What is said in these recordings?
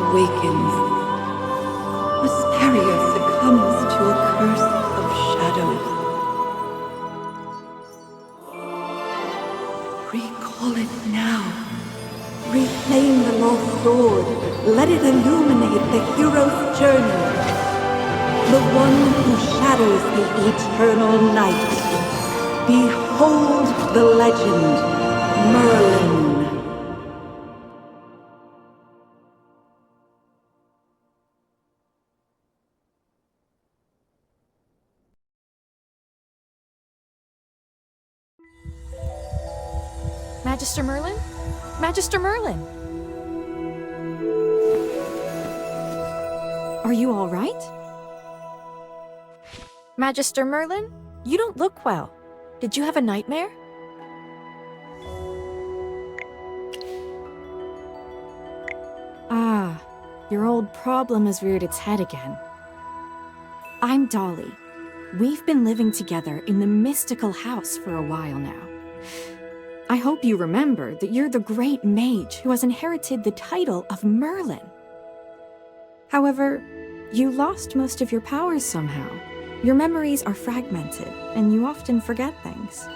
awakens. Esperia succumbs to a curse of shadows. Recall it now. Reclaim the lost sword. Let it illuminate the hero's journey. The one who shatters the eternal night. Behold the legend, Merlin. Magister Merlin? Magister Merlin! Are you all right? Magister Merlin? You don't look well. Did you have a nightmare? Ah, your old problem has reared its head again. I'm Dolly. We've been living together in the mystical house for a while now. I hope you remember that you're the great mage who has inherited the title of Merlin. However, you lost most of your powers somehow. Your memories are fragmented, and you often forget things.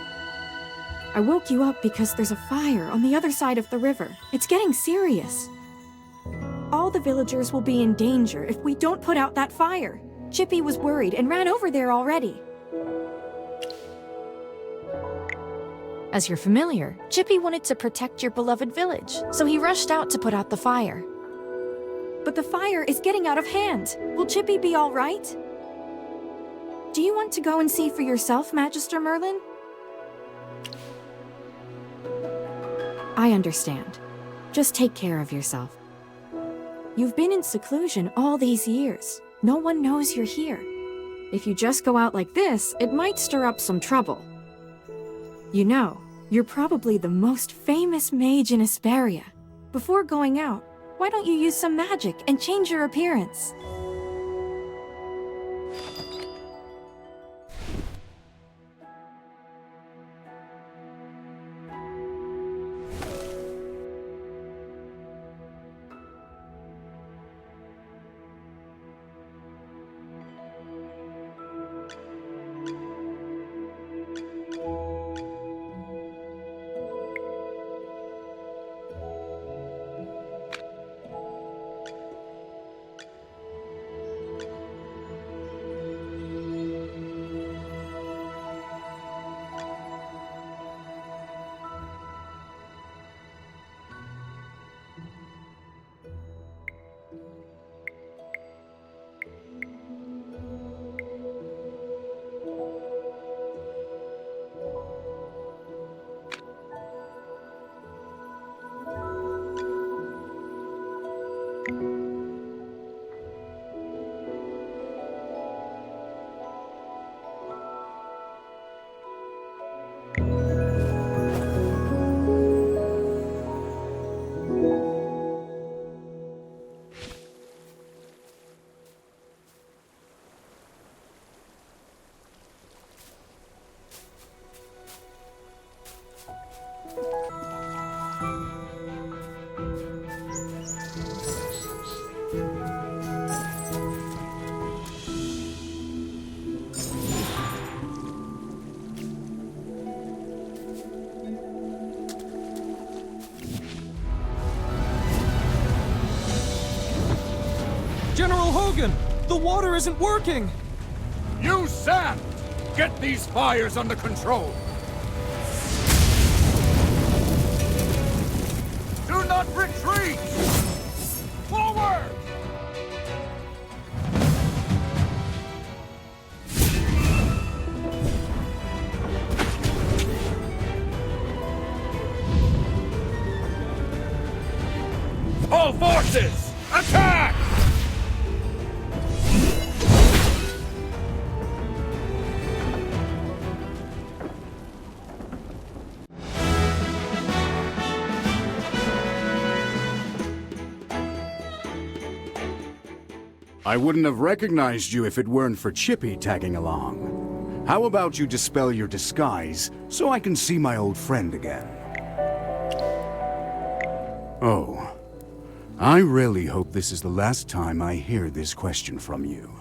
I woke you up because there's a fire on the other side of the river. It's getting serious. All the villagers will be in danger if we don't put out that fire. Chippy was worried and ran over there already. As you're familiar, Chippy wanted to protect your beloved village, so he rushed out to put out the fire. But the fire is getting out of hand. Will Chippy be all right? Do you want to go and see for yourself, Magister Merlin? I understand. Just take care of yourself. You've been in seclusion all these years. No one knows you're here. If you just go out like this, it might stir up some trouble. You know, you're probably the most famous mage in Esperia. Before going out, why don't you use some magic and change your appearance? General Hogan! The water isn't working! Use sand! Get these fires under control! Do not retreat! Forward! All forces, attack! I wouldn't have recognized you if it weren't for Chippy tagging along. How about you dispel your disguise so I can see my old friend again? Oh, I really hope this is the last time I hear this question from you.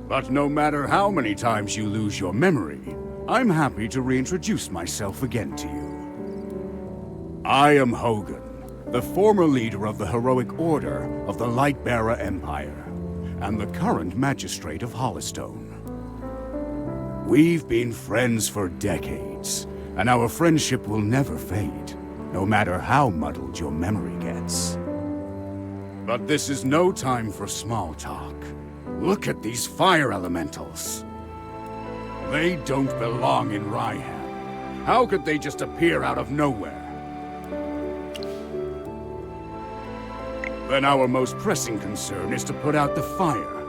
But no matter how many times you lose your memory, I'm happy to reintroduce myself again to you. I am Hogan, the former leader of the Heroic Order of the Lightbearer Empire, and the current Magistrate of Hollistone. We've been friends for decades, and our friendship will never fade, no matter how muddled your memory gets. But this is no time for small talk. Look at these fire elementals. They don't belong in Reyeham. How could they just appear out of nowhere? Then our most pressing concern is to put out the fire.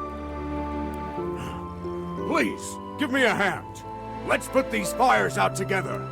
Please, give me a hand. Let's put these fires out together.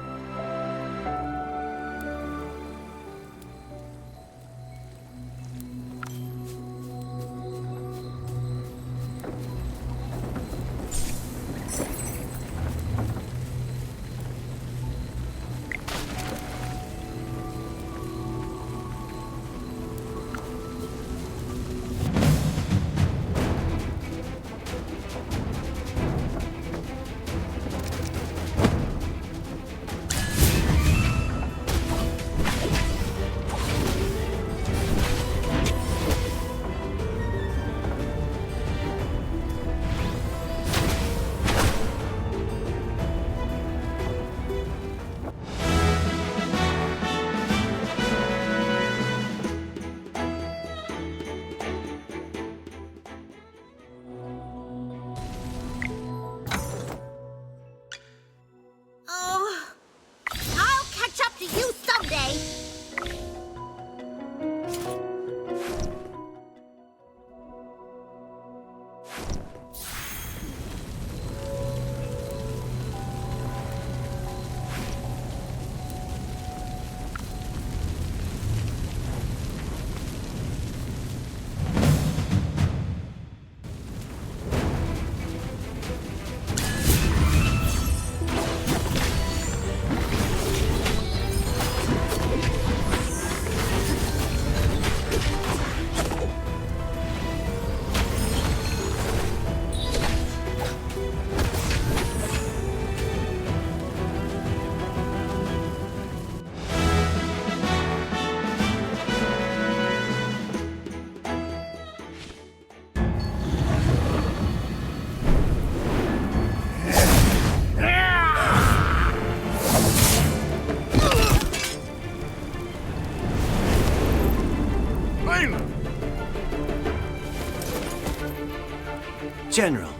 General,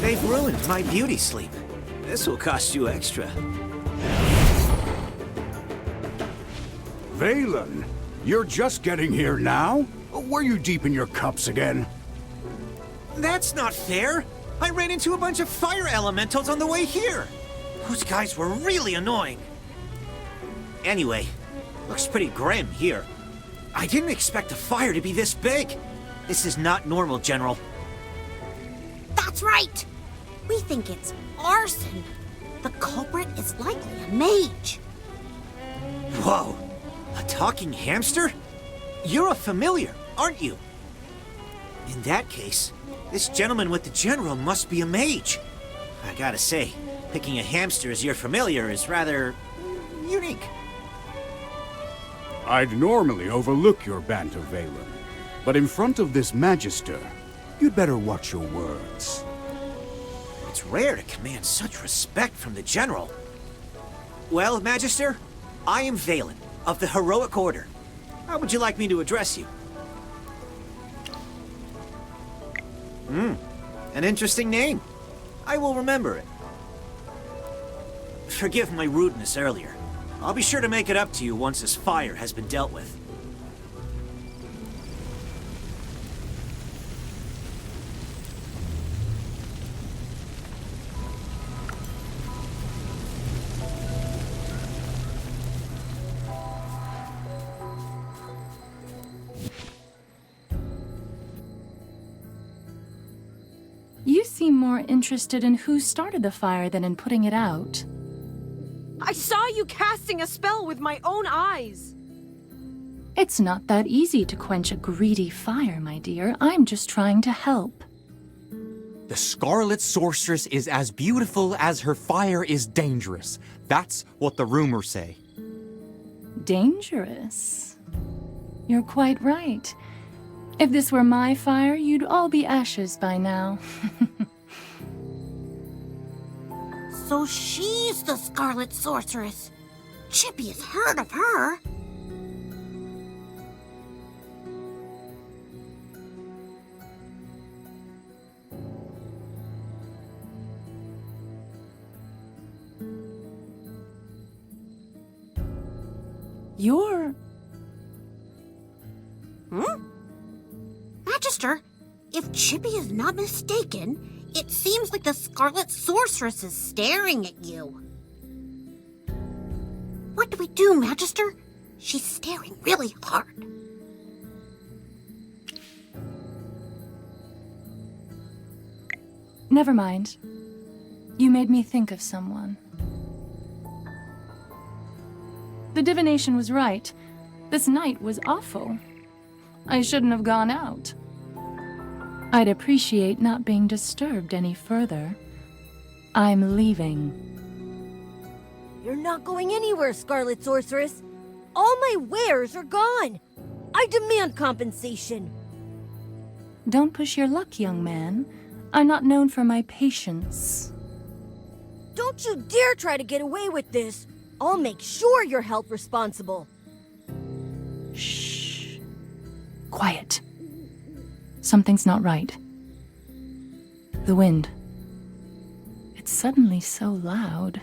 they've ruined my beauty sleep. This will cost you extra. Valen, you're just getting here now? Were you deep in your cups again? That's not fair! I ran into a bunch of fire elementals on the way here! Those guys were really annoying. Anyway, looks pretty grim here. I didn't expect the fire to be this big. This is not normal, General. That's right! We think it's arson. The culprit is likely a mage. Whoa! A talking hamster? You're a familiar, aren't you? In that case, this gentleman with the general must be a mage. I gotta say, picking a hamster as your familiar is rather unique. I'd normally overlook your banter, Valen, but in front of this Magister, you'd better watch your words. It's rare to command such respect from the general. Well, Magister, I am Valen, of the Heroic Order. How would you like me to address you? An interesting name. I will remember it. Forgive my rudeness earlier. I'll be sure to make it up to you once this fire has been dealt with. You seem more interested in who started the fire than in putting it out. I saw you casting a spell with my own eyes. It's not that easy to quench a greedy fire, my dear. I'm just trying to help. The Scarlet Sorceress is as beautiful as her fire is dangerous. That's what the rumors say. Dangerous? You're quite right. If this were my fire, you'd all be ashes by now. So she's the Scarlet Sorceress. Chippy has heard of her. You're... Magister, if Chippy is not mistaken, it seems like the Scarlet Sorceress is staring at you. What do we do, Magister? She's staring really hard. Never mind. You made me think of someone. The divination was right. This night was awful. I shouldn't have gone out. I'd appreciate not being disturbed any further. I'm leaving. You're not going anywhere, Scarlet Sorceress. All my wares are gone. I demand compensation. Don't push your luck, young man. I'm not known for my patience. Don't you dare try to get away with this. I'll make sure you're held responsible. Shh. Quiet. Something's not right. The wind. It's suddenly so loud.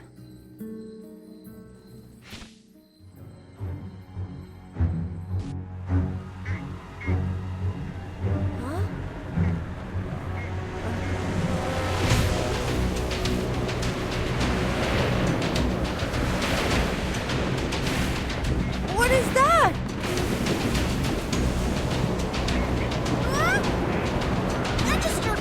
What is that? Magister!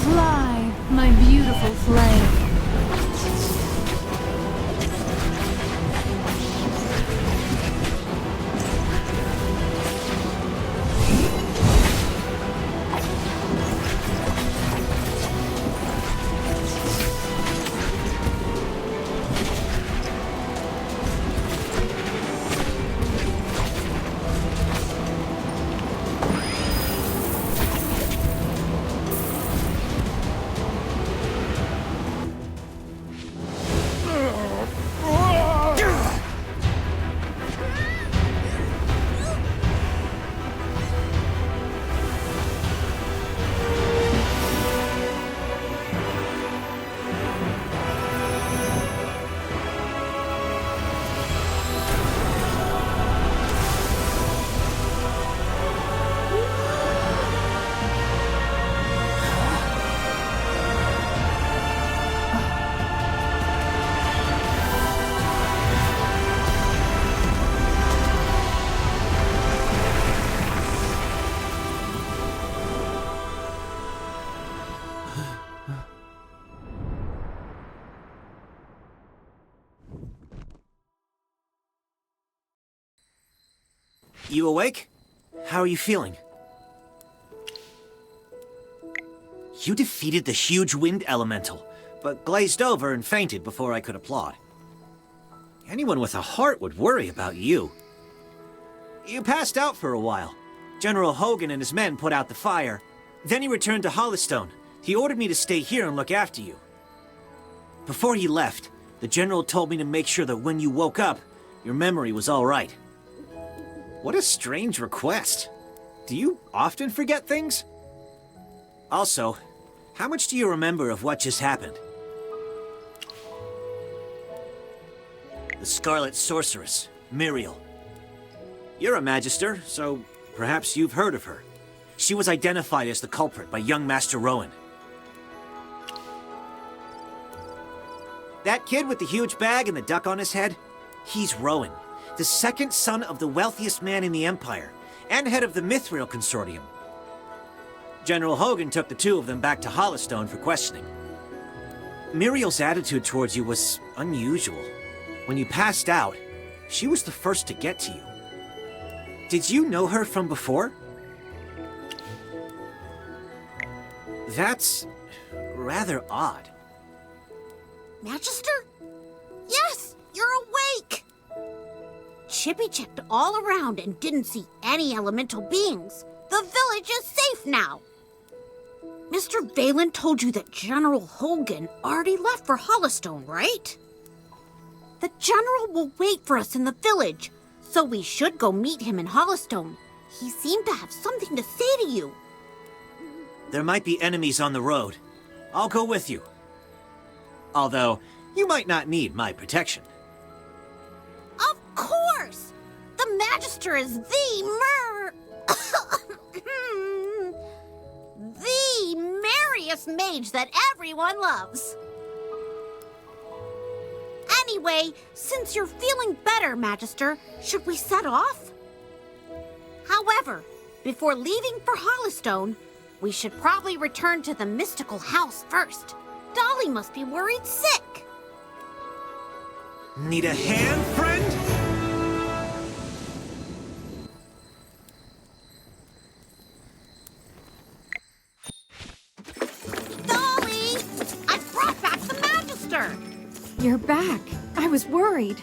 Fly, my beautiful flame. You awake? How are you feeling? You defeated the huge wind elemental, but glazed over and fainted before I could applaud. Anyone with a heart would worry about you. You passed out for a while. General Hogan and his men put out the fire. Then he returned to Hollystone. He ordered me to stay here and look after you. Before he left, the General told me to make sure that when you woke up, your memory was all right. What a strange request. Do you often forget things? Also, how much do you remember of what just happened? The Scarlet Sorceress, Muriel. You're a Magister, so perhaps you've heard of her. She was identified as the culprit by young Master Rowan. That kid with the huge bag and the duck on his head? He's Rowan, the second son of the wealthiest man in the Empire, and head of the Mithril Consortium. General Hogan took the two of them back to Hollowstone for questioning. Muriel's attitude towards you was unusual. When you passed out, she was the first to get to you. Did you know her from before? That's rather odd. Magister? Yes, you're awake! Chippy checked all around and didn't see any elemental beings. The village is safe now. Mr. Valen told you that General Hogan already left for Hollowstone, right? The General will wait for us in the village, so we should go meet him in Hollowstone. He seemed to have something to say to you. There might be enemies on the road. I'll go with you. Although, you might not need my protection. Of course! The Magister is the merriest mage that everyone loves. Anyway, since you're feeling better, Magister, should we set off? However, before leaving for Hollowstone, we should probably return to the mystical house first. Dolly must be worried sick. Need a hand, friend? Dolly! I brought back the Magister! You're back. I was worried.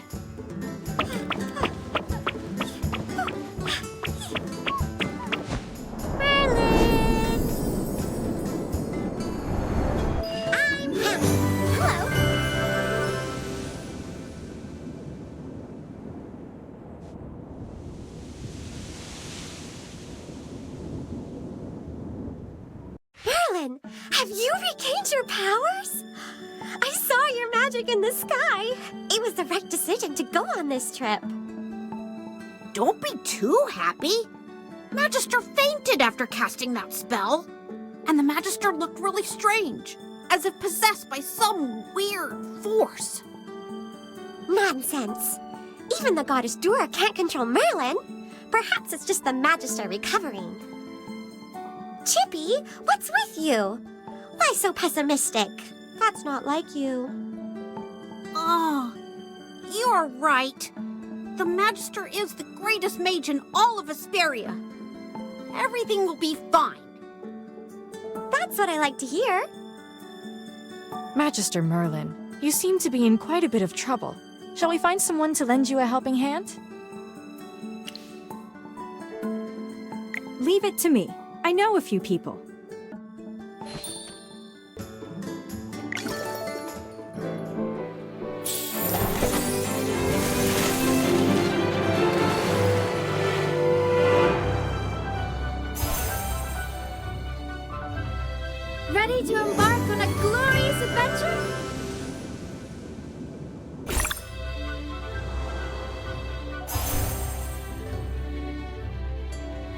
Have you regained your powers? I saw your magic in the sky. It was the right decision to go on this trip. Don't be too happy. Magister fainted after casting that spell. And the Magister looked really strange, as if possessed by some weird force. Nonsense. Even the goddess Dura can't control Merlin. Perhaps it's just the Magister recovering. Chippy, what's with you? Why so pessimistic? That's not like you. Oh, you're right. The Magister is the greatest mage in all of Esperia. Everything will be fine. That's what I like to hear. Magister Merlin, you seem to be in quite a bit of trouble. Shall we find someone to lend you a helping hand? Leave it to me. I know a few people. Ready to embark on a glorious adventure?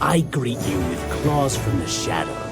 I greet you with claws from the shadow.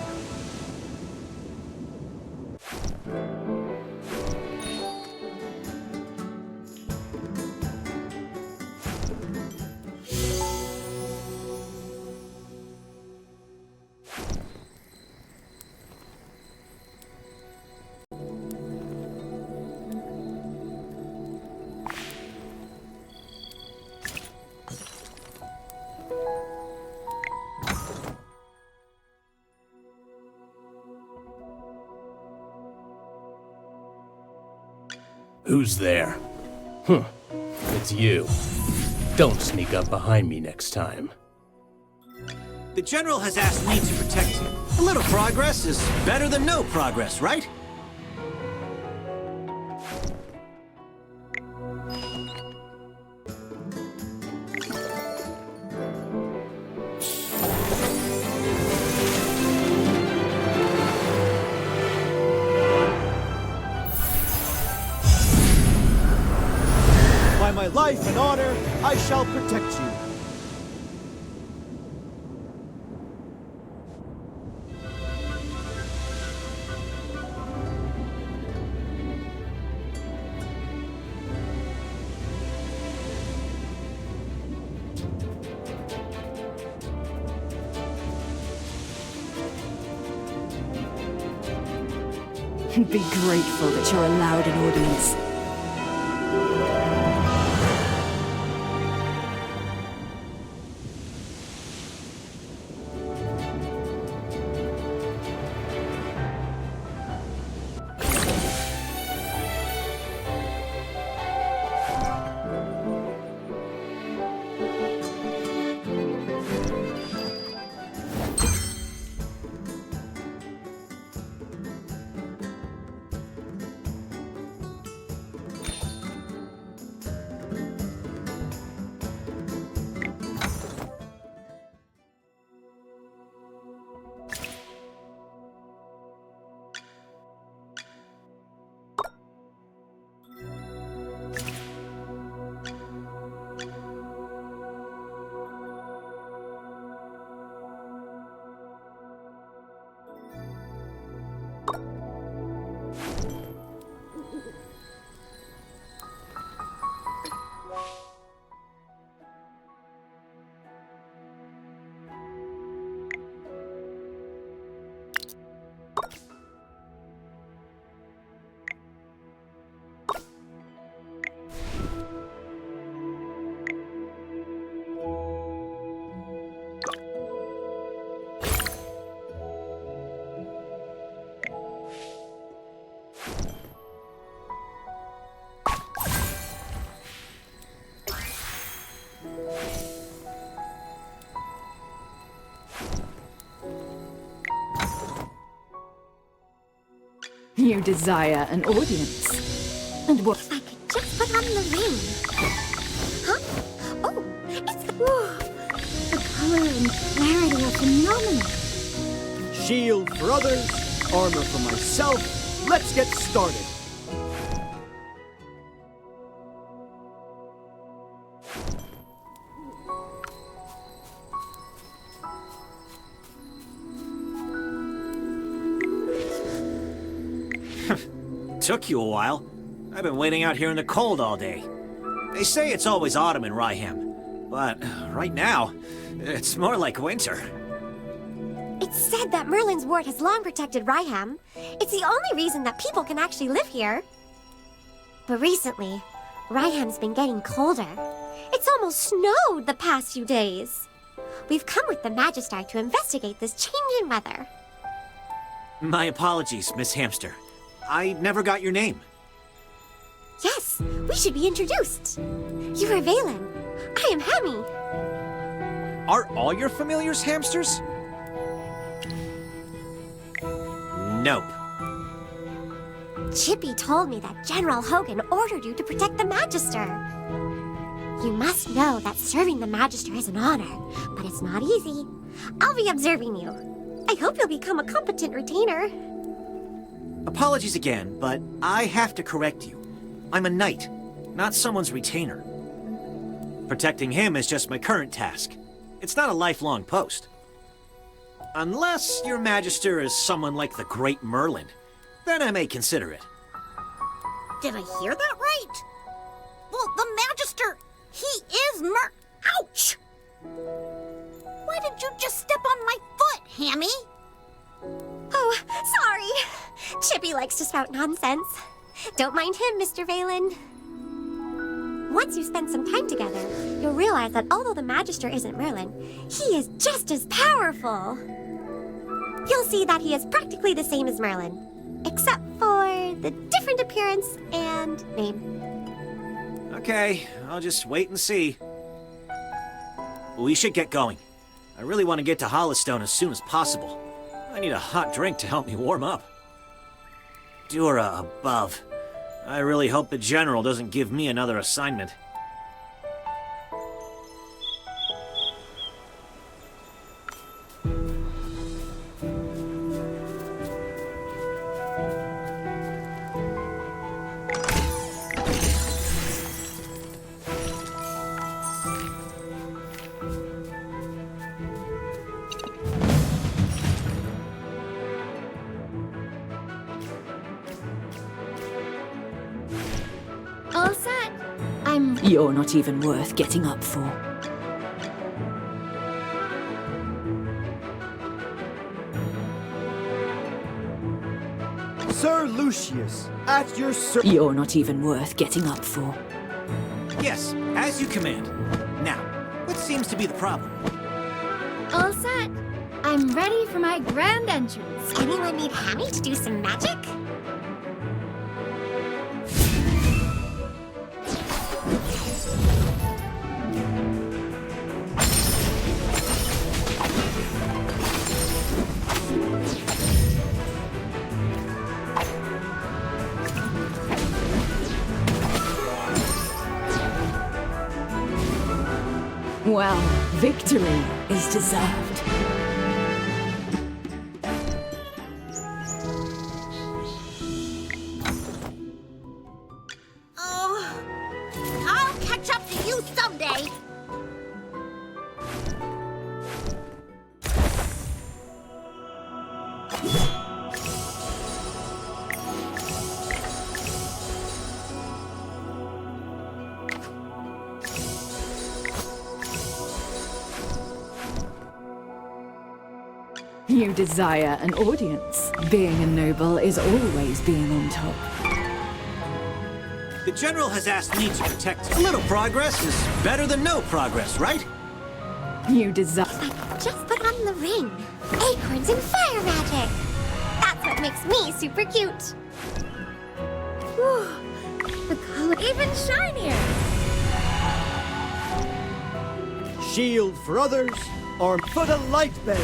Who's there? Huh. It's you. Don't sneak up behind me next time. The General has asked me to protect you. A little progress is better than no progress, right? life and honor, I shall protect you. Be grateful that you're allowed an audience. You desire an audience. And what? If I could just put on the ring. Huh? Oh, it's the color and clarity are phenomenal. Shield for others, armor for myself. Let's get started. Took you a while. I've been waiting out here in the cold all day. They say it's always autumn in Reyeham, but right now, it's more like winter. It's said that Merlin's ward has long protected Reyeham. It's the only reason that people can actually live here. But recently, Reyeham's been getting colder. It's almost snowed the past few days. We've come with the Magister to investigate this change in weather. My apologies, Miss Hamster. I never got your name. Yes, we should be introduced. You are Valen. I am Hemi. Are all your familiars hamsters? Nope. Chippy told me that General Hogan ordered you to protect the Magister. You must know that serving the Magister is an honor, but it's not easy. I'll be observing you. I hope you'll become a competent retainer. Apologies again, but I have to correct you. I'm a knight, not someone's retainer. Protecting him is just my current task. It's not a lifelong post. Unless your Magister is someone like the Great Merlin, then I may consider it. Did I hear that right? Well, the Magister, he is Ouch! Why did you just step on my foot, Hammy? Oh, sorry. Chippy likes to spout nonsense. Don't mind him, Mr. Valen. Once you spend some time together, you'll realize that although the Magister isn't Merlin, he is just as powerful. You'll see that he is practically the same as Merlin, except for the different appearance and name. Okay, I'll just wait and see. We should get going. I really want to get to Hollystone as soon as possible. I need a hot drink to help me warm up. Dura above. I really hope the General doesn't give me another assignment. You're not even worth getting up for. Sir Lucius, at your You're not even worth getting up for. Yes, as you command. Now, what seems to be the problem? All set. I'm ready for my grand entrance. Anyone need Hammy to do some magic? Well, victory is deserved. Oh, I'll catch up to you someday. You desire an audience. Being a noble is always being on top. The General has asked me to protect him. A little progress is better than no progress, right? You desire... Just put on the ring. Acorns and fire magic. That's what makes me super cute. Whew. The color even shinier. shield for others, arm for the light bearers.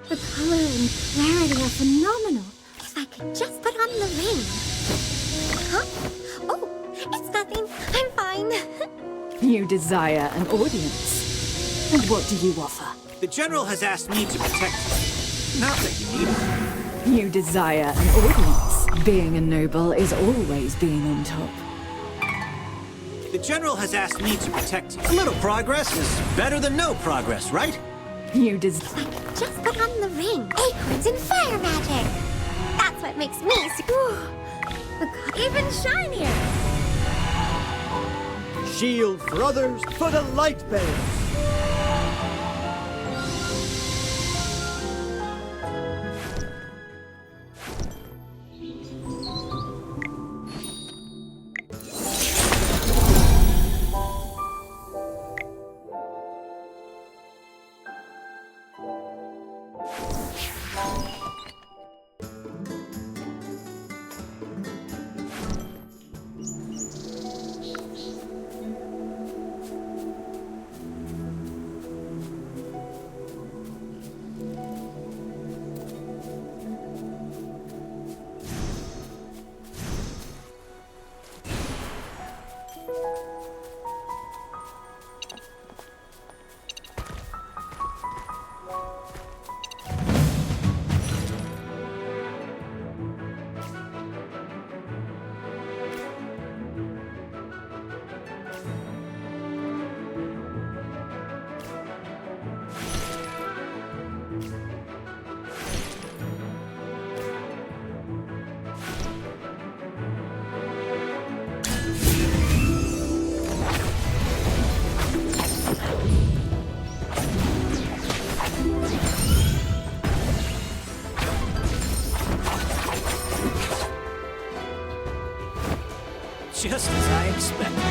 The color and clarity are phenomenal. If I could just put on the ring. Huh? Oh, it's nothing. I'm fine. You desire an audience. And what do you offer? The General has asked me to protect you. Not that you need it. You desire an audience. Being a noble is always being on top. The General has asked me to protect you. A little progress is better than no progress, right? You Just put on the ring. Acorns and fire magic. That's what makes me even shinier. Shield for others, for the light bearers. Just as I expected.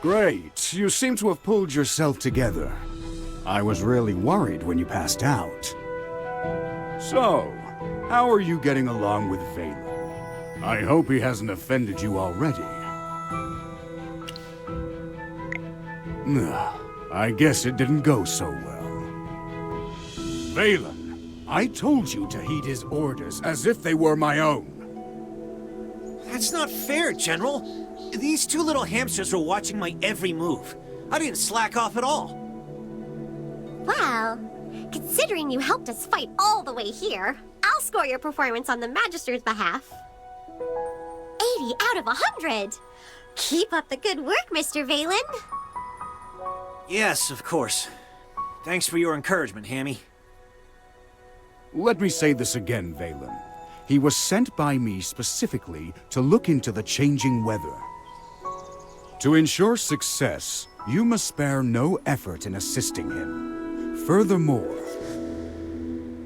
Great. You seem to have pulled yourself together. I was really worried when you passed out. So, how are you getting along with Valen? I hope he hasn't offended you already. I guess it didn't go so well. Valen, I told you to heed his orders as if they were my own. That's not fair, General. These two little hamsters were watching my every move. I didn't slack off at all. Well, considering you helped us fight all the way here, I'll score your performance on the Magister's behalf. 80 out of 100! Keep up the good work, Mr. Valen. Yes, of course. Thanks for your encouragement, Hammy. Let me say this again, Valen. He was sent by me specifically to look into the changing weather. To ensure success, you must spare no effort in assisting him. Furthermore,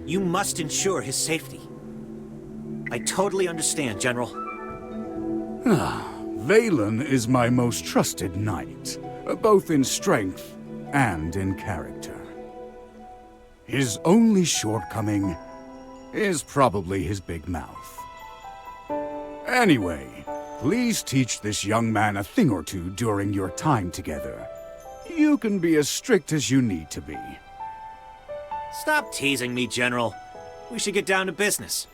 you must ensure his safety. I totally understand, General. Valen is my most trusted knight, both in strength and in character. His only shortcoming is probably his big mouth. Anyway, please teach this young man a thing or two during your time together. You can be as strict as you need to be. Stop teasing me, General. We should get down to business.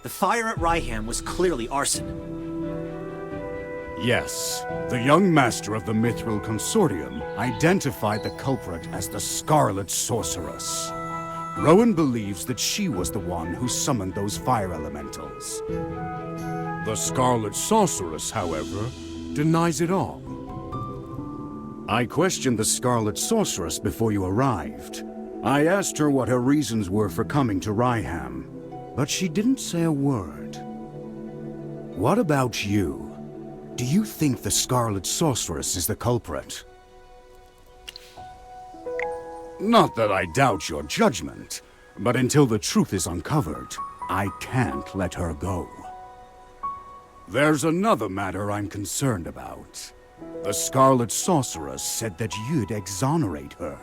The fire at Reyeham was clearly arson. Yes, the young master of the Mithril Consortium identified the culprit as the Scarlet Sorceress. Rowan believes that she was the one who summoned those fire elementals. The Scarlet Sorceress, however, denies it all. I questioned the Scarlet Sorceress before you arrived. I asked her what her reasons were for coming to Reyeham, but she didn't say a word. What about you? Do you think the Scarlet Sorceress is the culprit? Not that I doubt your judgment, but until the truth is uncovered, I can't let her go. There's another matter I'm concerned about. The Scarlet Sorceress said that you'd exonerate her.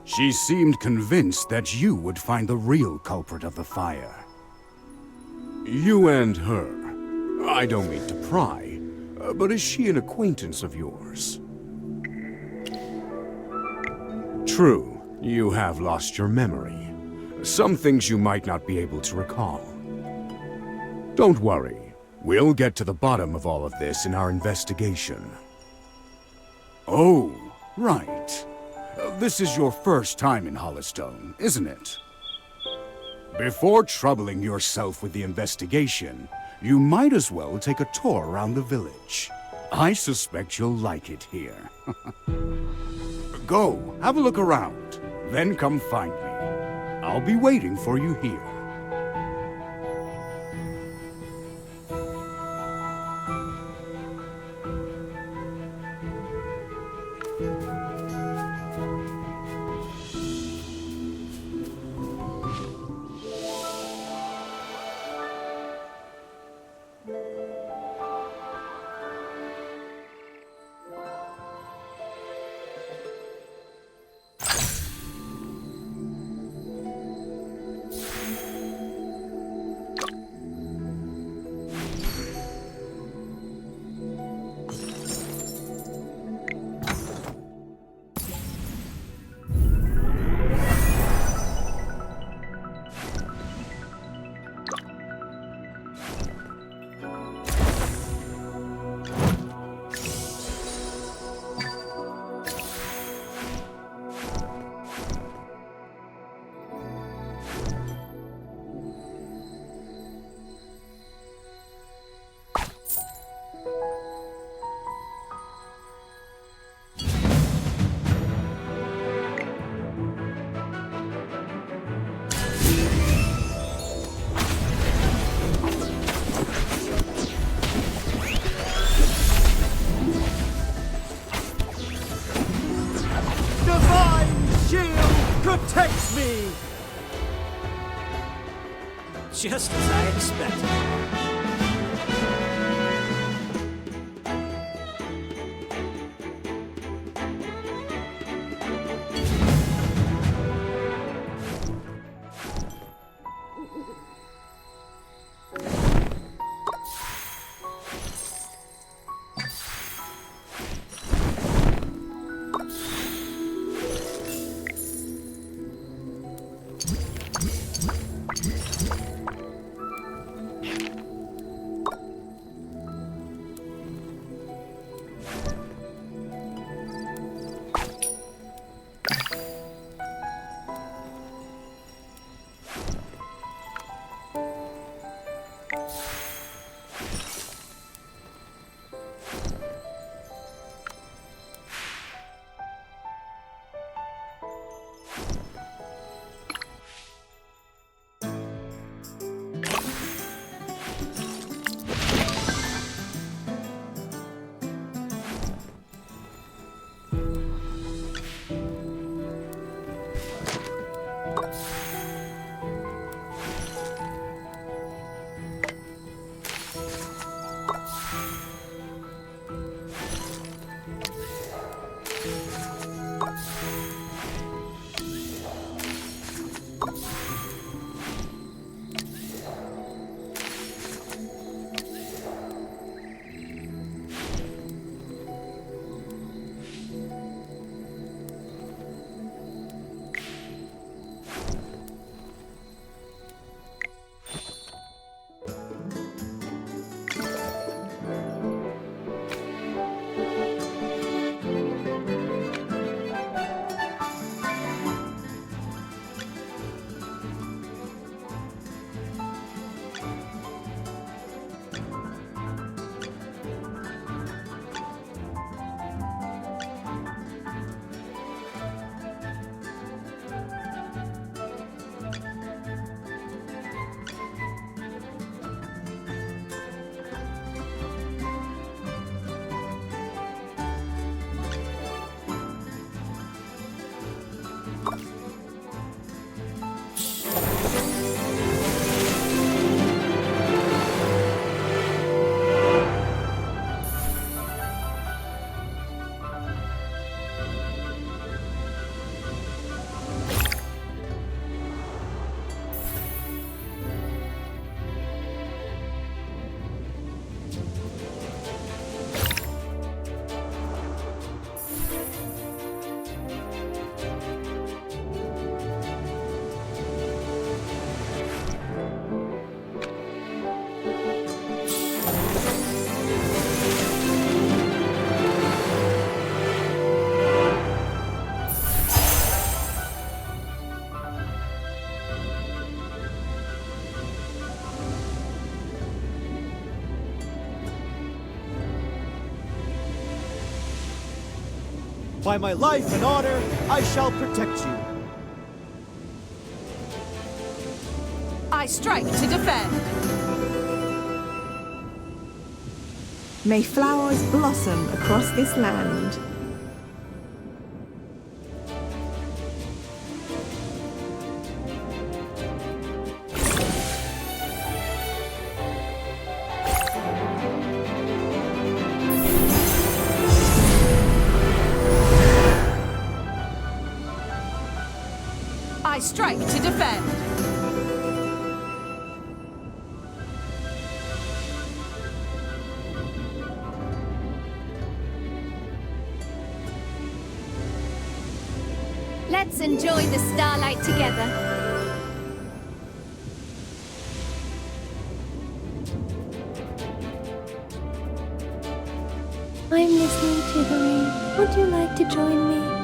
She seemed convinced that you would find the real culprit of the fire. You and her. I don't mean to pry, but is she an acquaintance of yours? True, you have lost your memory. Some things you might not be able to recall. Don't worry. We'll get to the bottom of all of this in our investigation. Oh, right. This is your first time in Hollowstone, isn't it? Before troubling yourself with the investigation, you might as well take a tour around the village. I suspect you'll like it here. Go, have a look around, then come find me. I'll be waiting for you here. Protect me! Just as I expected. By my life and honor, I shall protect you. I strike to defend. May flowers blossom across this land. I strike to defend. Let's enjoy the starlight together. I'm listening to the rain. Would you like to join me?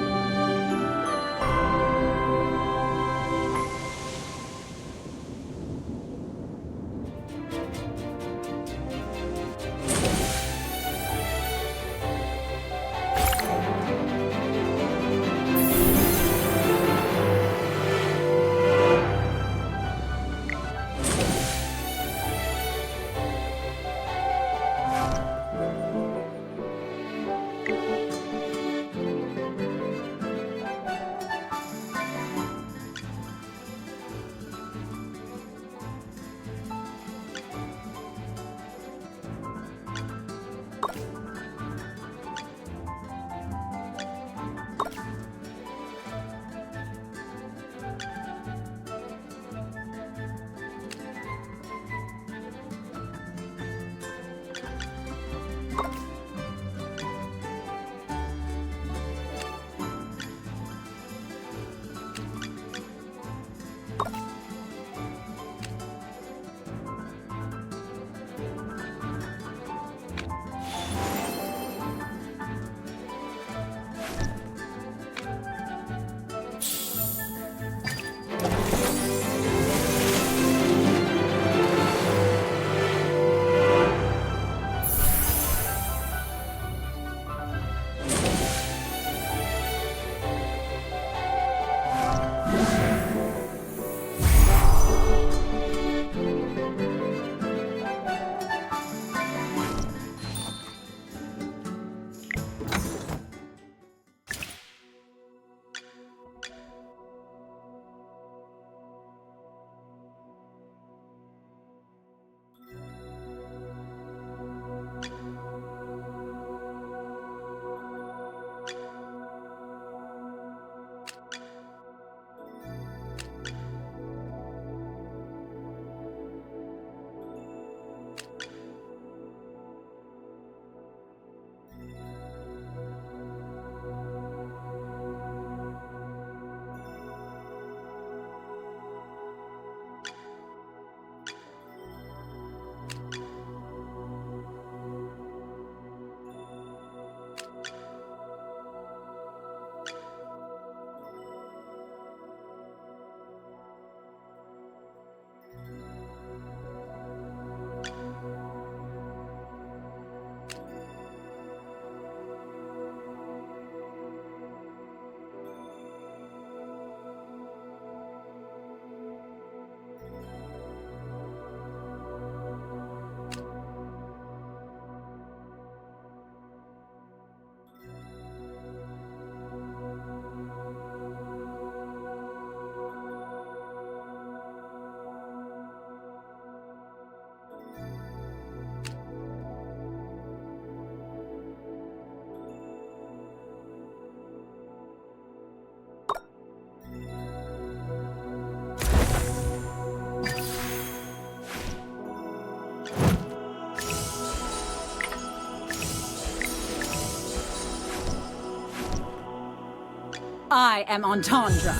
I am Entendre,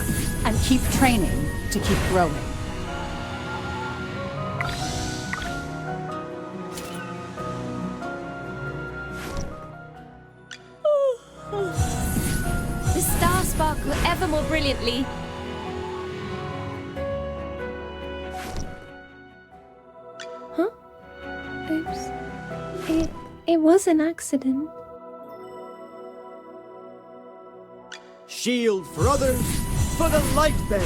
and keep training to keep growing. The stars sparkle ever more brilliantly. Huh? Oops. It was an accident. Shield for others, for the light bane!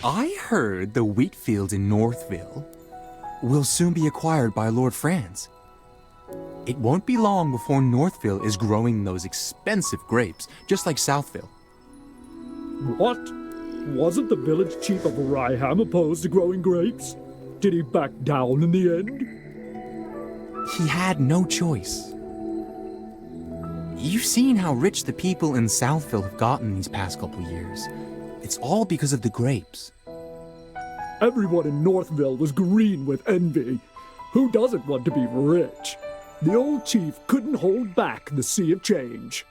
I heard the wheat fields in Northville will soon be acquired by Lord Franz. It won't be long before Northville is growing those expensive grapes, just like Southville. What? Wasn't the village chief of Reyeham opposed to growing grapes? Did he back down in the end? He had no choice. You've seen how rich the people in Southville have gotten these past couple years. It's all because of the grapes. Everyone in Northville was green with envy. Who doesn't want to be rich? The old chief couldn't hold back the sea of change.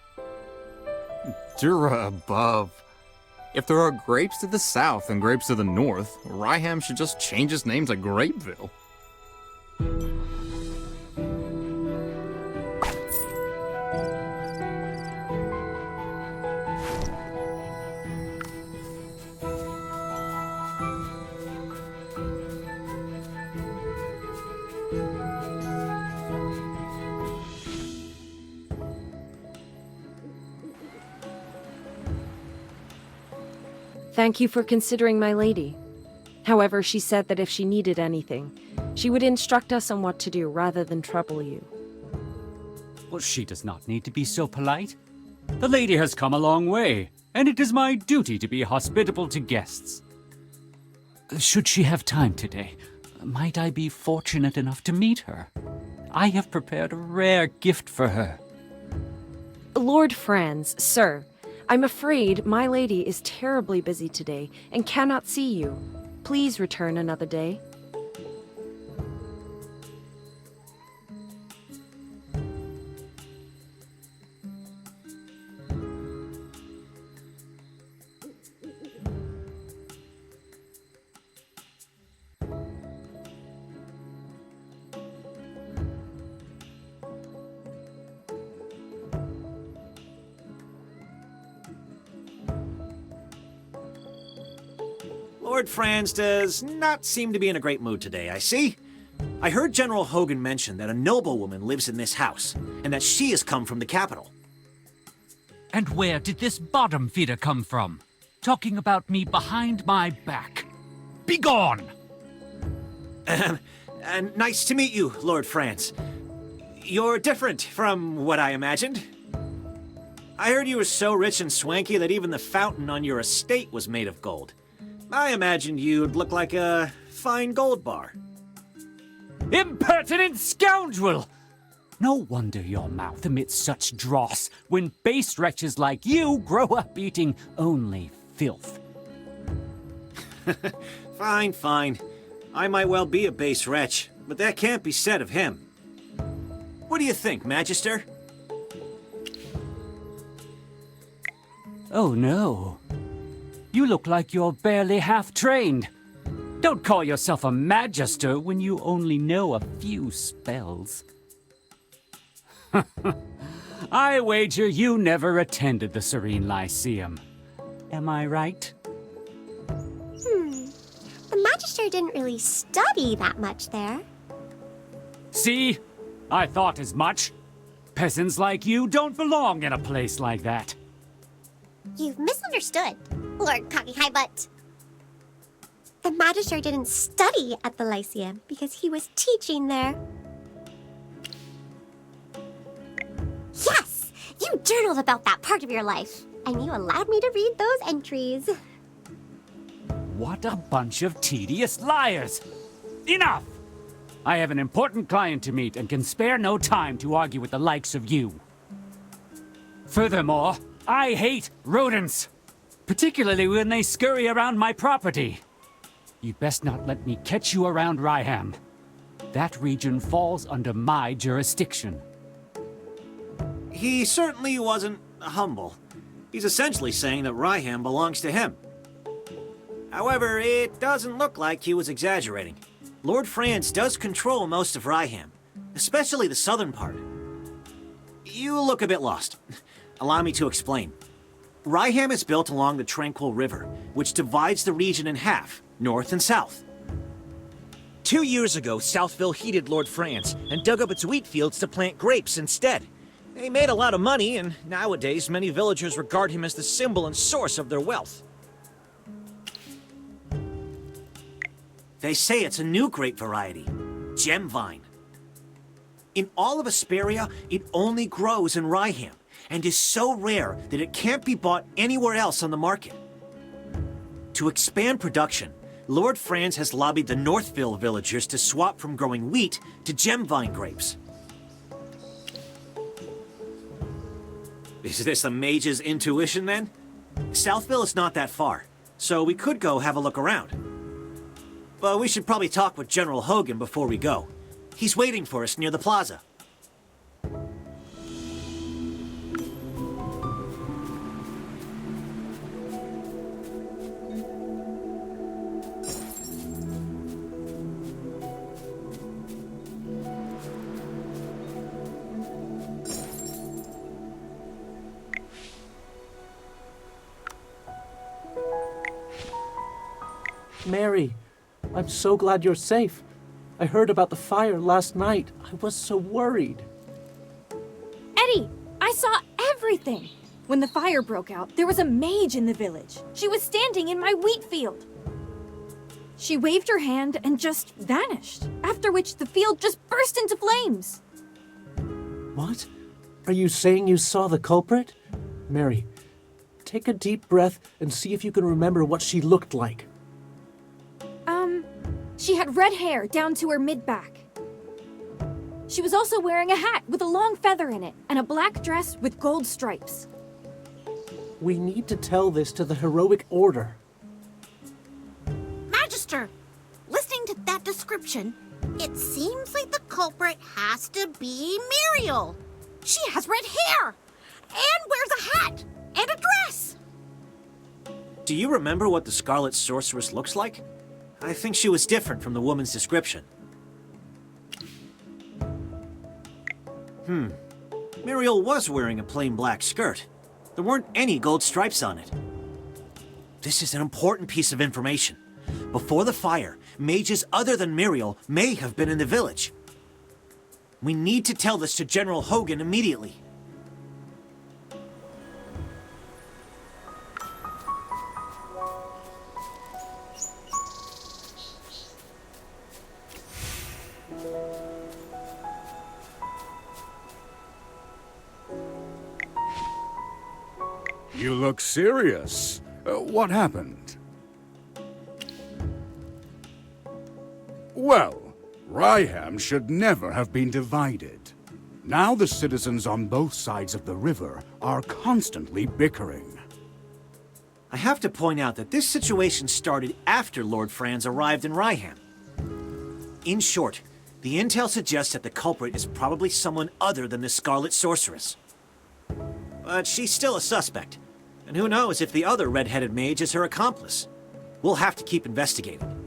Dura above. If there are grapes to the south and grapes to the north, Reyeham should just change its name to Grapeville. Thank you for considering my lady. However, she said that if she needed anything, she would instruct us on what to do rather than trouble you. Well, she does not need to be so polite. The lady has come a long way, and it is my duty to be hospitable to guests. Should she have time today, might I be fortunate enough to meet her? I have prepared a rare gift for her. Lord Franz, sir, I'm afraid my lady is terribly busy today and cannot see you. Please return another day. Lord Franz does not seem to be in a great mood today, I see. I heard General Hogan mention that a noblewoman lives in this house, and that she has come from the capital. And where did this bottom feeder come from? Talking about me behind my back. Begone! Nice to meet you, Lord Franz. You're different from what I imagined. I heard you were so rich and swanky that even the fountain on your estate was made of gold. I imagined you'd look like a fine gold bar. Impertinent scoundrel! No wonder your mouth emits such dross when base wretches like you grow up eating only filth. Fine, fine. I might well be a base wretch, but that can't be said of him. What do you think, Magister? Oh no. You look like you're barely half-trained. Don't call yourself a magister when you only know a few spells. I wager you never attended the Serene Lyceum. Am I right? The Magister didn't really study that much there. See? I thought as much. Peasants like you don't belong in a place like that. You've misunderstood, Lord Cocky High Butt. The Magister didn't study at the Lyceum because he was teaching there. Yes! You journaled about that part of your life, and you allowed me to read those entries. What a bunch of tedious liars! Enough! I have an important client to meet and can spare no time to argue with the likes of you. Furthermore, I hate rodents, particularly when they scurry around my property. You'd best not let me catch you around Reyeham. That region falls under my jurisdiction. He certainly wasn't humble. He's essentially saying that Reyeham belongs to him. However, it doesn't look like he was exaggerating. Lord Franz does control most of Reyeham, especially the southern part. You look a bit lost. Allow me to explain. Reyeham is built along the Tranquil River, which divides the region in half, north and south. 2 years ago, Southville heeded Lord Franz and dug up its wheat fields to plant grapes instead. They made a lot of money, and nowadays many villagers regard him as the symbol and source of their wealth. They say it's a new grape variety, gem vine. In all of Esperia, it only grows in Reyeham, and is so rare that it can't be bought anywhere else on the market. To expand production, Lord Franz has lobbied the Northville villagers to swap from growing wheat to gem vine grapes. Is this a mage's intuition, then? Southville is not that far, so we could go have a look around. But we should probably talk with General Hogan before we go. He's waiting for us near the plaza. Mary, I'm so glad you're safe. I heard about the fire last night. I was so worried. Eddie, I saw everything! When the fire broke out, there was a mage in the village. She was standing in my wheat field. She waved her hand and just vanished, after which the field just burst into flames. What? Are you saying you saw the culprit? Mary, take a deep breath and see if you can remember what she looked like. She had red hair down to her mid-back. She was also wearing a hat with a long feather in it, and a black dress with gold stripes. We need to tell this to the heroic order. Magister, listening to that description, it seems like the culprit has to be Muriel. She has red hair, and wears a hat, and a dress. Do you remember what the Scarlet Sorceress looks like? I think she was different from the woman's description. Muriel was wearing a plain black skirt. There weren't any gold stripes on it. This is an important piece of information. Before the fire, mages other than Muriel may have been in the village. We need to tell this to General Hogan immediately. You look serious. What happened? Well, Reyeham should never have been divided. Now the citizens on both sides of the river are constantly bickering. I have to point out that this situation started after Lord Franz arrived in Reyeham. In short, the intel suggests that the culprit is probably someone other than the Scarlet Sorceress. But she's still a suspect. And who knows if the other red-headed mage is her accomplice. We'll have to keep investigating.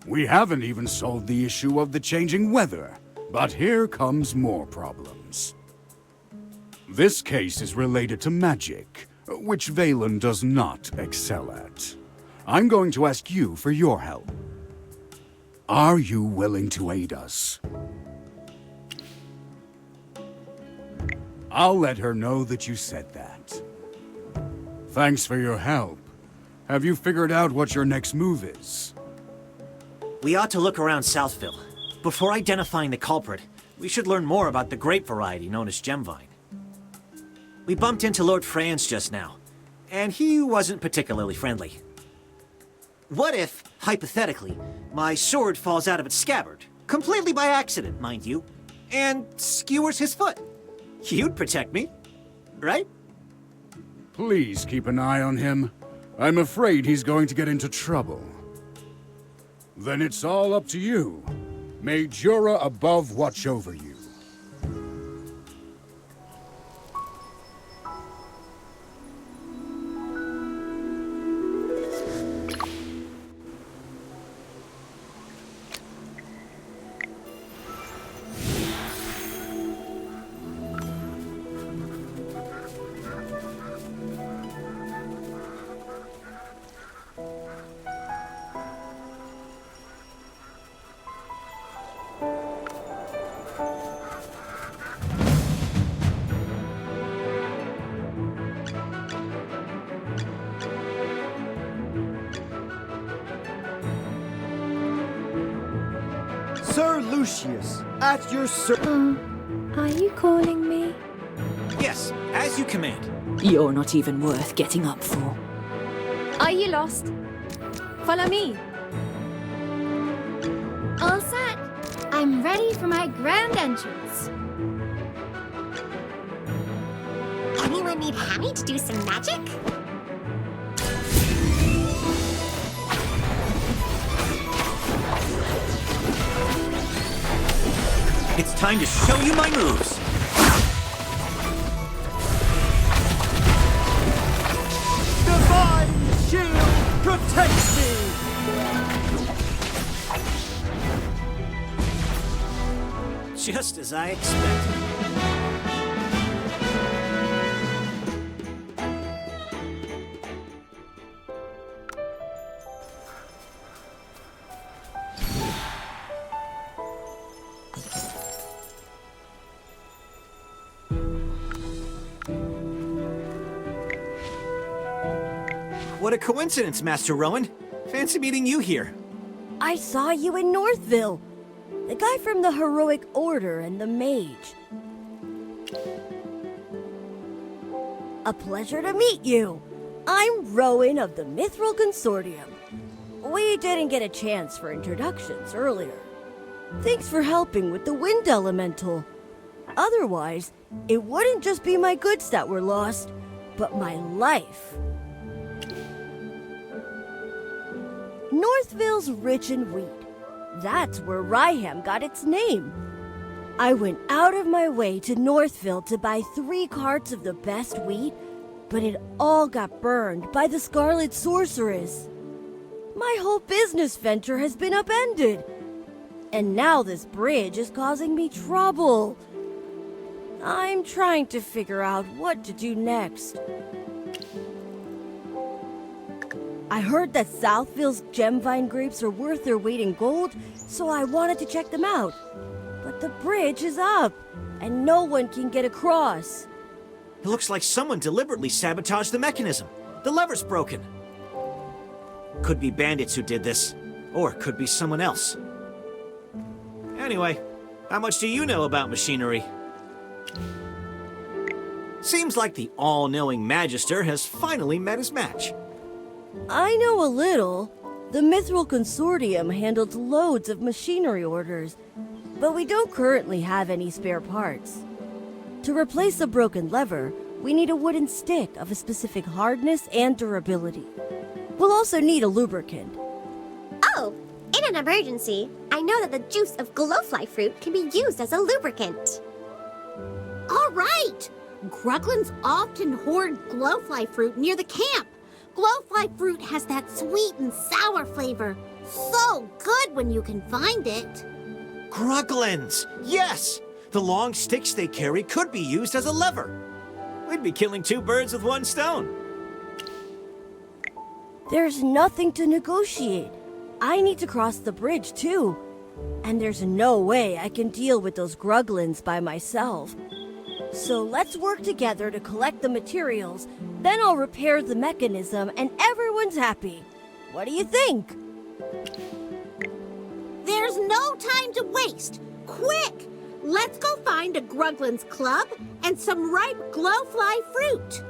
We haven't even solved the issue of the changing weather. But here comes more problems. This case is related to magic, which Valen does not excel at. I'm going to ask you for your help. Are you willing to aid us? I'll let her know that you said that. Thanks for your help. Have you figured out what your next move is? We ought to look around Southville. Before identifying the culprit, we should learn more about the grape variety known as Gemvine. We bumped into Lord Franz just now, and he wasn't particularly friendly. What if, hypothetically, my sword falls out of its scabbard, completely by accident, mind you, and skewers his foot? You'd protect me, right? Please keep an eye on him. I'm afraid he's going to get into trouble. Then it's all up to you. May Jura above watch over you. Sir Lucius, at your Are you calling me? Yes, as you command. You're not even worth getting up for. Are you lost? Follow me. All set. I'm ready for my grand entrance. Anyone need Hammy to do some magic? It's time to show you my moves. divine shield protects me! Just as I expected. What a coincidence, Master Rowan. Fancy meeting you here. I saw you in Northville. The guy from the Heroic Order and the Mage. A pleasure to meet you. I'm Rowan of the Mithril Consortium. We didn't get a chance for introductions earlier. Thanks for helping with the Wind Elemental. Otherwise, it wouldn't just be my goods that were lost, but my life. Northville's rich in wheat. That's where Reyeham got its name. I went out of my way to Northville to buy 3 carts of the best wheat, but it all got burned by the Scarlet Sorceress. My whole business venture has been upended. And now this bridge is causing me trouble. I'm trying to figure out what to do next. I heard that Southville's gemvine grapes are worth their weight in gold, so I wanted to check them out. But the bridge is up, and no one can get across. It looks like someone deliberately sabotaged the mechanism. The lever's broken. Could be bandits who did this, or it could be someone else. Anyway, how much do you know about machinery? Seems like the all-knowing Magister has finally met his match. I know a little. The Mithril Consortium handles loads of machinery orders, but we don't currently have any spare parts. To replace a broken lever, we need a wooden stick of a specific hardness and durability. We'll also need a lubricant. Oh, in an emergency, I know that the juice of glowfly fruit can be used as a lubricant. All right! Gruglins often hoard glowfly fruit near the camp. Glowfly fruit has that sweet and sour flavor. So good when you can find it. Gruglins! Yes! The long sticks they carry could be used as a lever. We'd be killing 2 birds with 1 stone. There's nothing to negotiate. I need to cross the bridge too. And there's no way I can deal with those Gruglins by myself. So let's work together to collect the materials, then I'll repair the mechanism and everyone's happy. What do you think? There's no time to waste. Quick! Let's go find a Gruglin's club and some ripe glowfly fruit.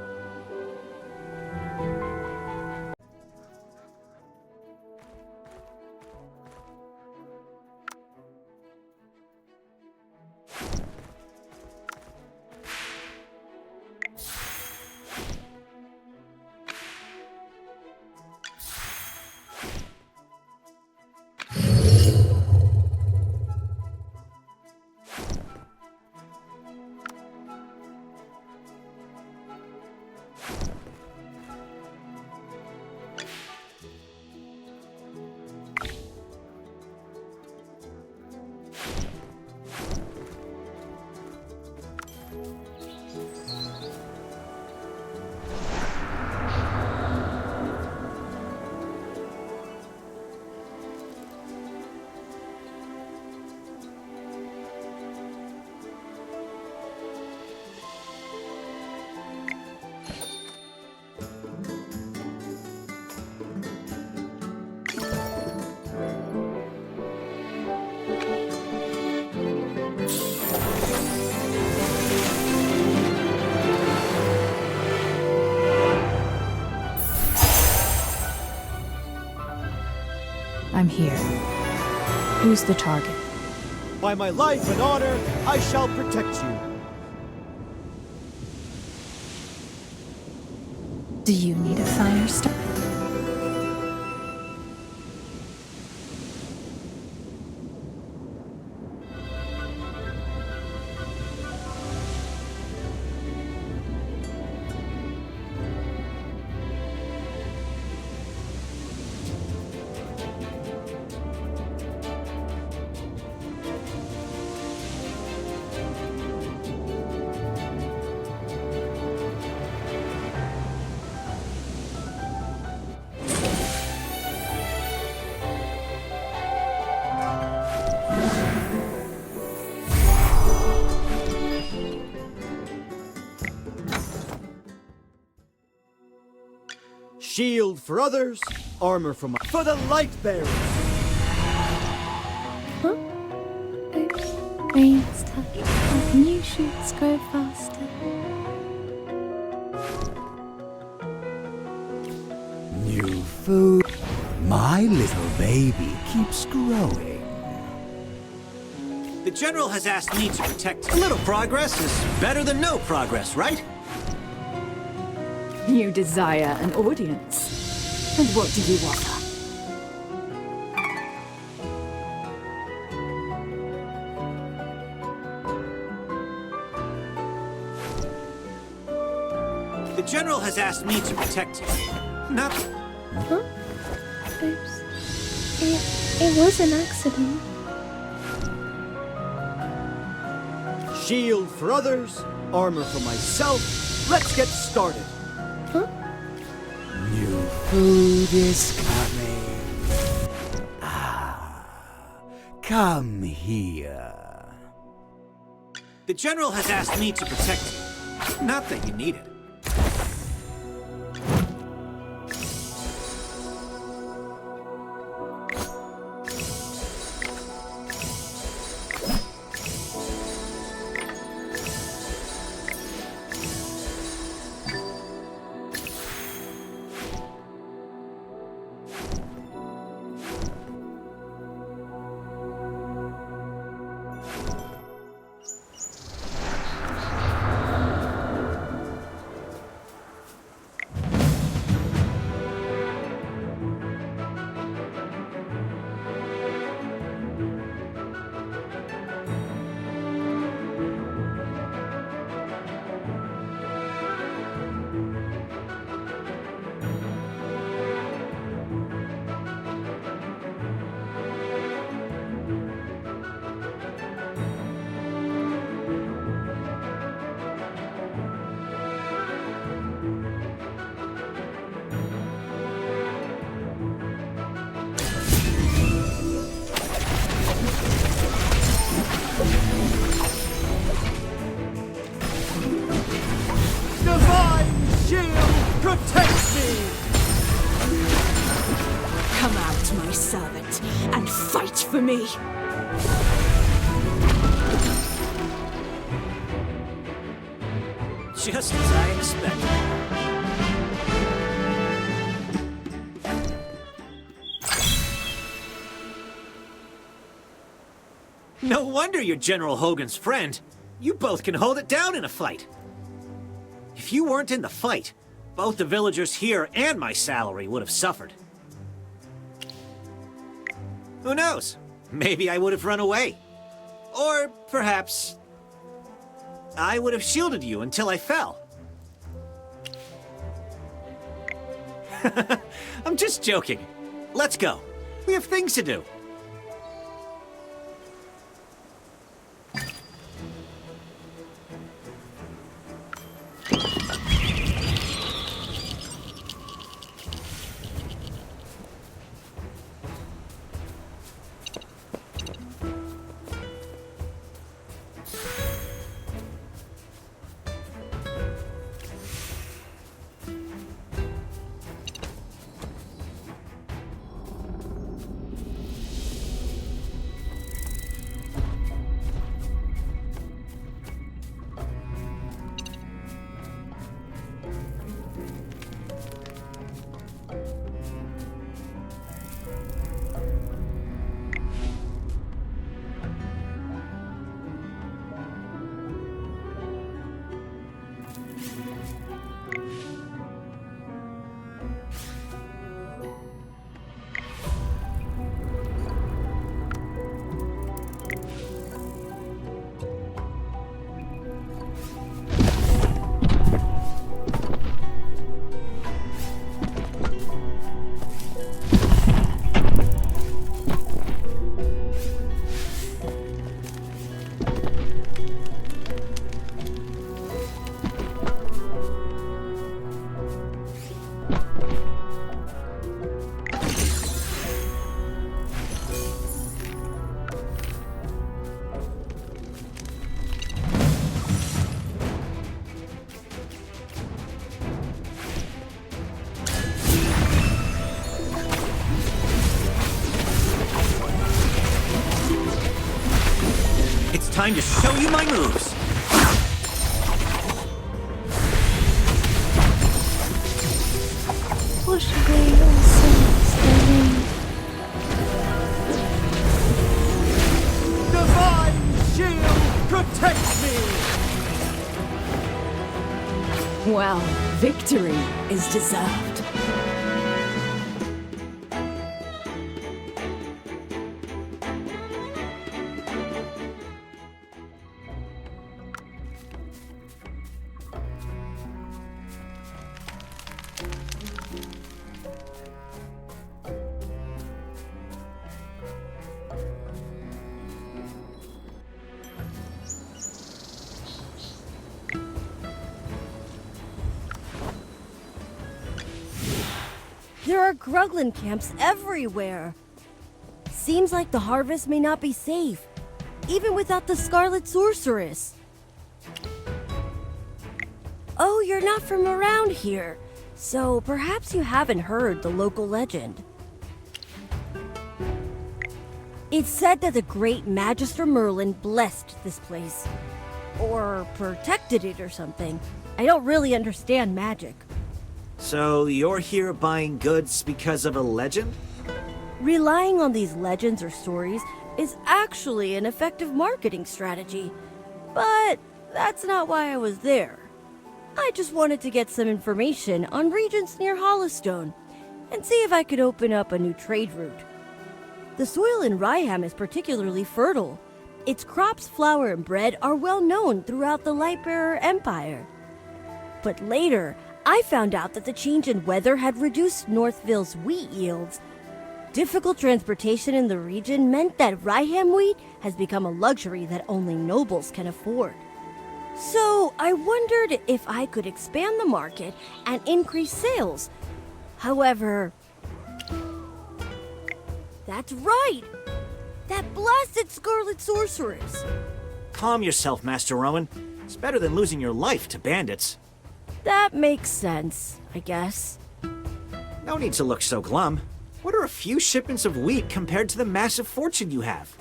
I'm here. Who's the target? By my life and honor, I shall protect you. Do you need a fire starter? Shield for others, armor for the light bearers. Huh? Oops. Rain's touch. Like new shoots grow faster. New food. My little baby keeps growing. The General has asked me to protect. A little progress is better than no progress, right? You desire an audience. And what do you offer? The General has asked me to protect you. Not... Huh? Oops. It was an accident. Shield for others, armor for myself. Let's get started. Huh? New food is coming. Ah, come here. The General has asked me to protect you. Not that you need it. Divine shield, protect me! Come out, my servant, and fight for me! Just as I expected. No wonder you're General Hogan's friend. You both can hold it down in a fight. If you weren't in the fight, both the villagers here and my salary would have suffered. Who knows? Maybe I would have run away. Or perhaps I would have shielded you until I fell. I'm just joking. Let's go. We have things to do. It's time to show you my moves. Wash away all sins therein. Divine shield, protect me! Well, victory is deserved. There are Gruglin camps everywhere. Seems like the harvest may not be safe, even without the Scarlet Sorceress. Oh, you're not from around here, so perhaps you haven't heard the local legend. It's said that the great Magister Merlin blessed this place. Or protected it or something. I don't really understand magic. So you're here buying goods because of a legend? Relying on these legends or stories is actually an effective marketing strategy. But that's not why I was there. I just wanted to get some information on regions near Hollowstone and see if I could open up a new trade route. The soil in Reyeham is particularly fertile. Its crops, flour, and bread are well known throughout the Lightbearer Empire. But later, I found out that the change in weather had reduced Northville's wheat yields. Difficult transportation in the region meant that Reyeham wheat has become a luxury that only nobles can afford. So I wondered if I could expand the market and increase sales. However, that's right! That blasted Scarlet Sorceress! Calm yourself, Master Rowan. It's better than losing your life to bandits. That makes sense, I guess. No need to look so glum. What are a few shipments of wheat compared to the massive fortune you have?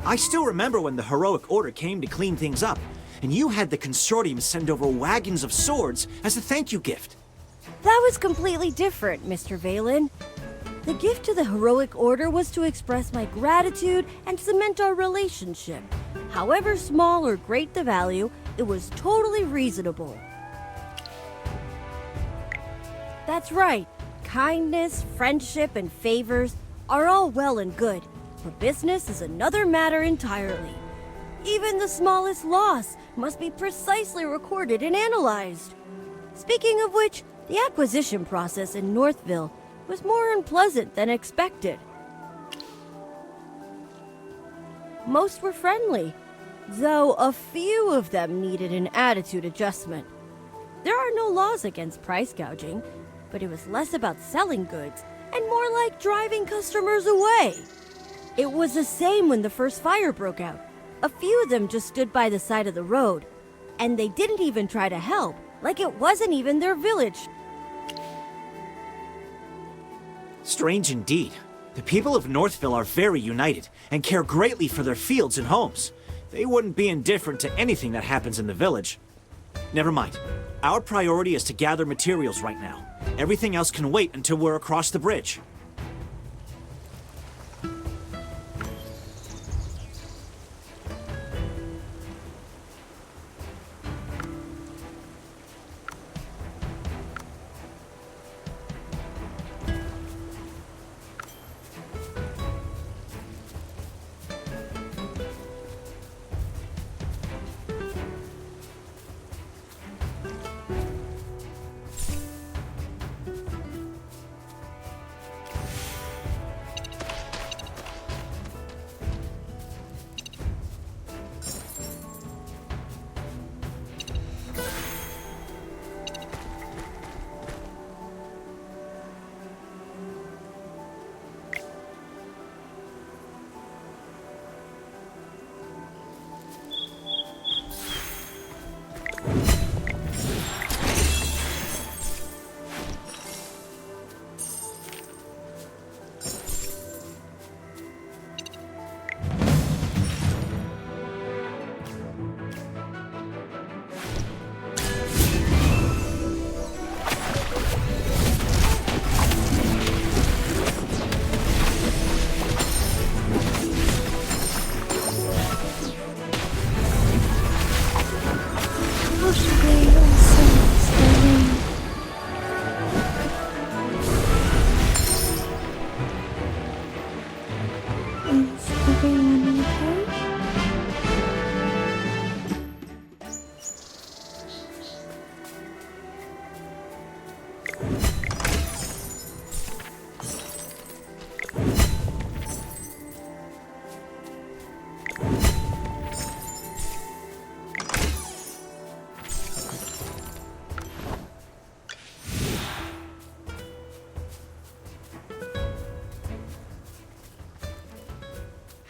I still remember when the Heroic Order came to clean things up, and you had the Consortium send over wagons of swords as a thank you gift. That was completely different, Mr. Valen. The gift to the Heroic Order was to express my gratitude and cement our relationship. However small or great the value, it was totally reasonable. That's right. Kindness, friendship, and favors are all well and good, but business is another matter entirely. Even the smallest loss must be precisely recorded and analyzed. Speaking of which, the acquisition process in Northville was more unpleasant than expected. Most were friendly, though a few of them needed an attitude adjustment. There are no laws against price gouging, but it was less about selling goods and more like driving customers away. It was the same when the first fire broke out. A few of them just stood by the side of the road, and they didn't even try to help, like it wasn't even their village. Strange indeed. The people of Northville are very united and care greatly for their fields and homes. They wouldn't be indifferent to anything that happens in the village. Never mind. Our priority is to gather materials right now. Everything else can wait until we're across the bridge.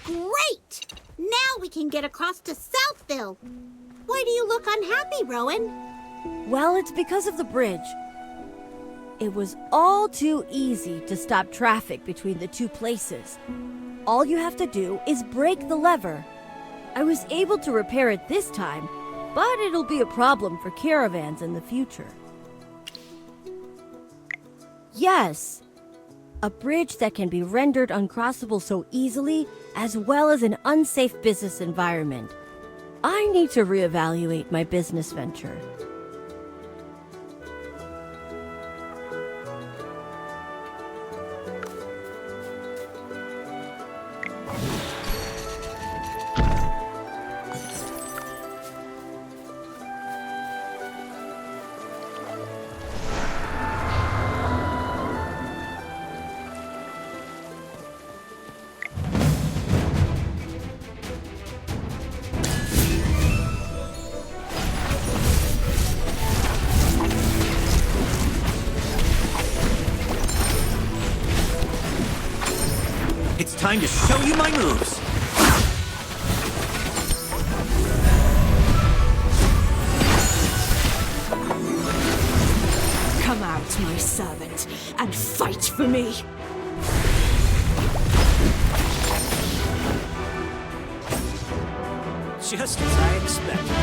Great! Now we can get across to Southville. Why do you look unhappy, Rowan? Well, it's because of the bridge. It was all too easy to stop traffic between the two places. All you have to do is break the lever. I was able to repair it this time, but it'll be a problem for caravans in the future. Yes, a bridge that can be rendered uncrossable so easily, as well as an unsafe business environment. I need to reevaluate my business venture. It's time to show you my moves. Come out, my servant, and fight for me. Just as I expected.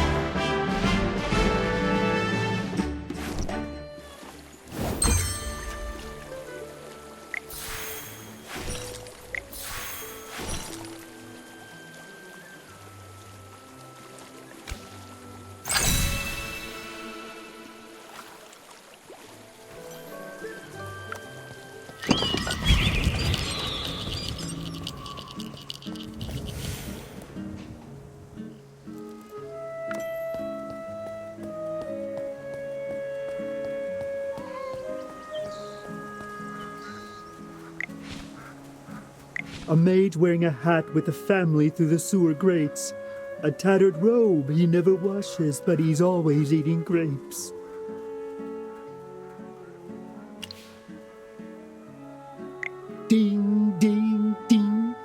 A maid wearing a hat with a family through the sewer grates. A tattered robe he never washes, but he's always eating grapes. Ding, ding, ding.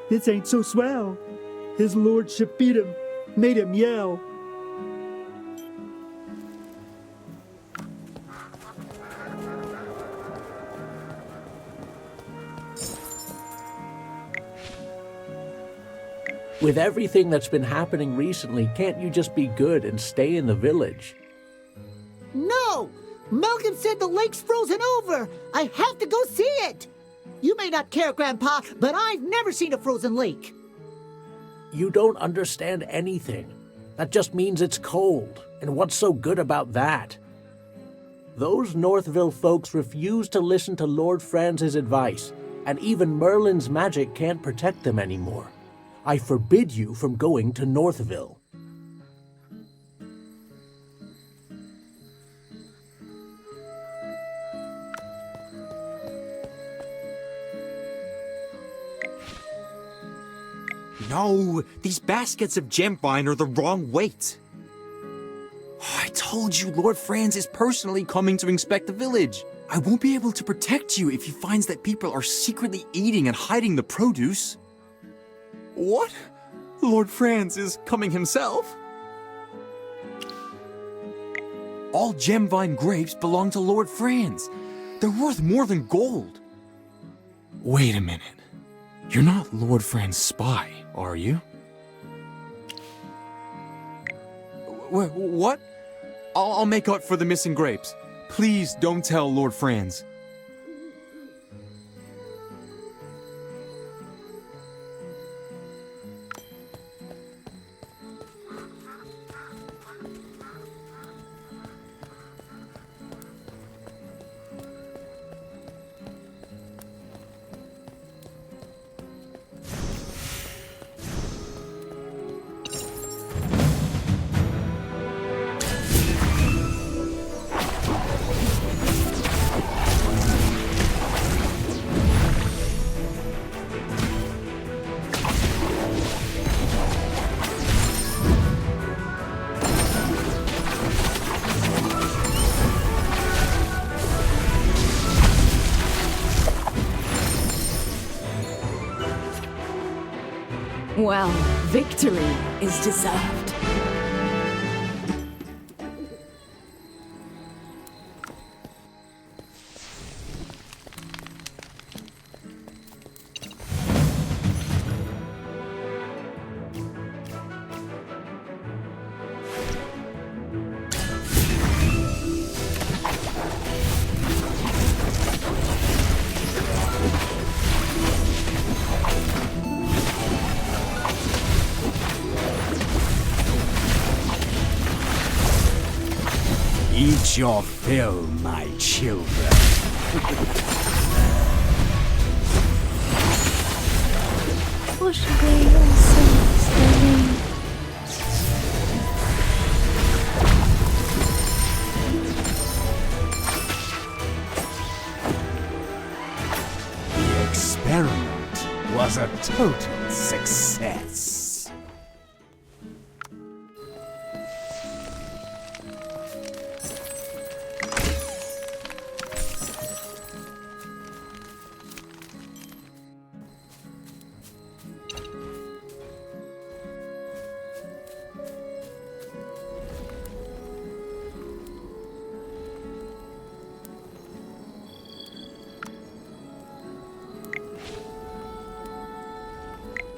This ain't so swell. His lordship beat him, made him yell. With everything that's been happening recently, can't you just be good and stay in the village? No! Malcolm said the lake's frozen over! I have to go see it! You may not care, Grandpa, but I've never seen a frozen lake. You don't understand anything. That just means it's cold. And what's so good about that? Those Northville folks refuse to listen to Lord Franz's advice, and even Merlin's magic can't protect them anymore. I forbid you from going to Northville. No, these baskets of gemvine are the wrong weight. I told you Lord Franz is personally coming to inspect the village. I won't be able to protect you if he finds that people are secretly eating and hiding the produce. What? Lord Franz is coming himself? All gemvine grapes belong to Lord Franz. They're worth more than gold. Wait a minute. You're not Lord Franz's spy, are you? What? I'll make up for the missing grapes. Please don't tell Lord Franz. Well, victory is deserved. Eat your fill, my children. Wash away all sins therein. The experiment was a total success.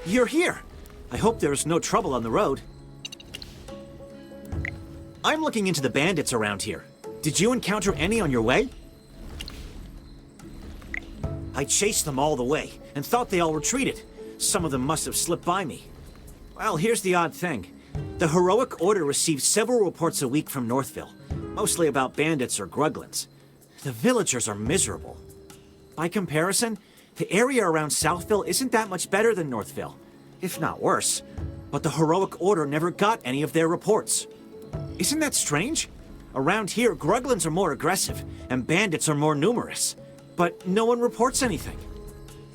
You're here! I hope there's no trouble on the road. I'm looking into the bandits around here. Did you encounter any on your way? I chased them all the way, and thought they all retreated. Some of them must have slipped by me. Well, here's the odd thing. The Heroic Order receives several reports a week from Northville, mostly about bandits or Gruglins. The villagers are miserable. By comparison, the area around Southville isn't that much better than Northville, if not worse. But the Heroic Order never got any of their reports. Isn't that strange? Around here, Gruglins are more aggressive, and bandits are more numerous. But no one reports anything.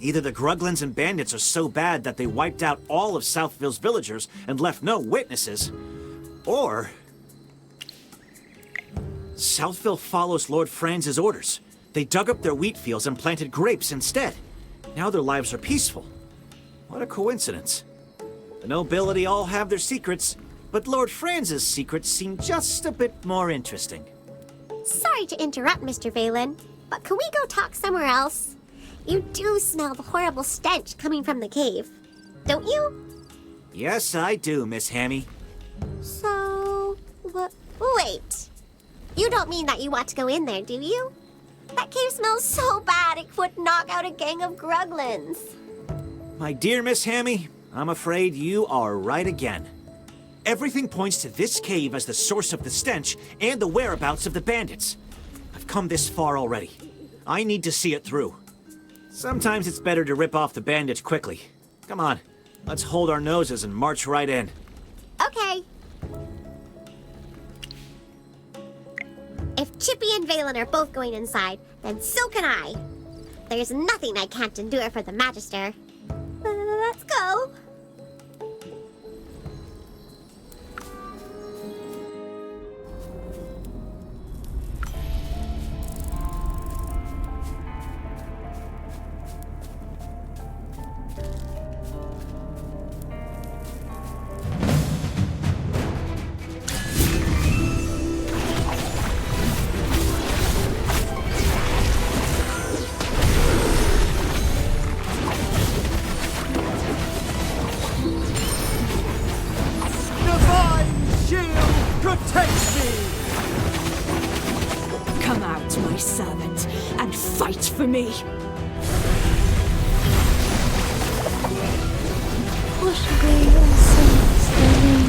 Either the Gruglins and bandits are so bad that they wiped out all of Southville's villagers and left no witnesses, or Southville follows Lord Franz's orders. They dug up their wheat fields and planted grapes instead. Now their lives are peaceful. What a coincidence. The nobility all have their secrets, but Lord Franz's secrets seem just a bit more interesting. Sorry to interrupt, Mr. Valen, but can we go talk somewhere else? You do smell the horrible stench coming from the cave, don't you? Yes, I do, Miss Hammy. So, wait. You don't mean that you want to go in there, do you? That cave smells so bad it would knock out a gang of Gruglins. My dear Miss Hammy, I'm afraid you are right again. Everything points to this cave as the source of the stench and the whereabouts of the bandits. I've come this far already. I need to see it through. Sometimes it's better to rip off the bandits quickly. Come on, let's hold our noses and march right in. Okay. If Chippy and Valen are both going inside, then so can I. There's nothing I can't endure for the Magister. Let's go. Come out, my servant, and fight for me. Wash away all sins therein.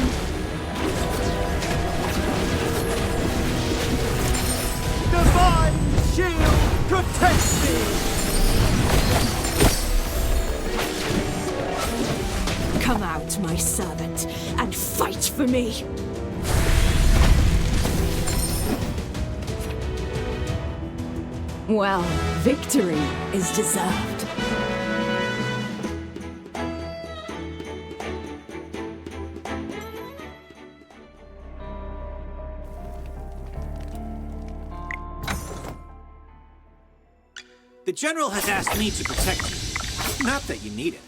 Divine shield, protect me! Come out, my servant, and fight for me. Well, victory is deserved. The General has asked me to protect you. Not that you need it.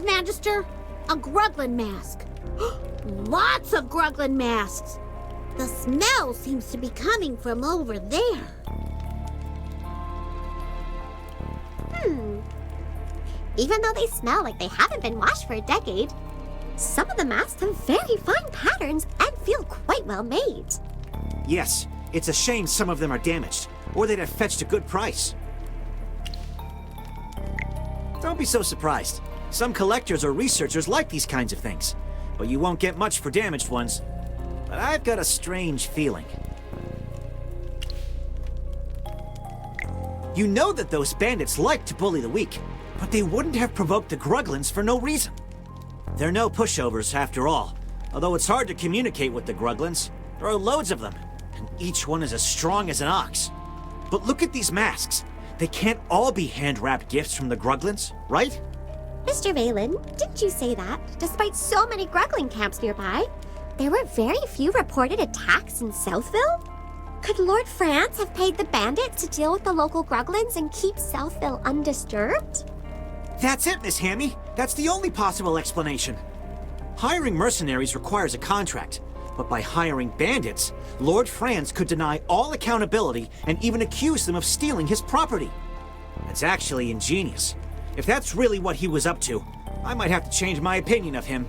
Magister. A Gruglin mask. Lots of Gruglin masks. The smell seems to be coming from over there. Even though they smell like they haven't been washed for a decade, some of the masks have very fine patterns and feel quite well made. Yes, it's a shame some of them are damaged, or they'd have fetched a good price. Don't be so surprised. Some collectors or researchers like these kinds of things, but you won't get much for damaged ones. But I've got a strange feeling. You know that those bandits like to bully the weak, but they wouldn't have provoked the Gruglins for no reason. They're no pushovers, after all. Although it's hard to communicate with the Gruglins. There are loads of them, and each one is as strong as an ox. But look at these masks. They can't all be hand-wrapped gifts from the Gruglins, right? Mr. Valen, didn't you say that, despite so many Gruglin camps nearby, there were very few reported attacks in Southville? Could Lord France have paid the bandits to deal with the local Gruglins and keep Southville undisturbed? That's it, Miss Hammy. That's the only possible explanation. Hiring mercenaries requires a contract, but by hiring bandits, Lord Franz could deny all accountability and even accuse them of stealing his property. That's actually ingenious. If that's really what he was up to, I might have to change my opinion of him.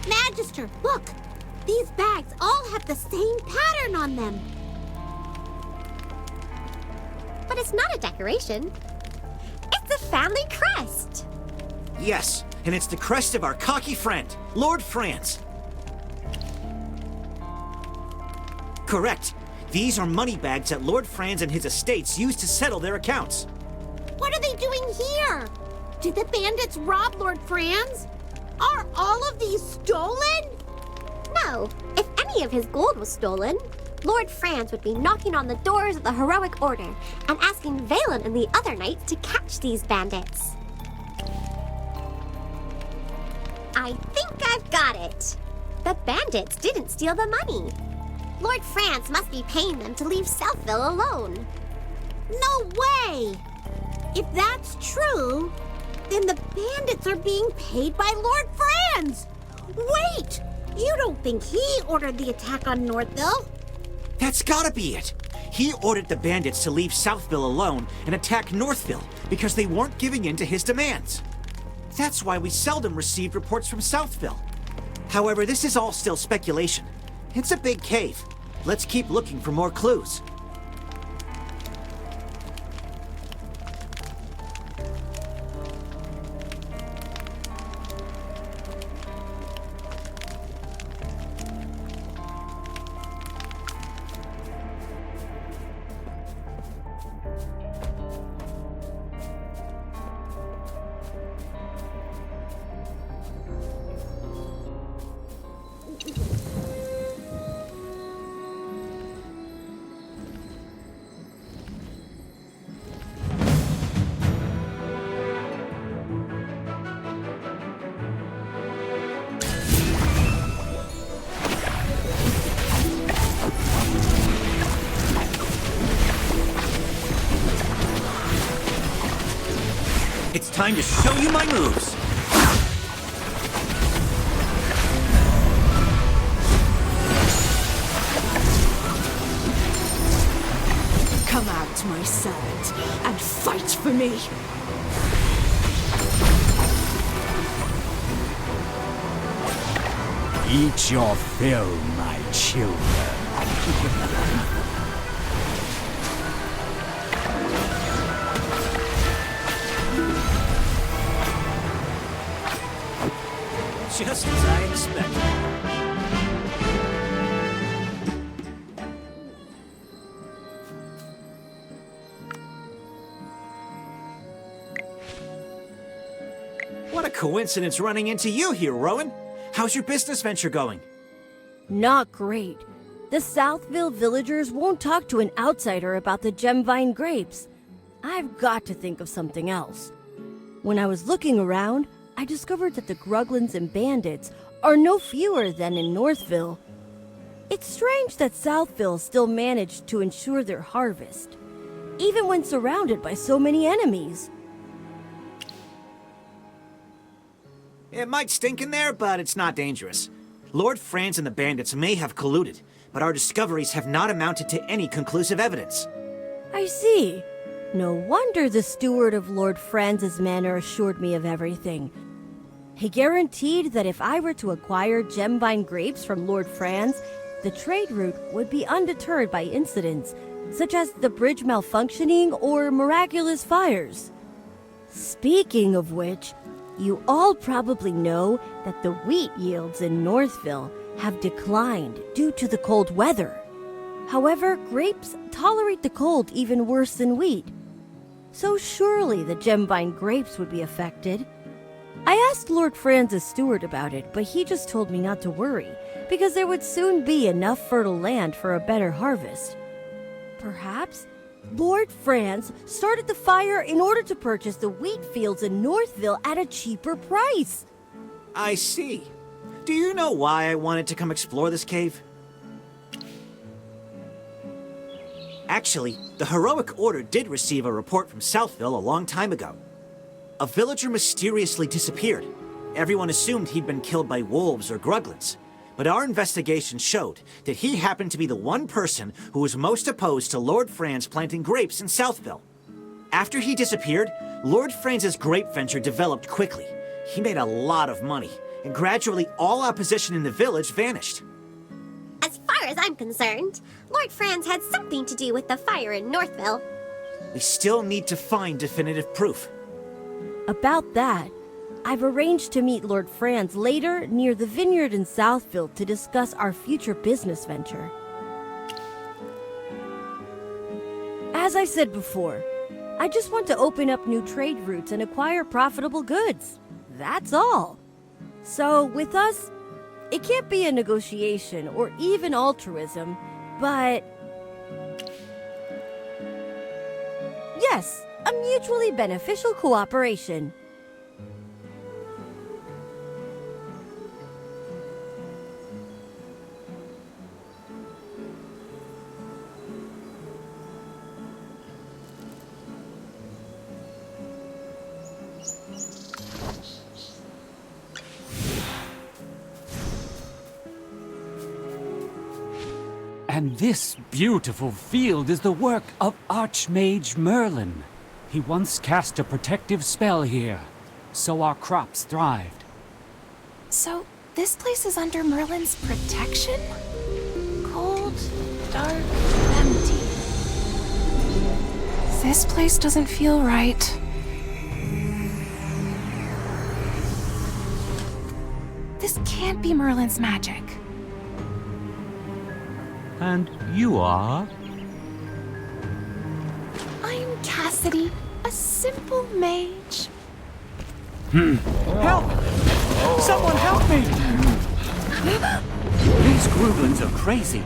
Magister, look! These bags all have the same pattern on them. But it's not a decoration. It's a family crest. Yes, and it's the crest of our cocky friend, Lord Franz. Correct. These are money bags that Lord Franz and his estates use to settle their accounts. What are they doing here? Did the bandits rob Lord Franz? Are all of these stolen? No. If any of his gold was stolen, Lord Franz would be knocking on the doors of the Heroic Order and asking Valen and the other knights to catch these bandits. I think I've got it. The bandits didn't steal the money. Lord Franz must be paying them to leave Southville alone. No way! If that's true, then the bandits are being paid by Lord Franz! Wait! You don't think he ordered the attack on Northville? That's gotta be it. He ordered the bandits to leave Southville alone and attack Northville because they weren't giving in to his demands. That's why we seldom received reports from Southville. However, this is all still speculation. It's a big cave. Let's keep looking for more clues. It's time to show you my moves. Come out, my servant, and fight for me. Eat your fill, my children. Just as I expected. What a coincidence running into you here, Rowan. How's your business venture going? Not great. The Southville villagers won't talk to an outsider about the Gemvine grapes. I've got to think of something else. When I was looking around, I discovered that the Gruglins and bandits are no fewer than in Northville. It's strange that Southville still managed to ensure their harvest, even when surrounded by so many enemies. It might stink in there, but it's not dangerous. Lord Franz and the bandits may have colluded, but our discoveries have not amounted to any conclusive evidence. I see. No wonder the steward of Lord Franz's manor assured me of everything. He guaranteed that if I were to acquire Gemvine grapes from Lord Franz, the trade route would be undeterred by incidents, such as the bridge malfunctioning or miraculous fires. Speaking of which, you all probably know that the wheat yields in Northville have declined due to the cold weather. However, grapes tolerate the cold even worse than wheat. So surely the Gemvine grapes would be affected. I asked Lord Franz's steward about it, but he just told me not to worry, because there would soon be enough fertile land for a better harvest. Perhaps Lord Franz started the fire in order to purchase the wheat fields in Northville at a cheaper price. I see. Do you know why I wanted to come explore this cave? Actually, the Heroic Order did receive a report from Southville a long time ago. A villager mysteriously disappeared. Everyone assumed he'd been killed by wolves or Gruglins. But our investigation showed that he happened to be the one person who was most opposed to Lord Franz planting grapes in Southville. After he disappeared, Lord Franz's grape venture developed quickly. He made a lot of money, and gradually all opposition in the village vanished. As far as I'm concerned, Lord Franz had something to do with the fire in Northville. We still need to find definitive proof. About that, I've arranged to meet Lord Franz later near the vineyard in Southville to discuss our future business venture. As I said before, I just want to open up new trade routes and acquire profitable goods. That's all. So with us, it can't be a negotiation or even altruism, but yes, a mutually beneficial cooperation. And this beautiful field is the work of Archmage Merlin. He once cast a protective spell here, so our crops thrived. So, this place is under Merlin's protection? Cold, dark, empty. This place doesn't feel right. This can't be Merlin's magic. And you are? I'm Cassidy, a simple mage. Help! Someone help me! These Gruglins are crazy.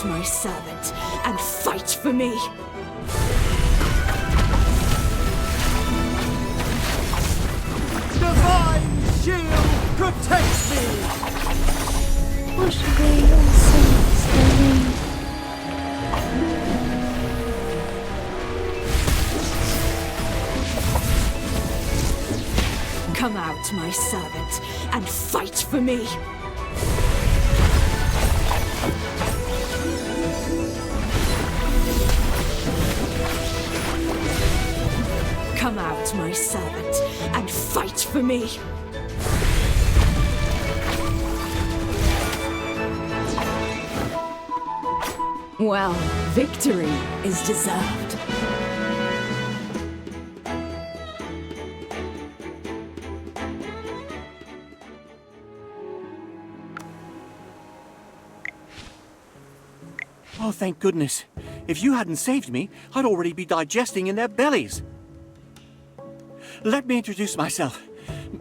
out, my servant, and fight for me. Divine shield protects me! Wash away all sins therein. Come out, my servant, and fight for me. Come out, my servant, and fight for me. Well, victory is deserved. Oh, thank goodness. If you hadn't saved me, I'd already be digesting in their bellies. Let me introduce myself.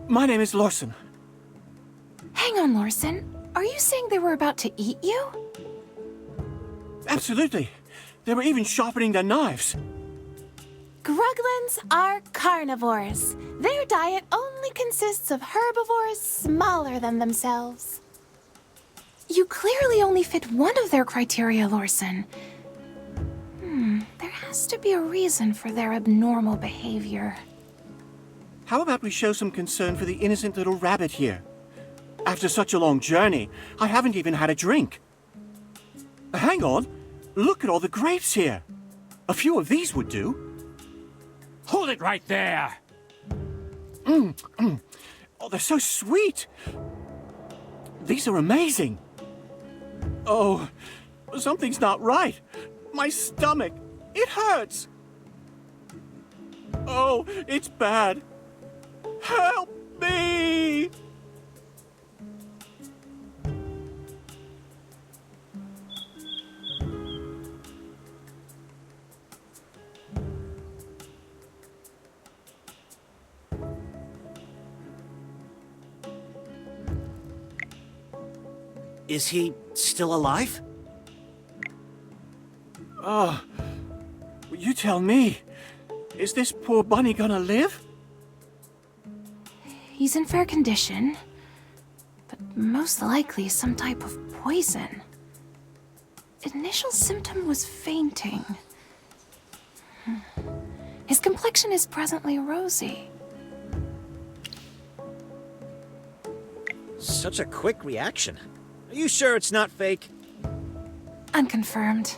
My name is Lorson. Hang on, Lorson. Are you saying they were about to eat you? Absolutely. They were even sharpening their knives. Gruglins are carnivores. Their diet only consists of herbivores smaller than themselves. You clearly only fit one of their criteria, Lorson. There has to be a reason for their abnormal behavior. How about we show some concern for the innocent little rabbit here? After such a long journey, I haven't even had a drink. Hang on. Look at all the grapes here. A few of these would do. Hold it right there! Oh, they're so sweet. These are amazing. Oh, something's not right. My stomach, it hurts. Oh, it's bad. Help me! Is he still alive? Oh, you tell me. Is this poor bunny gonna live? He's in fair condition, but most likely some type of poison. Initial symptom was fainting. His complexion is presently rosy. Such a quick reaction. Are you sure it's not fake? Unconfirmed.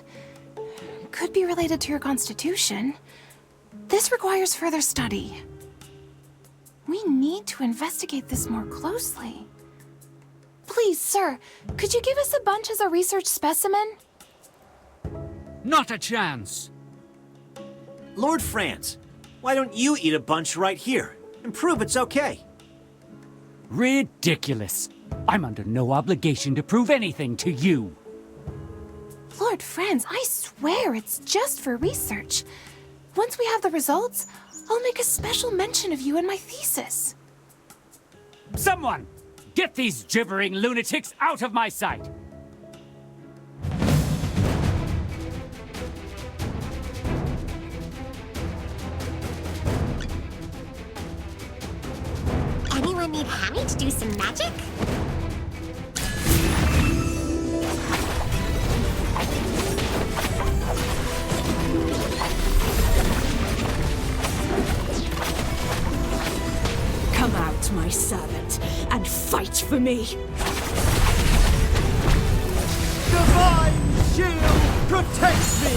Could be related to your constitution. This requires further study. We need to investigate this more closely. Please, sir, could you give us a bunch as a research specimen? Not a chance! Lord Franz, why don't you eat a bunch right here and prove it's okay? Ridiculous. I'm under no obligation to prove anything to you. Lord Franz, I swear it's just for research. Once we have the results, I'll make a special mention of you in my thesis. Someone! Get these gibbering lunatics out of my sight! Anyone need Hammy to do some magic? Come out, my servant, and fight for me. Divine shield protects me!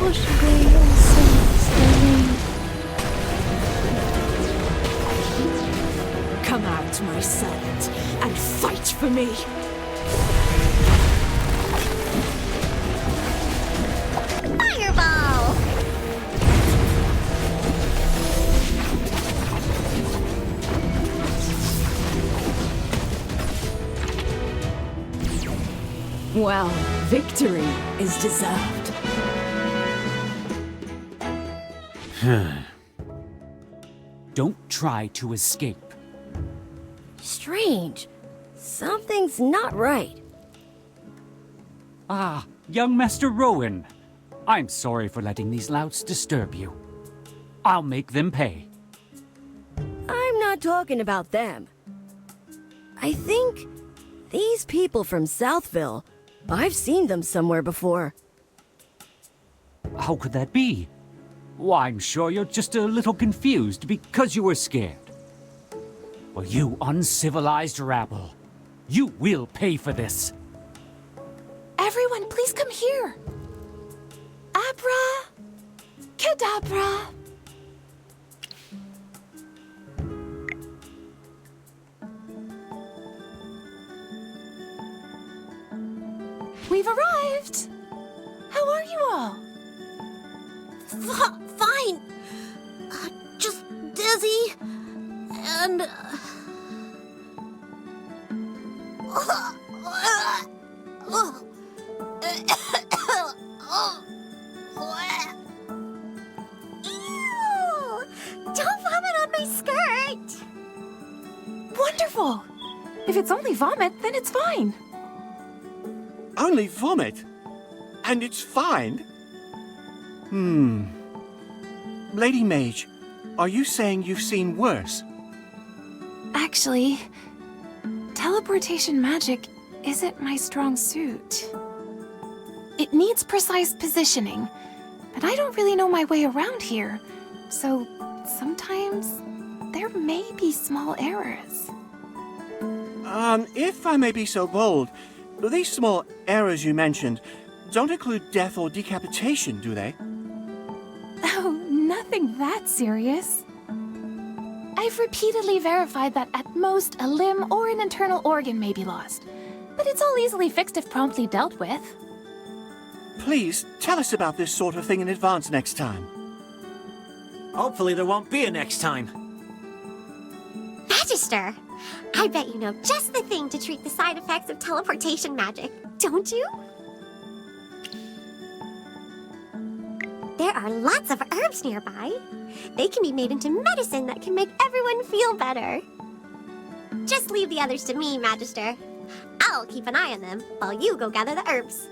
Wash away all sins therein. Come out, my servant, and fight for me. Fireball! Well, victory is deserved. Don't try to escape. Strange. Something's not right. Ah, young Master Rowan. I'm sorry for letting these louts disturb you. I'll make them pay. I'm not talking about them. I think these people from Southville, I've seen them somewhere before. How could that be? Why, I'm sure you're just a little confused because you were scared. Well, you uncivilized rabble. You will pay for this. Everyone, please come here. Abra Cadabra. We've arrived. How are you all? Fine. Just dizzy. And... Ew! Don't vomit on my skirt! Wonderful. If it's only vomit, then it's fine. Only vomit? And it's fine? Lady Mage, are you saying you've seen worse? Actually, teleportation magic isn't my strong suit. It needs precise positioning, but I don't really know my way around here, so sometimes there may be small errors. If I may be so bold, these small errors you mentioned don't include death or decapitation, do they? Oh, nothing that serious. I've repeatedly verified that at most a limb or an internal organ may be lost, but it's all easily fixed if promptly dealt with. Please, tell us about this sort of thing in advance next time. Hopefully there won't be a next time. Magister, I bet you know just the thing to treat the side effects of teleportation magic, don't you? There are lots of herbs nearby. They can be made into medicine that can make everyone feel better. Just leave the others to me, Magister. I'll keep an eye on them while you go gather the herbs.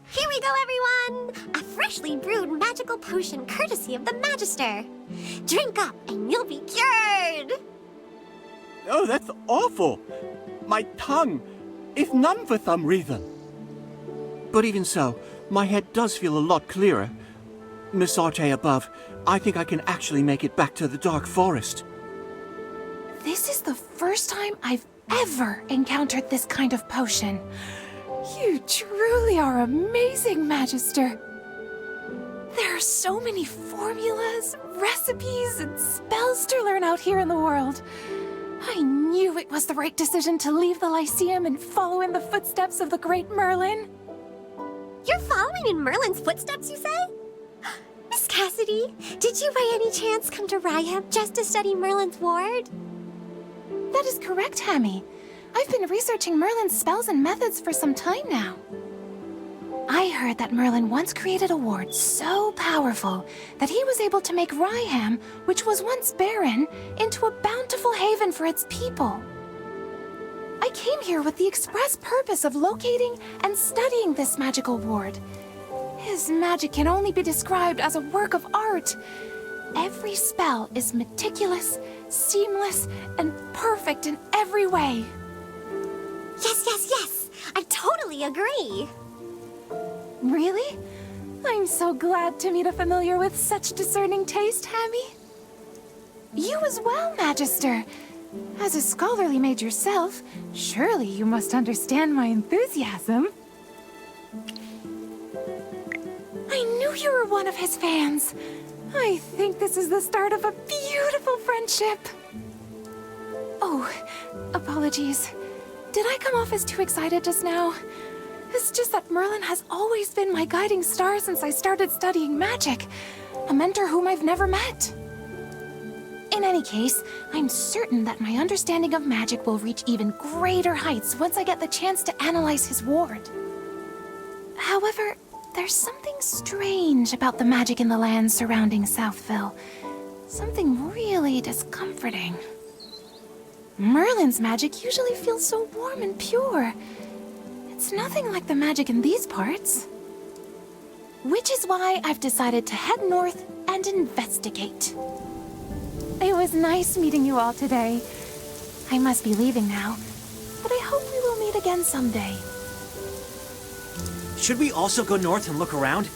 Here we go, everyone! A freshly brewed magical potion courtesy of the Magister. Drink up and you'll be cured! Oh, that's awful! My tongue is numb for some reason. But even so, my head does feel a lot clearer. Miss Arte above, I think I can actually make it back to the Dark Forest. This is the first time I've ever encountered this kind of potion. You truly are amazing, Magister. There are so many formulas, recipes, and spells to learn out here in the world. I knew it was the right decision to leave the Lyceum and follow in the footsteps of the great Merlin. You're following in Merlin's footsteps, you say? Miss Cassidy, did you by any chance come to Reyeham just to study Merlin's ward? That is correct, Hammy. I've been researching Merlin's spells and methods for some time now. I heard that Merlin once created a ward so powerful that he was able to make Reyeham, which was once barren, into a bountiful haven for its people. I came here with the express purpose of locating and studying this magical ward. His magic can only be described as a work of art. Every spell is meticulous, seamless, and perfect in every way. Yes! I totally agree! Really? I'm so glad to meet a familiar with such discerning taste, Hammy. You as well, Magister. As a scholarly mage yourself, surely you must understand my enthusiasm. I knew you were one of his fans. I think this is the start of a beautiful friendship. Oh, apologies. Did I come off as too excited just now? It's just that Merlin has always been my guiding star since I started studying magic. A mentor whom I've never met. In any case, I'm certain that my understanding of magic will reach even greater heights once I get the chance to analyze his ward. However, there's something strange about the magic in the lands surrounding Southville. Something really discomforting. Merlin's magic usually feels so warm and pure. It's nothing like the magic in these parts. Which is why I've decided to head north and investigate. It was nice meeting you all today. I must be leaving now, but I hope we will meet again someday. Should we also go north and look around?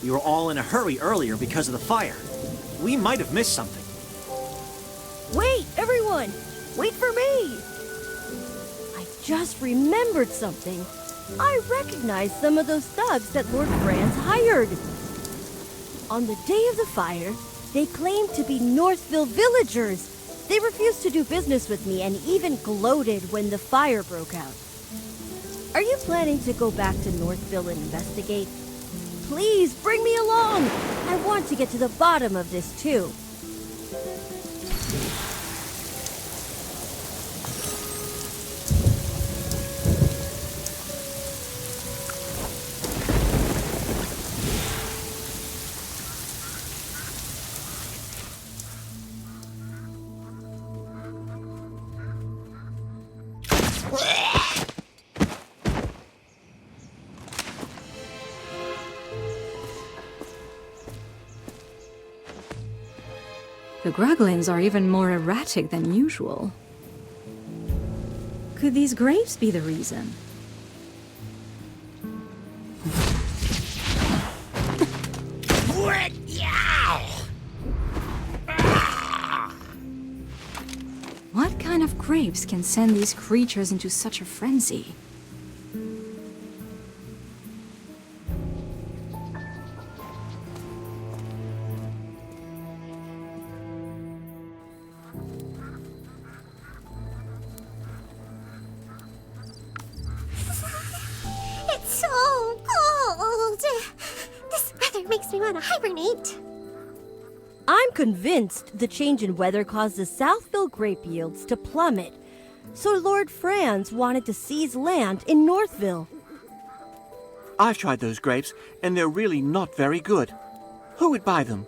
We were all in a hurry earlier because of the fire. We might have missed something. Wait, everyone! Wait for me! I just remembered something. I recognize some of those thugs that Lord Franz hired. On the day of the fire, they claimed to be Northville villagers. They refused to do business with me and even gloated when the fire broke out. Are you planning to go back to Northville and investigate? Please, bring me along! I want to get to the bottom of this, too. The Gruglins are even more erratic than usual. Could these grapes be the reason? What kind of grapes can send these creatures into such a frenzy? It's so cold. This weather makes me want to hibernate. I'm convinced the change in weather caused the Southville grape yields to plummet. So Lord Franz wanted to seize land in Northville. I've tried those grapes, and they're really not very good. Who would buy them?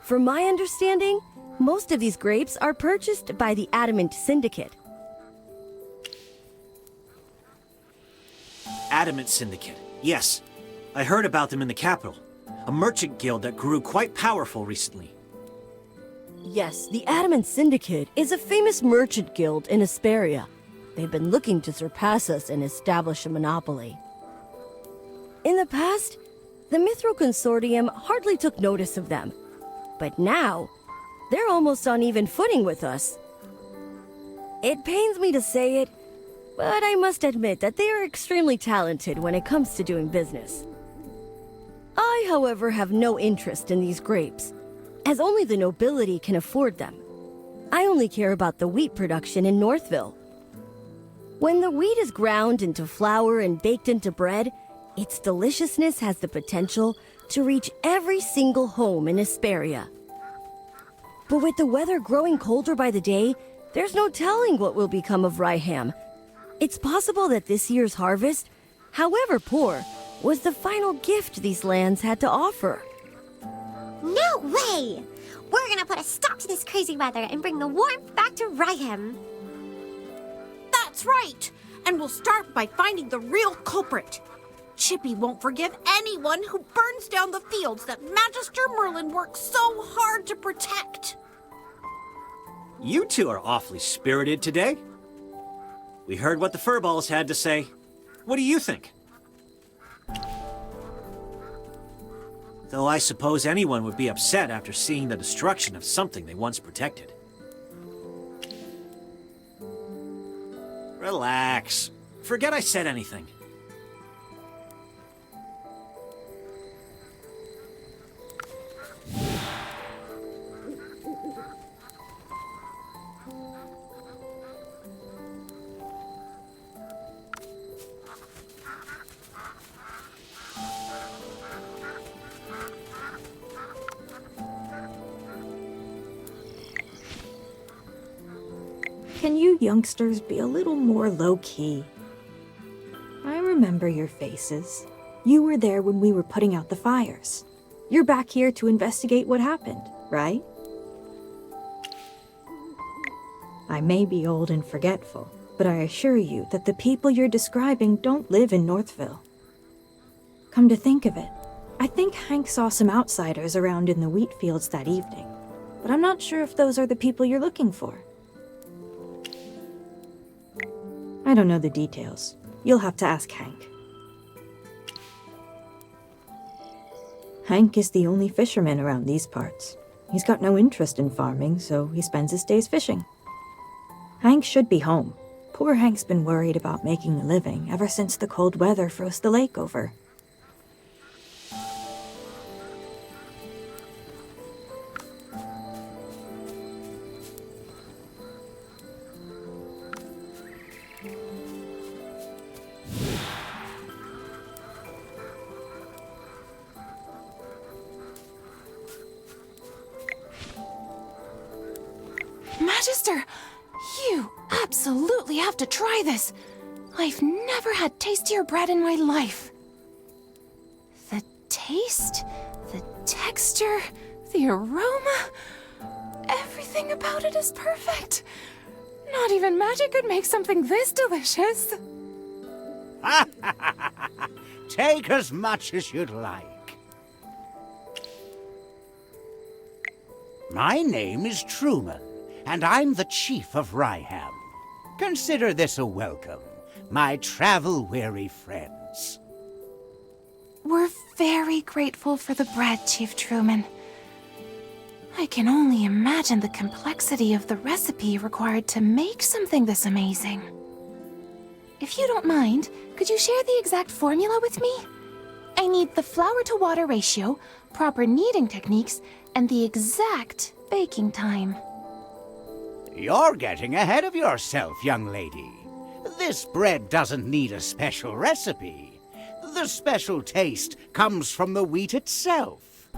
From my understanding, most of these grapes are purchased by the Adamant Syndicate. Adamant Syndicate. Yes, I heard about them in the capital. A merchant guild that grew quite powerful recently. Yes, the Adamant Syndicate is a famous merchant guild in Esperia. They've been looking to surpass us and establish a monopoly. In the past, the Mithril Consortium hardly took notice of them. But now, they're almost on even footing with us. It pains me to say it, but I must admit that they are extremely talented when it comes to doing business. I, however, have no interest in these grapes, as only the nobility can afford them. I only care about the wheat production in Northville. When the wheat is ground into flour and baked into bread, its deliciousness has the potential to reach every single home in Esperia. But with the weather growing colder by the day, there's no telling what will become of Reyeham. It's possible that this year's harvest, however poor, was the final gift these lands had to offer. No way! We're gonna put a stop to this crazy weather and bring the warmth back to Reyeham. That's right! And we'll start by finding the real culprit. Chippy won't forgive anyone who burns down the fields that Magister Merlin worked so hard to protect. You two are awfully spirited today. We heard what the furballs had to say. What do you think? Though I suppose anyone would be upset after seeing the destruction of something they once protected. Relax. Forget I said anything. Can you youngsters be a little more low-key? I remember your faces. You were there when we were putting out the fires. You're back here to investigate what happened, right? I may be old and forgetful, but I assure you that the people you're describing don't live in Northville. Come to think of it, I think Hank saw some outsiders around in the wheat fields that evening, but I'm not sure if those are the people you're looking for. I don't know the details. You'll have to ask Hank. Hank is the only fisherman around these parts. He's got no interest in farming, so he spends his days fishing. Hank should be home. Poor Hank's been worried about making a living ever since the cold weather froze the lake over. Magister, you absolutely have to try this. I've never had tastier bread in my life. The taste, the texture, the aroma, everything about it is perfect. Not even magic could make something this delicious. Take as much as you'd like. My name is Truman, and I'm the chief of Reyeham. Consider this a welcome, my travel-weary friends. We're very grateful for the bread, Chief Truman. I can only imagine the complexity of the recipe required to make something this amazing. If you don't mind, could you share the exact formula with me? I need the flour-to-water ratio, proper kneading techniques, and the exact baking time. You're getting ahead of yourself, young lady. This bread doesn't need a special recipe. The special taste comes from the wheat itself.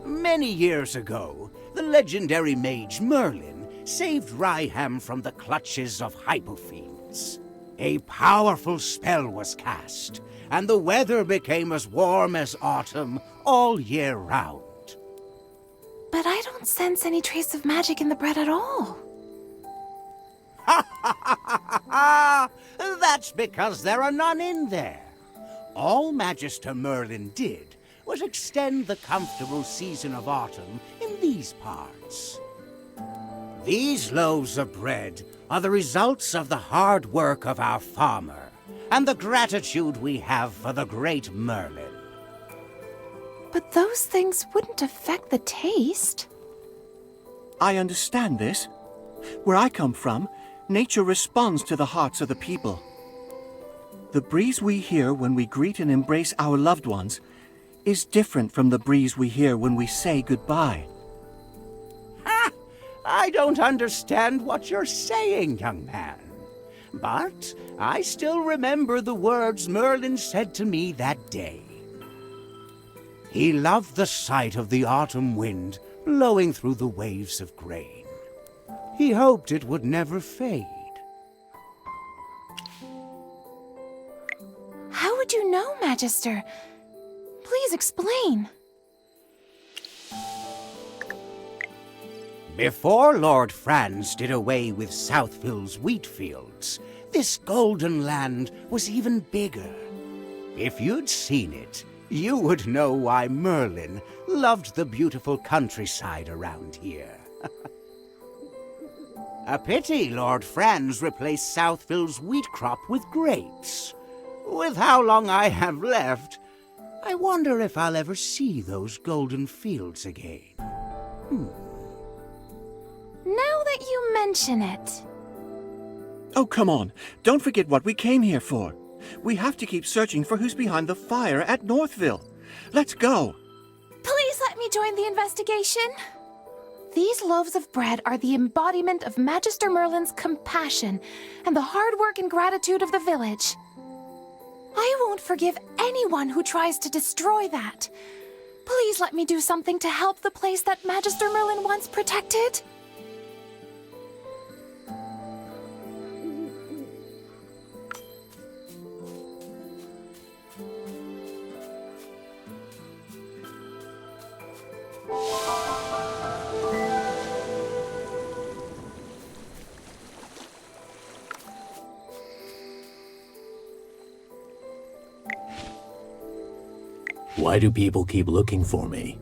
Many years ago, the legendary mage Merlin saved Reyeham from the clutches of hypofiends. A powerful spell was cast, and the weather became as warm as autumn all year round. But I don't sense any trace of magic in the bread at all. That's because there are none in there. All Magister Merlin did was extend the comfortable season of autumn in these parts. These loaves of bread are the results of the hard work of our farmer and the gratitude we have for the great Merlin. But those things wouldn't affect the taste. I understand this. Where I come from, nature responds to the hearts of the people. The breeze we hear when we greet and embrace our loved ones is different from the breeze we hear when we say goodbye. I don't understand what you're saying, young man. But I still remember the words Merlin said to me that day. He loved the sight of the autumn wind blowing through the waves of grain. He hoped it would never fade. How would you know, Magister? Please explain. Before Lord Franz did away with Southville's wheat fields, this golden land was even bigger. If you'd seen it, you would know why Merlin loved the beautiful countryside around here. A pity Lord Franz replaced Southville's wheat crop with grapes. With how long I have left, I wonder if I'll ever see those golden fields again. Now that you mention it. Oh, come on. Don't forget what we came here for. We have to keep searching for who's behind the fire at Northville. Let's go. Please let me join the investigation. These loaves of bread are the embodiment of Magister Merlin's compassion and the hard work and gratitude of the village. I won't forgive anyone who tries to destroy that. Please let me do something to help the place that Magister Merlin once protected. Why do people keep looking for me?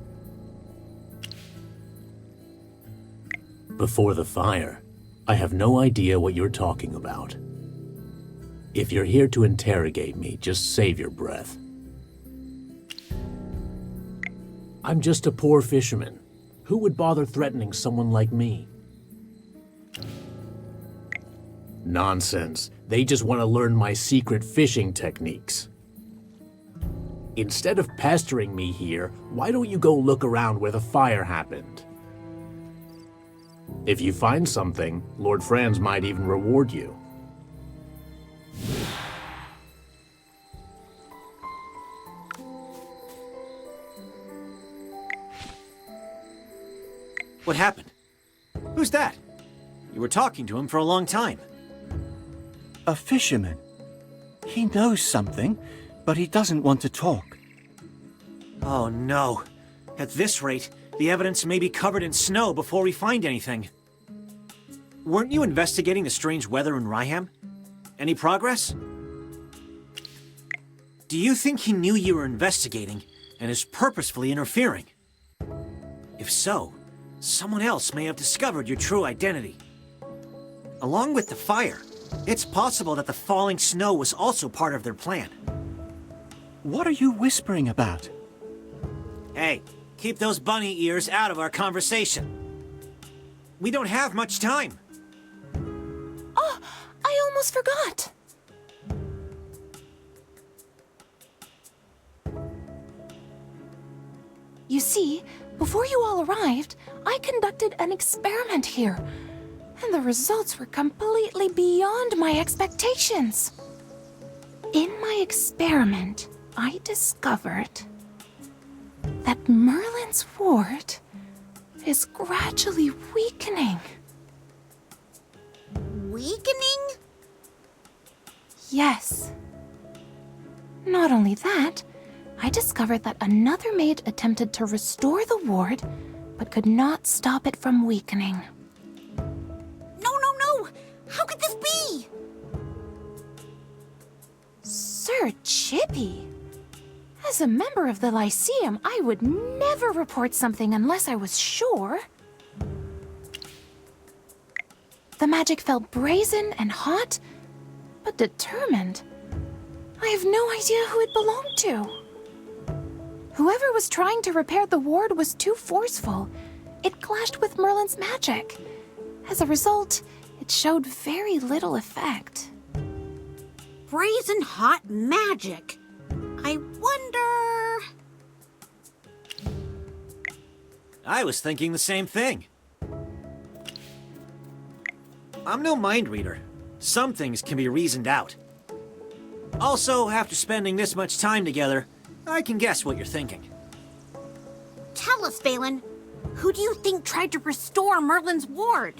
Before the fire, I have no idea what you're talking about. If you're here to interrogate me, just save your breath. I'm just a poor fisherman. Who would bother threatening someone like me? Nonsense. They just want to learn my secret fishing techniques. Instead of pestering me here, why don't you go look around where the fire happened? If you find something, Lord Franz might even reward you. What happened? Who's that? You were talking to him for a long time. A fisherman. He knows something, but he doesn't want to talk. Oh no. At this rate, the evidence may be covered in snow before we find anything. Weren't you investigating the strange weather in Reyeham? Any progress? Do you think he knew you were investigating and is purposefully interfering? If so, someone else may have discovered your true identity. Along with the fire, it's possible that the falling snow was also part of their plan. What are you whispering about? Hey, keep those bunny ears out of our conversation. We don't have much time. Oh, I almost forgot. You see, before you all arrived, I conducted an experiment here, and the results were completely beyond my expectations. In my experiment, I discovered that Merlin's ward is gradually weakening. Weakening? Yes. Not only that, I discovered that another maid attempted to restore the ward, but could not stop it from weakening. No! How could this be? Sir Chippy, as a member of the Lyceum, I would never report something unless I was sure. The magic felt brazen and hot, but determined. I have no idea who it belonged to. Whoever was trying to repair the ward was too forceful. It clashed with Merlin's magic. As a result, it showed very little effect. Brazen hot magic. I wonder... I was thinking the same thing. I'm no mind reader. Some things can be reasoned out. Also, after spending this much time together, I can guess what you're thinking. Tell us, Valen. Who do you think tried to restore Merlin's ward?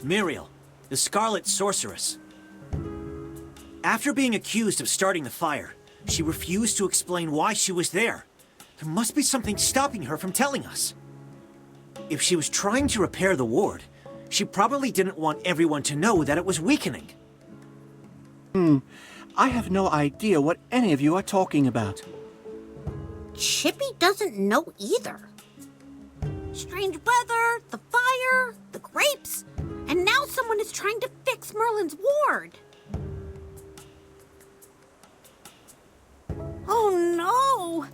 Muriel, the Scarlet Sorceress. After being accused of starting the fire, she refused to explain why she was there. There must be something stopping her from telling us. If she was trying to repair the ward, she probably didn't want everyone to know that it was weakening. I have no idea what any of you are talking about. Chippy doesn't know either. Strange weather, the fire, the grapes, and now someone is trying to fix Merlin's ward. Oh no!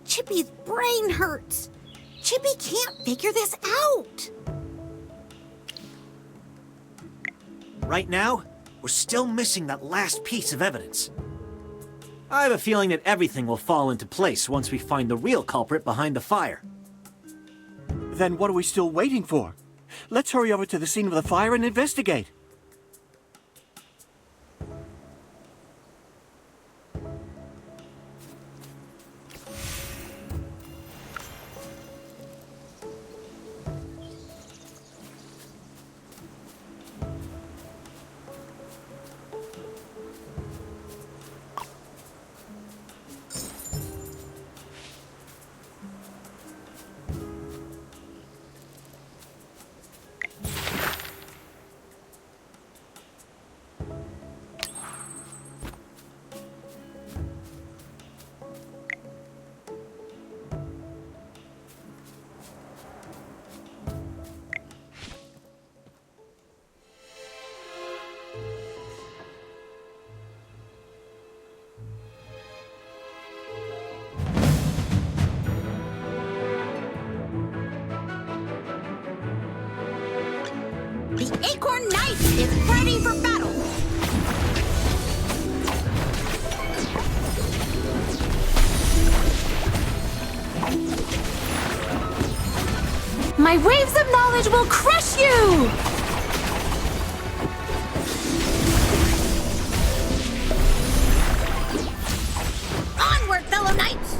Chippy's brain hurts. Chippy can't figure this out. Right now, we're still missing that last piece of evidence. I have a feeling that everything will fall into place once we find the real culprit behind the fire. Then what are we still waiting for? Let's hurry over to the scene of the fire and investigate. is ready for battle! My waves of knowledge will crush you! Onward, fellow knights!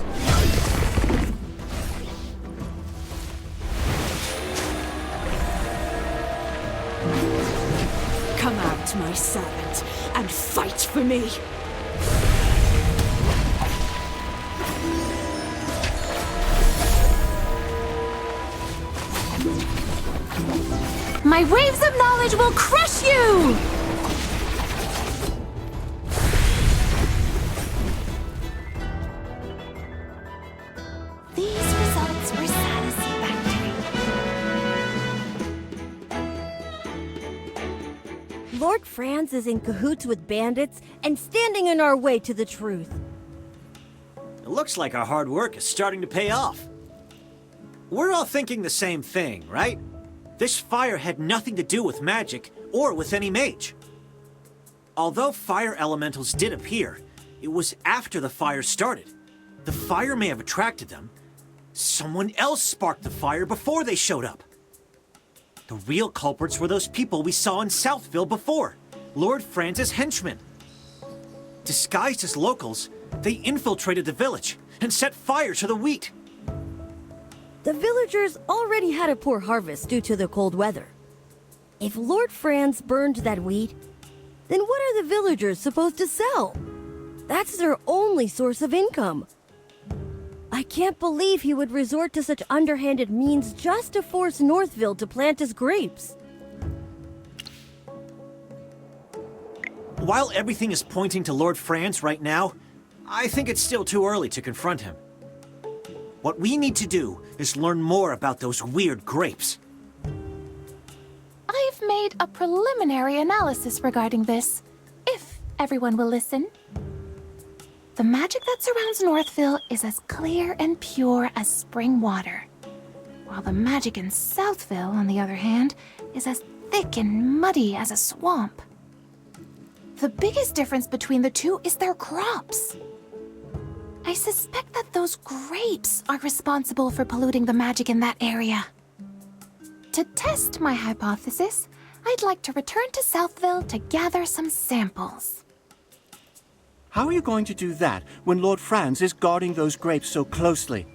Come out, my servant, and fight for me. My waves of knowledge will crush you! These results were satisfactory. Lord Franz is in cahoots with bandits and standing in our way to the truth. It looks like our hard work is starting to pay off. We're all thinking the same thing, right? This fire had nothing to do with magic or with any mage. Although fire elementals did appear, it was after the fire started. The fire may have attracted them. Someone else sparked the fire before they showed up. The real culprits were those people we saw in Southville before, Lord Franz's henchmen. Disguised as locals, they infiltrated the village and set fire to the wheat. The villagers already had a poor harvest due to the cold weather. If Lord Franz burned that wheat, then what are the villagers supposed to sell? That's their only source of income. I can't believe he would resort to such underhanded means just to force Northville to plant his grapes. While everything is pointing to Lord Franz right now, I think it's still too early to confront him. What we need to do is learn more about those weird grapes. I've made a preliminary analysis regarding this, if everyone will listen. The magic that surrounds Northville is as clear and pure as spring water, while the magic in Southville, on the other hand, is as thick and muddy as a swamp. The biggest difference between the two is their crops. I suspect that those grapes are responsible for polluting the magic in that area. To test my hypothesis, I'd like to return to Southville to gather some samples. How are you going to do that when Lord Franz is guarding those grapes so closely?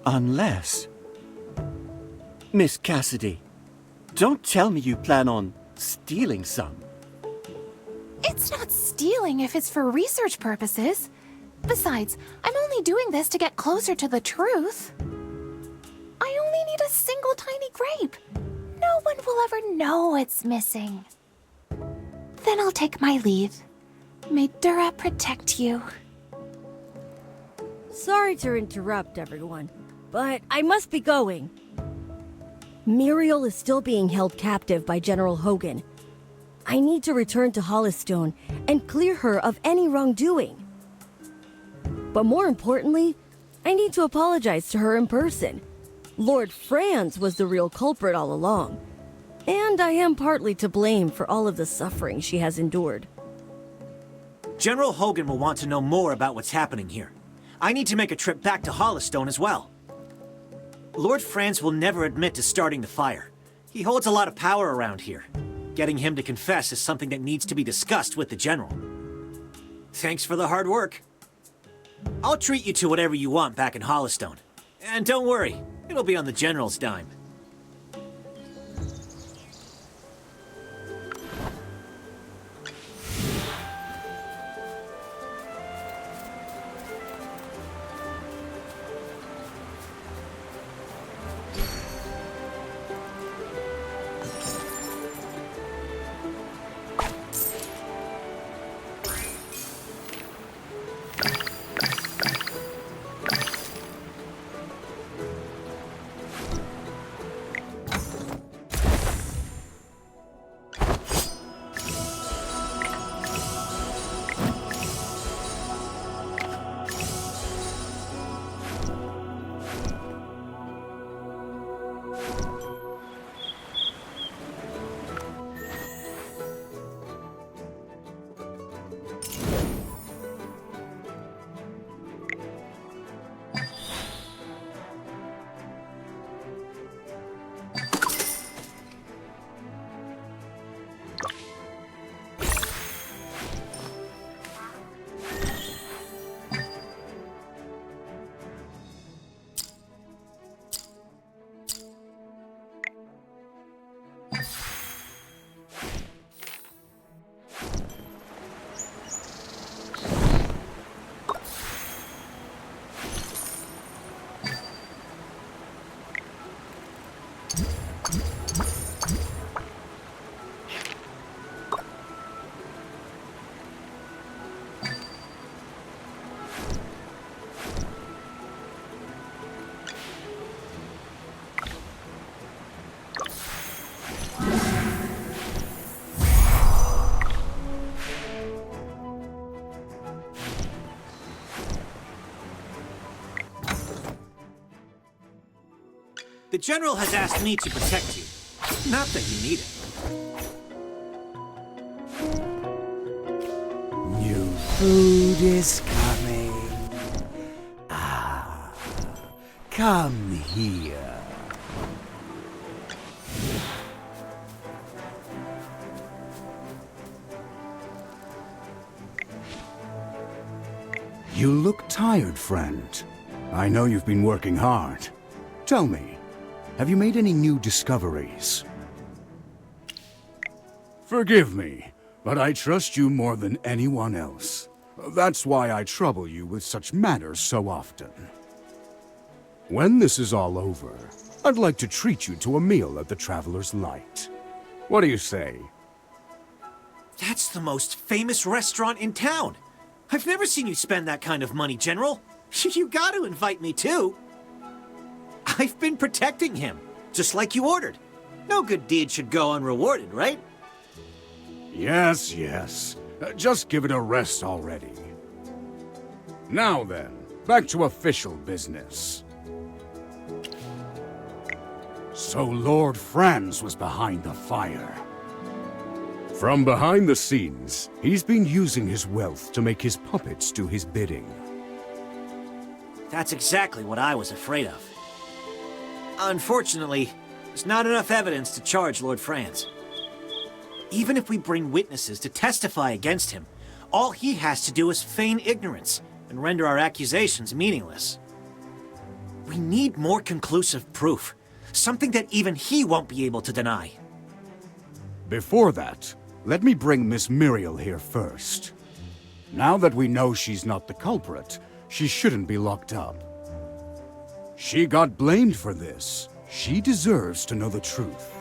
Unless... Miss Cassidy, don't tell me you plan on stealing some. It's not stealing if it's for research purposes. Besides, I'm only doing this to get closer to the truth. I only need a single tiny grape. No one will ever know it's missing. Then I'll take my leave. May Dura protect you. Sorry to interrupt, everyone, but I must be going. Muriel is still being held captive by General Hogan. I need to return to Hollystone and clear her of any wrongdoing. But more importantly, I need to apologize to her in person. Lord Franz was the real culprit all along, and I am partly to blame for all of the suffering she has endured. General Hogan will want to know more about what's happening here. I need to make a trip back to Hollystone as well. Lord Franz will never admit to starting the fire. He holds a lot of power around here. Getting him to confess is something that needs to be discussed with the General. Thanks for the hard work. I'll treat you to whatever you want back in Hollystone. And don't worry, it'll be on the General's dime. The General has asked me to protect you. Not that you need it. New food is coming. Come here. You look tired, friend. I know you've been working hard. Tell me, have you made any new discoveries? Forgive me, but I trust you more than anyone else. That's why I trouble you with such matters so often. When this is all over, I'd like to treat you to a meal at the Traveler's Light. What do you say? That's the most famous restaurant in town. I've never seen you spend that kind of money, General. You gotta invite me too. I've been protecting him, just like you ordered. No good deed should go unrewarded, right? Yes, yes. Just give it a rest already. Now then, back to official business. So Lord Franz was behind the fire. From behind the scenes, he's been using his wealth to make his puppets do his bidding. That's exactly what I was afraid of. Unfortunately, there's not enough evidence to charge Lord Franz. Even if we bring witnesses to testify against him, all he has to do is feign ignorance and render our accusations meaningless. We need more conclusive proof, something that even he won't be able to deny. Before that, let me bring Miss Muriel here first. Now that we know she's not the culprit, she shouldn't be locked up. She got blamed for this. She deserves to know the truth.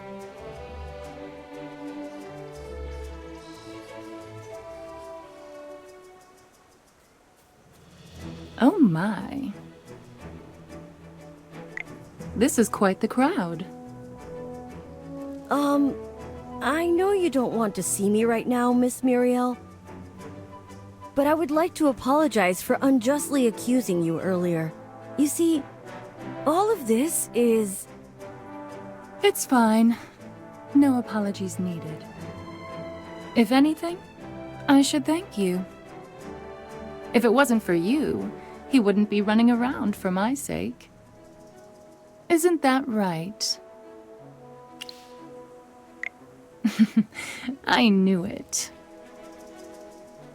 Oh my. This is quite the crowd. I know you don't want to see me right now, Miss Muriel. But I would like to apologize for unjustly accusing you earlier. You see, all of this is... It's fine. No apologies needed. If anything, I should thank you. If it wasn't for you, he wouldn't be running around for my sake. Isn't that right? I knew it.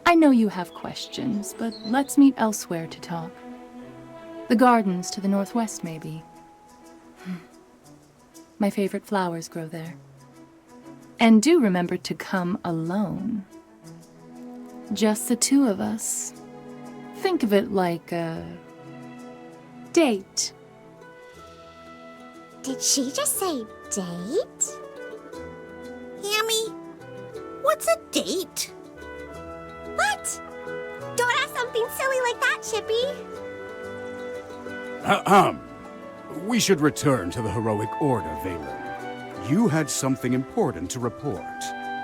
I know you have questions, but let's meet elsewhere to talk. The gardens to the northwest, maybe. My favorite flowers grow there. And do remember to come alone. Just the two of us. Think of it like a... date. Did she just say date? Hammy, what's a date? What? Don't ask something silly like that, Chippy. We should return to the heroic order, Valen. You had something important to report,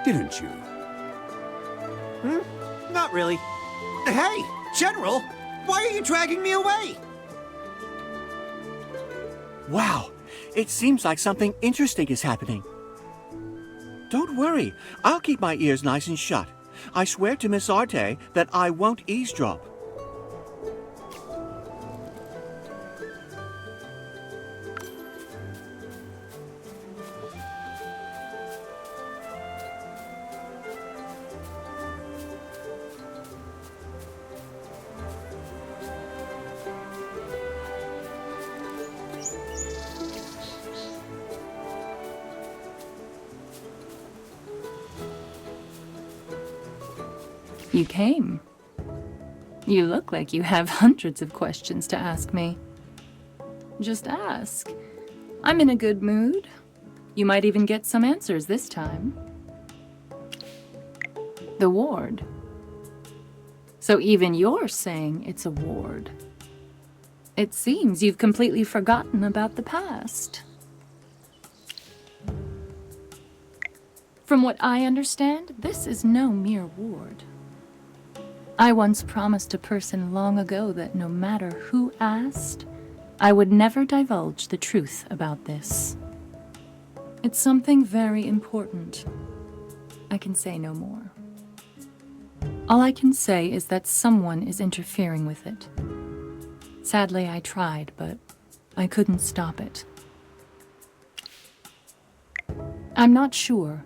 didn't you? Not really. Hey, General! Why are you dragging me away? Wow, it seems like something interesting is happening. Don't worry, I'll keep my ears nice and shut. I swear to Miss Arte that I won't eavesdrop. You came. You look like you have hundreds of questions to ask me. Just ask. I'm in a good mood. You might even get some answers this time. The ward. So even you're saying it's a ward. It seems you've completely forgotten about the past. From what I understand, this is no mere ward. I once promised a person long ago that no matter who asked, I would never divulge the truth about this. It's something very important. I can say no more. All I can say is that someone is interfering with it. Sadly, I tried, but I couldn't stop it. I'm not sure.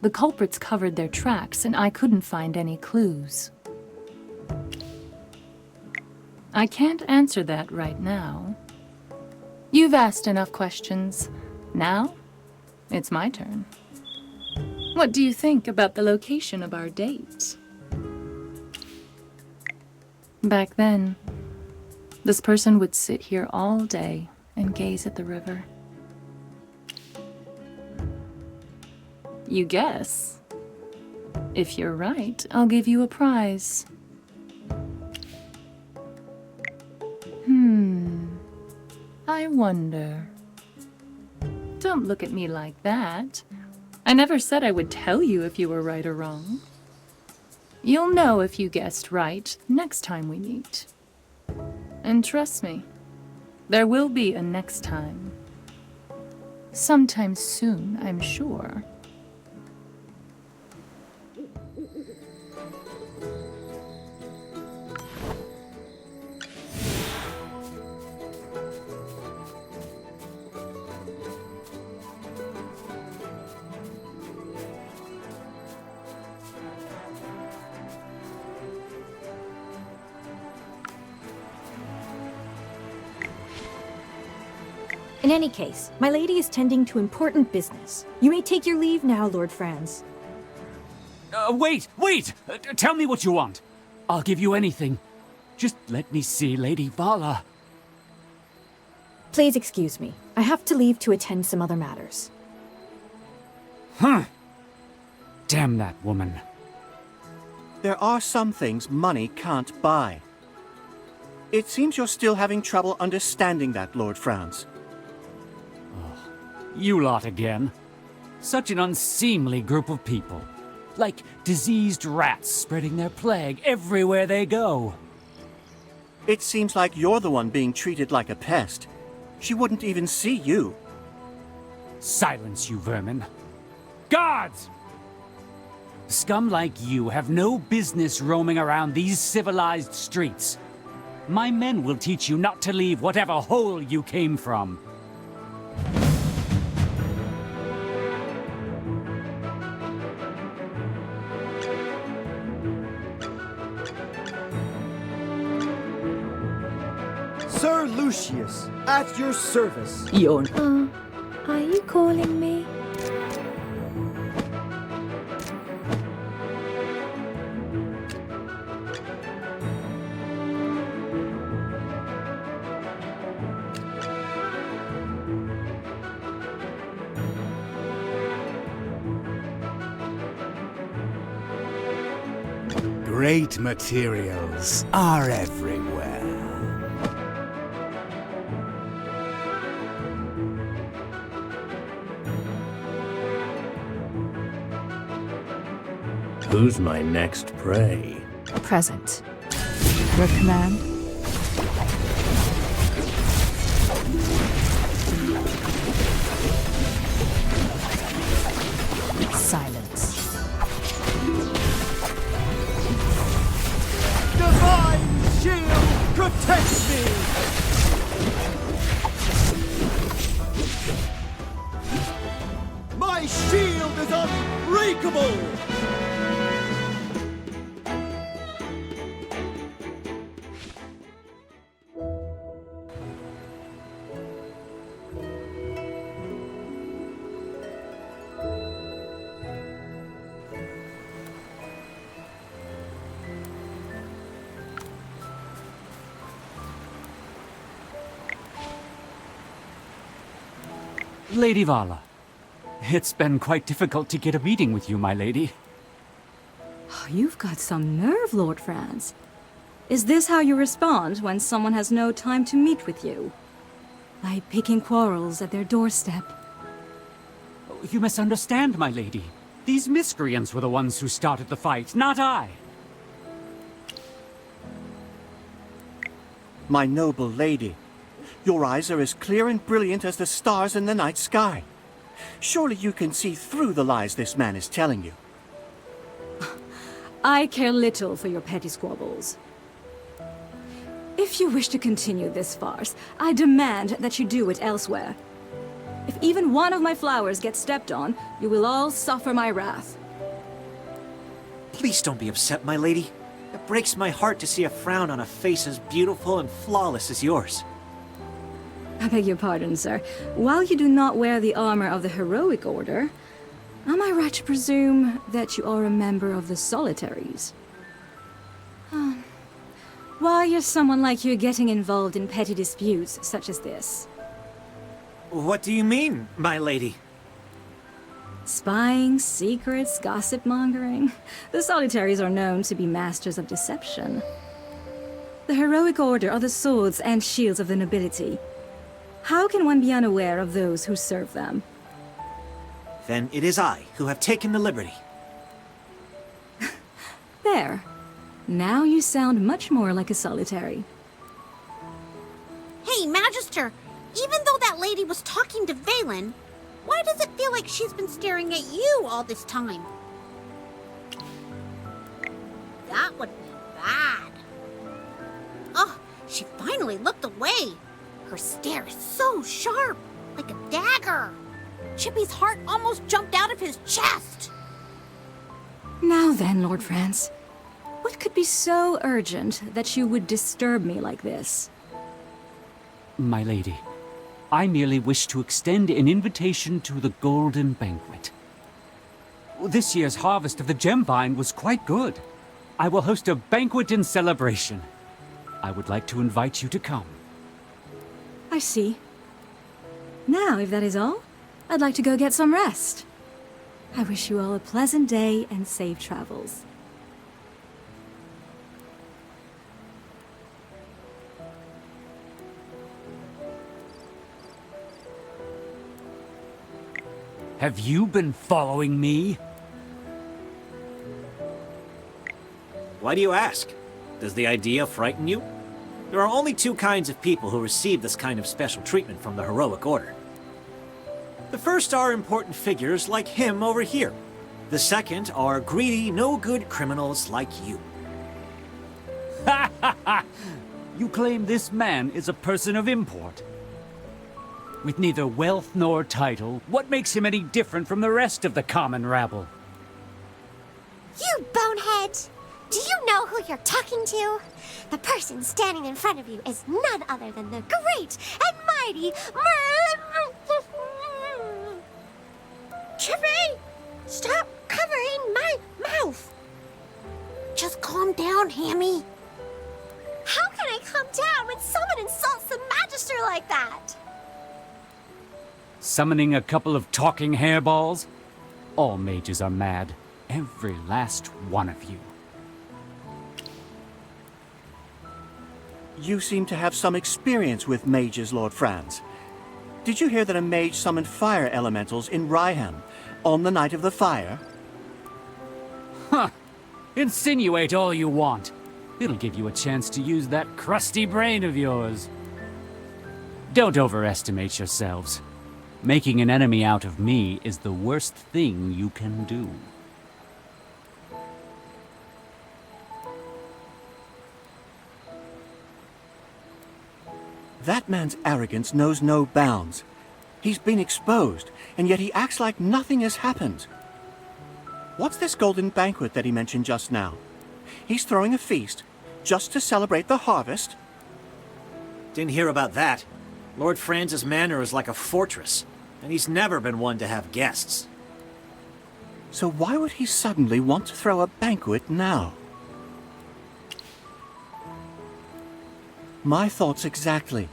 The culprits covered their tracks, and I couldn't find any clues. I can't answer that right now. You've asked enough questions. Now, it's my turn. What do you think about the location of our date? Back then, this person would sit here all day and gaze at the river. You guess? If you're right, I'll give you a prize. I wonder. Don't look at me like that. I never said I would tell you if you were right or wrong. You'll know if you guessed right next time we meet. And trust me, there will be a next time. Sometime soon, I'm sure. In any case, my lady is tending to important business. You may take your leave now, Lord Franz. Wait! Tell me what you want. I'll give you anything. Just let me see Lady Vala. Please excuse me. I have to leave to attend some other matters. Damn that woman. There are some things money can't buy. It seems you're still having trouble understanding that, Lord Franz. You lot again. Such an unseemly group of people. Like diseased rats spreading their plague everywhere they go. It seems like you're the one being treated like a pest. She wouldn't even see you. Silence, you vermin. Guards! Scum like you have no business roaming around these civilized streets. My men will teach you not to leave whatever hole you came from. Sir Lucius, at your service. Are you calling me? Great materials are everywhere. Who's my next prey? Present. Your command? Silence. Divine shield, protect me! My shield is unbreakable! Lady Vala, it's been quite difficult to get a meeting with you, my lady. You've got some nerve, Lord Franz. Is this how you respond when someone has no time to meet with you? By picking quarrels at their doorstep? You misunderstand, my lady. These miscreants were the ones who started the fight, not I. My noble lady, Your eyes are as clear and brilliant as the stars in the night sky. Surely you can see through the lies this man is telling you. I care little for your petty squabbles. If you wish to continue this farce, I demand that you do it elsewhere. If even one of my flowers gets stepped on, you will all suffer my wrath. Please don't be upset, my lady. It breaks my heart to see a frown on a face as beautiful and flawless as yours. I beg your pardon, sir. While you do not wear the armor of the heroic order, am I right to presume that you are a member of the Solitaries? Why is someone like you getting involved in petty disputes such as this? What do you mean, my lady? Spying, secrets, gossip-mongering. The Solitaries are known to be masters of deception. The heroic order are the swords and shields of the nobility. How can one be unaware of those who serve them? Then it is I who have taken the liberty. There. Now you sound much more like a Solitary. Hey, Magister! Even though that lady was talking to Valen, why does it feel like she's been staring at you all this time? That would be bad. Oh, she finally looked away. Her stare is so sharp, like a dagger. Chippy's heart almost jumped out of his chest. Now then, Lord France. What could be so urgent that you would disturb me like this? My lady, I merely wish to extend an invitation to the Golden Banquet. This year's harvest of the gem vine was quite good. I will host a banquet in celebration. I would like to invite you to come. I see. Now, if that is all, I'd like to go get some rest. I wish you all a pleasant day and safe travels. Have you been following me? Why do you ask? Does the idea frighten you? There are only two kinds of people who receive this kind of special treatment from the heroic order. The first are important figures like him over here. The second are greedy, no-good criminals like you. Ha ha ha! You claim this man is a person of import. With neither wealth nor title, what makes him any different from the rest of the common rabble? You bonehead! Do you know who you're talking to? The person standing in front of you is none other than the great and mighty Chippy! Stop covering my mouth! Just calm down, Hammy. How can I calm down when someone insults the Magister like that? Summoning a couple of talking hairballs? All mages are mad. Every last one of you. You seem to have some experience with mages, Lord Franz. Did you hear that a mage summoned fire elementals in Reyeham on the night of the fire? Huh! Insinuate all you want. It'll give you a chance to use that crusty brain of yours. Don't overestimate yourselves. Making an enemy out of me is the worst thing you can do. That man's arrogance knows no bounds. He's been exposed, and yet he acts like nothing has happened. What's this golden banquet that he mentioned just now? He's throwing a feast just to celebrate the harvest? Didn't hear about that. Lord Franz's manor is like a fortress, and he's never been one to have guests. So why would he suddenly want to throw a banquet now? My thoughts exactly.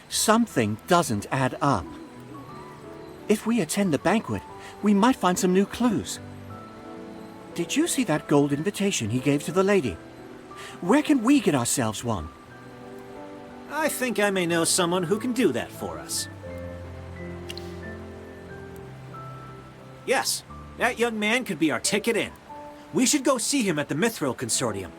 Something doesn't add up. If we attend the banquet, we might find some new clues. Did you see that gold invitation he gave to the lady? Where can we get ourselves one? I think I may know someone who can do that for us. Yes, that young man could be our ticket in. We should go see him at the Mithril Consortium.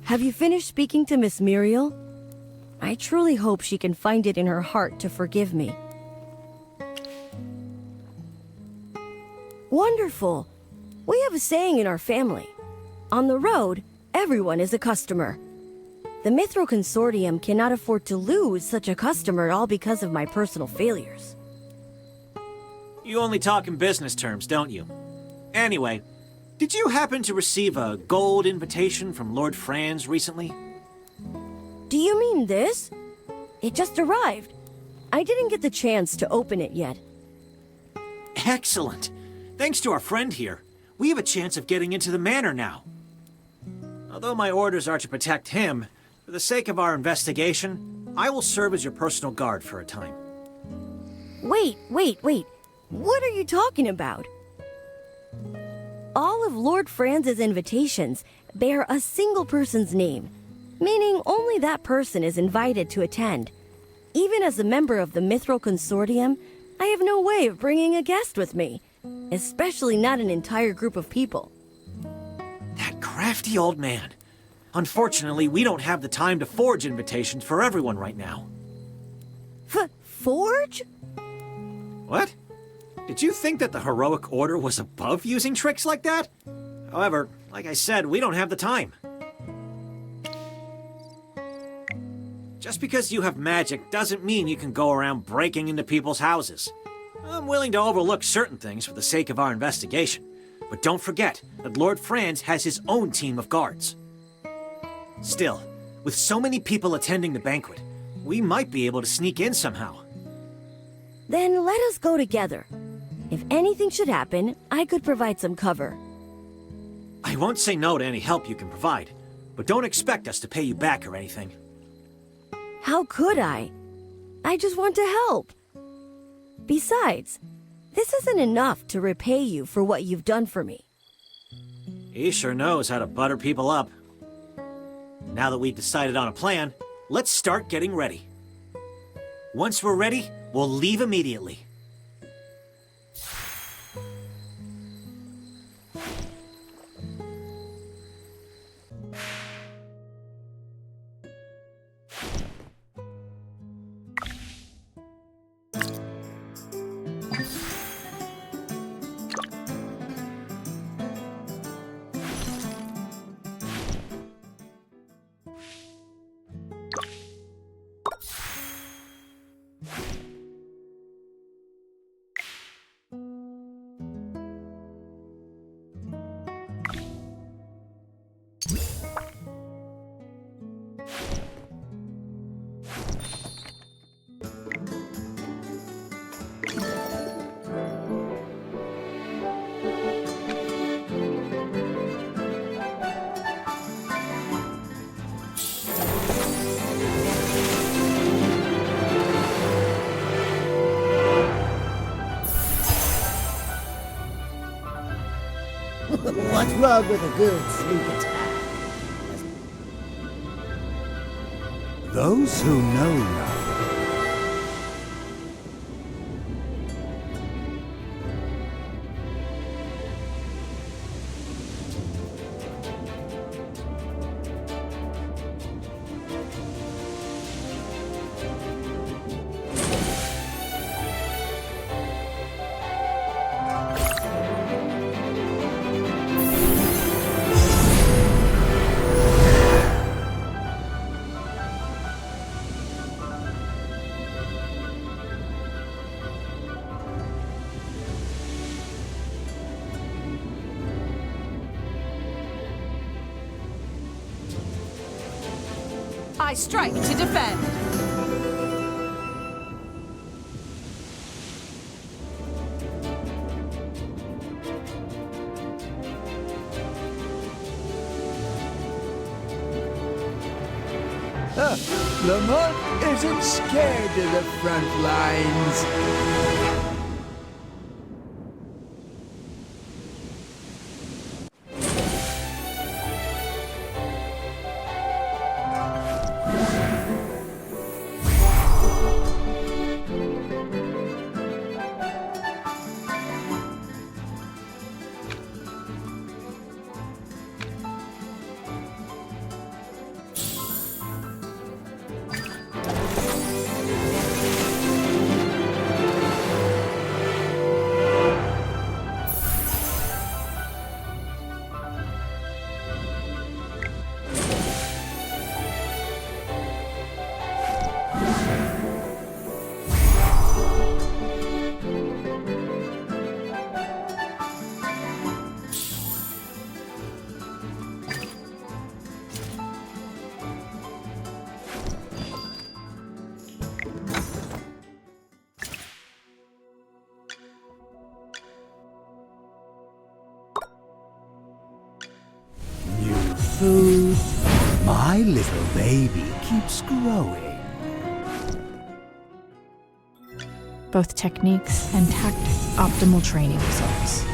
Have you finished speaking to Miss Muriel? I truly hope she can find it in her heart to forgive me. Wonderful. We have a saying in our family. On the road, everyone is a customer. The Mithril Consortium cannot afford to lose such a customer all because of my personal failures. You only talk in business terms, don't you? Anyway, did you happen to receive a gold invitation from Lord Franz recently? Do you mean this? It just arrived. I didn't get the chance to open it yet. Excellent. Thanks to our friend here, we have a chance of getting into the manor now. Although my orders are to protect him, for the sake of our investigation, I will serve as your personal guard for a time. Wait. What are you talking about? All of Lord Franz's invitations bear a single person's name, meaning only that person is invited to attend. Even as a member of the Mithril Consortium, I have no way of bringing a guest with me, especially not an entire group of people. That crafty old man. Unfortunately, we don't have the time to forge invitations for everyone right now. Forge? What? Did you think that the Heroic Order was above using tricks like that? However, like I said, we don't have the time. Just because you have magic doesn't mean you can go around breaking into people's houses. I'm willing to overlook certain things for the sake of our investigation, but don't forget that Lord Franz has his own team of guards. Still, with so many people attending the banquet, we might be able to sneak in somehow. Then let us go together. If anything should happen, I could provide some cover. I won't say no to any help you can provide, but don't expect us to pay you back or anything. How could I? I just want to help. Besides, this isn't enough to repay you for what you've done for me. He sure knows how to butter people up. Now that we've decided on a plan, let's start getting ready. Once we're ready, we'll leave immediately. What's wrong with a good sneak attack? Those who know nothing. I strike to defend. Lamont isn't scared of the front lines. food, my little baby keeps growing. Both techniques and tactic optimal training results.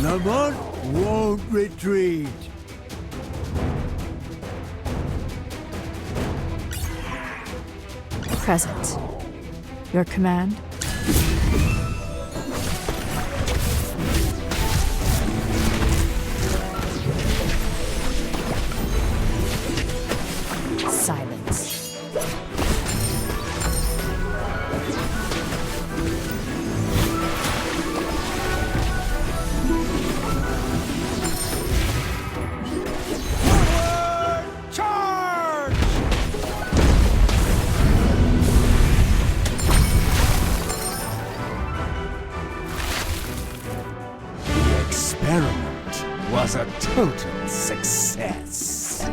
Lamont won't retreat. Present. Your command? Silence. Experiment was a total success.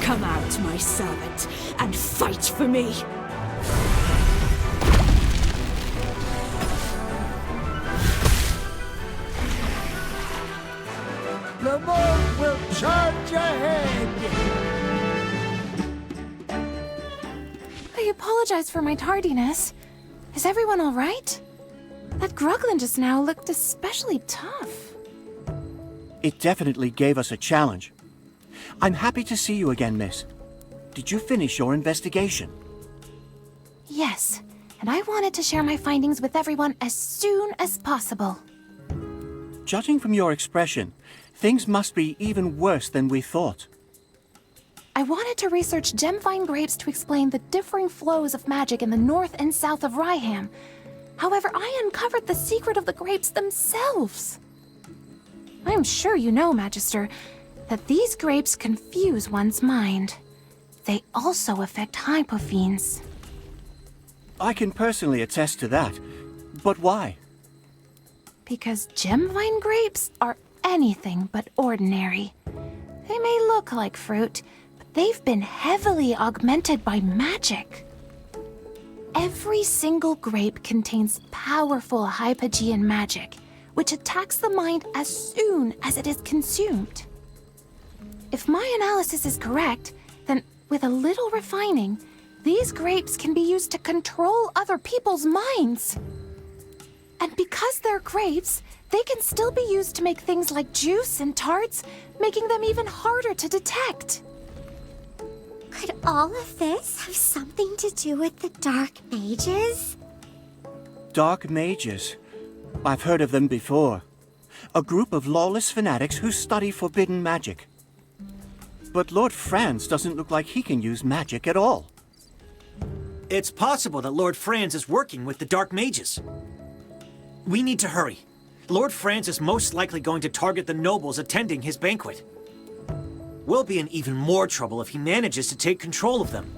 Come out, my servant, and fight for me. Lamont will charge ahead. I apologize for my tardiness. Is everyone all right? That Gruglin just now looked especially tough. It definitely gave us a challenge. I'm happy to see you again, miss. Did you finish your investigation? Yes, and I wanted to share my findings with everyone as soon as possible. Judging from your expression, things must be even worse than we thought. I wanted to research gemvine grapes to explain the differing flows of magic in the north and south of Reyeham. However, I uncovered the secret of the grapes themselves. I'm sure you know, Magister, that these grapes confuse one's mind. They also affect hypophenes. I can personally attest to that. But why? Because gemvine grapes are anything but ordinary. They may look like fruit, but they've been heavily augmented by magic. Every single grape contains powerful Hypogean magic, which attacks the mind as soon as it is consumed. If my analysis is correct, then with a little refining, these grapes can be used to control other people's minds. And because they're grapes, they can still be used to make things like juice and tarts, making them even harder to detect. Could all of this have something to do with the Dark Mages? Dark Mages? I've heard of them before. A group of lawless fanatics who study forbidden magic. But Lord Franz doesn't look like he can use magic at all. It's possible that Lord Franz is working with the Dark Mages. We need to hurry. Lord Franz is most likely going to target the nobles attending his banquet. We'll be in even more trouble if he manages to take control of them.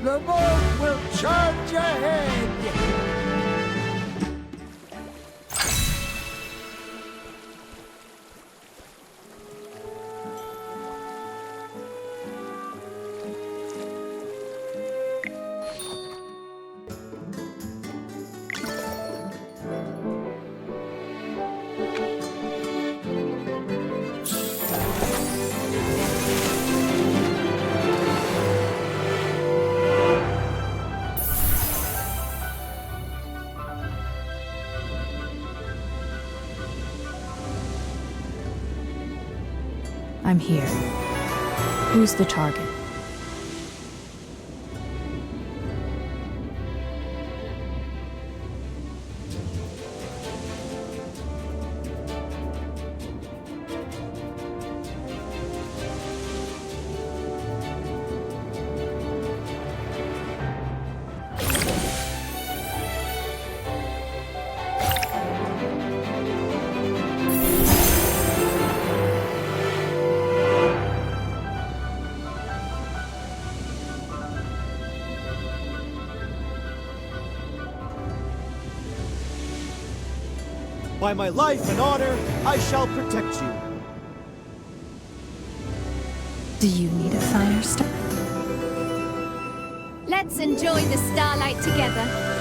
The boat will charge ahead! I'm here. Who's the target? By my life and honor, I shall protect you. Do you need a fire starter? Let's enjoy the starlight together.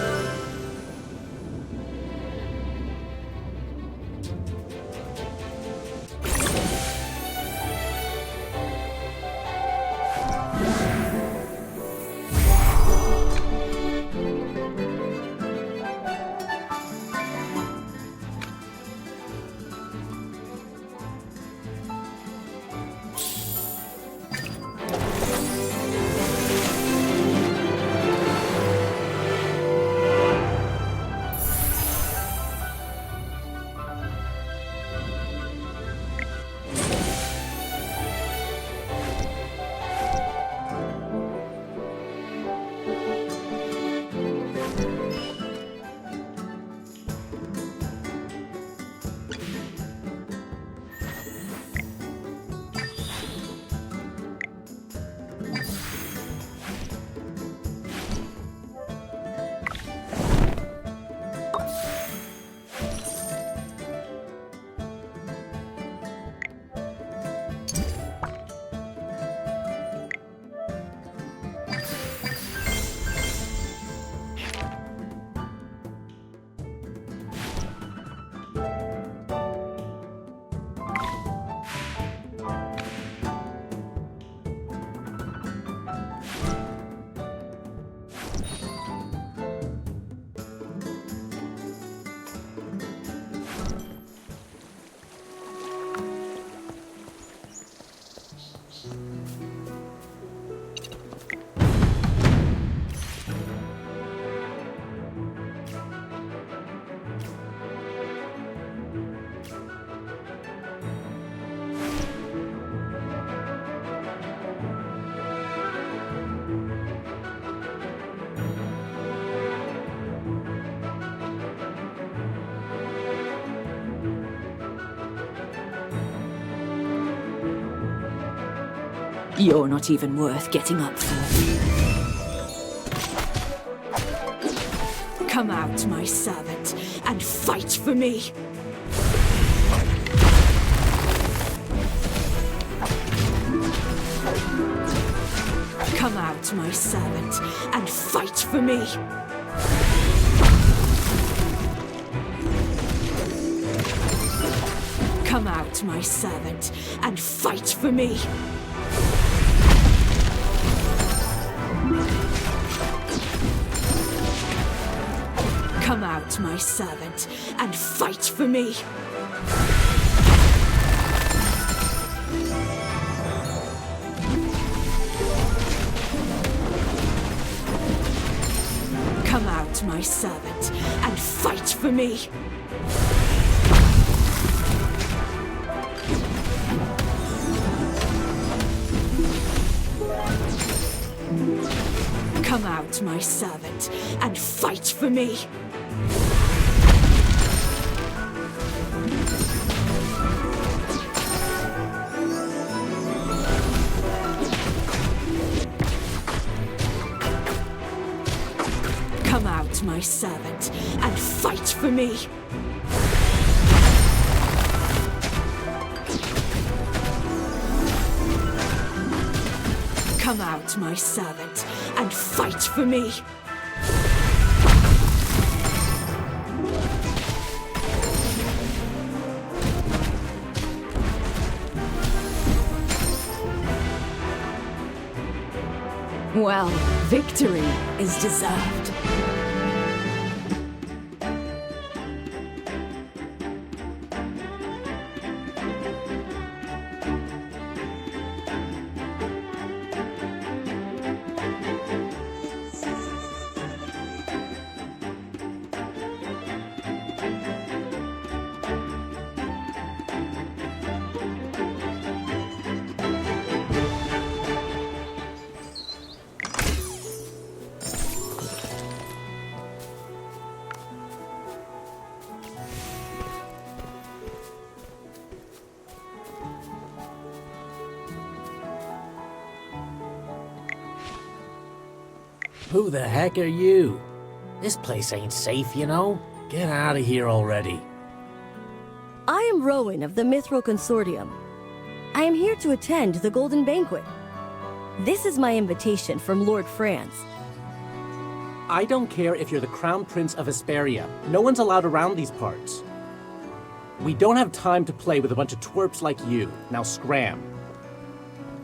You're not even worth getting up for. Come out, my servant, and fight for me. Come out, my servant, and fight for me. Come out, my servant, and fight for me. Come out, my servant, and fight for me. Come out, my servant, and fight for me. Come out, my servant, and fight for me. Come out, my servant, and fight for me. Come out, my servant, and fight for me. Well, victory is deserved. Who the heck are you? This place ain't safe, you know? Get out of here already. I am Rowan of the Mithril Consortium. I am here to attend the Golden Banquet. This is my invitation from Lord France. I don't care if you're the Crown Prince of Esperia. No one's allowed around these parts. We don't have time to play with a bunch of twerps like you. Now scram.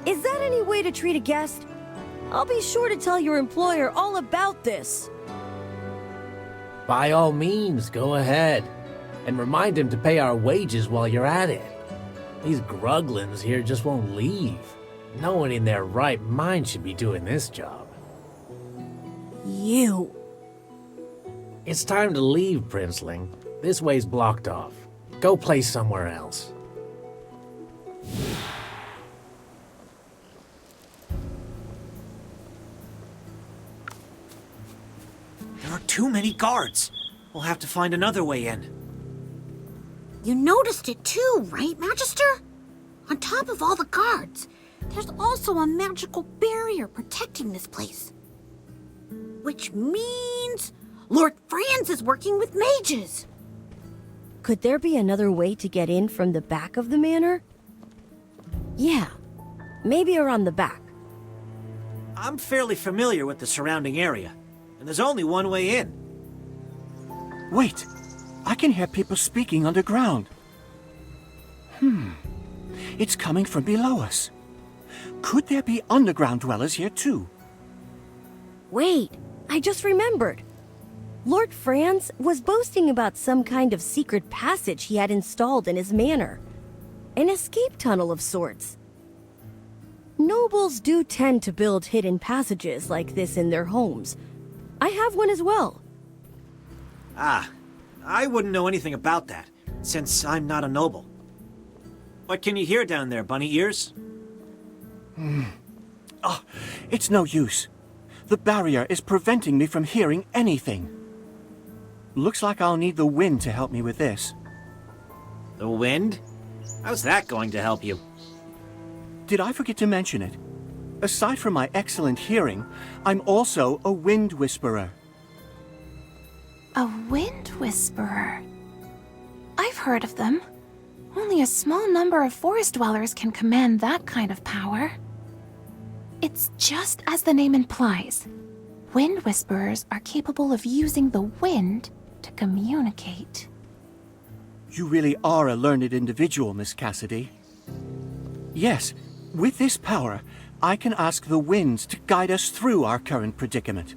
Is that any way to treat a guest? I'll be sure to tell your employer all about this. By all means, go ahead. And remind him to pay our wages while you're at it. These gruglins here just won't leave. No one in their right mind should be doing this job. You. It's time to leave, Princeling. This way's blocked off. Go play somewhere else. There are too many guards. We'll have to find another way in. You noticed it too, right, Magister? On top of all the guards, there's also a magical barrier protecting this place. Which means Lord Franz is working with mages. Could there be another way to get in from the back of the manor? Yeah, maybe around the back. I'm fairly familiar with the surrounding area, and there's only one way in. Wait, I can hear people speaking underground. It's coming from below us. Could there be underground dwellers here too? Wait, I just remembered. Lord Franz was boasting about some kind of secret passage he had installed in his manor. An escape tunnel of sorts. Nobles do tend to build hidden passages like this in their homes. I have one as well. Ah, I wouldn't know anything about that, since I'm not a noble. What can you hear down there, bunny ears? Oh, it's no use. The barrier is preventing me from hearing anything. Looks like I'll need the wind to help me with this. The wind? How's that going to help you? Did I forget to mention it? Aside from my excellent hearing, I'm also a wind whisperer. A wind whisperer. I've heard of them. Only a small number of forest dwellers can command that kind of power. It's just as the name implies. Wind whisperers are capable of using the wind to communicate. You really are a learned individual, Miss Cassidy. Yes, with this power, I can ask the winds to guide us through our current predicament.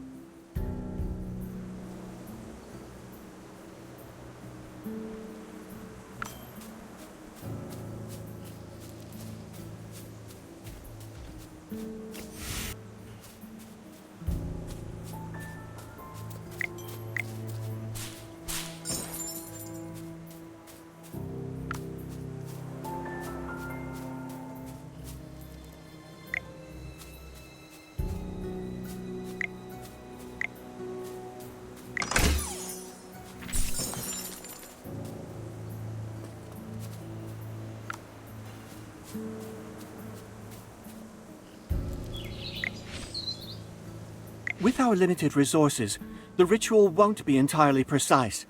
With our limited resources, the ritual won't be entirely precise.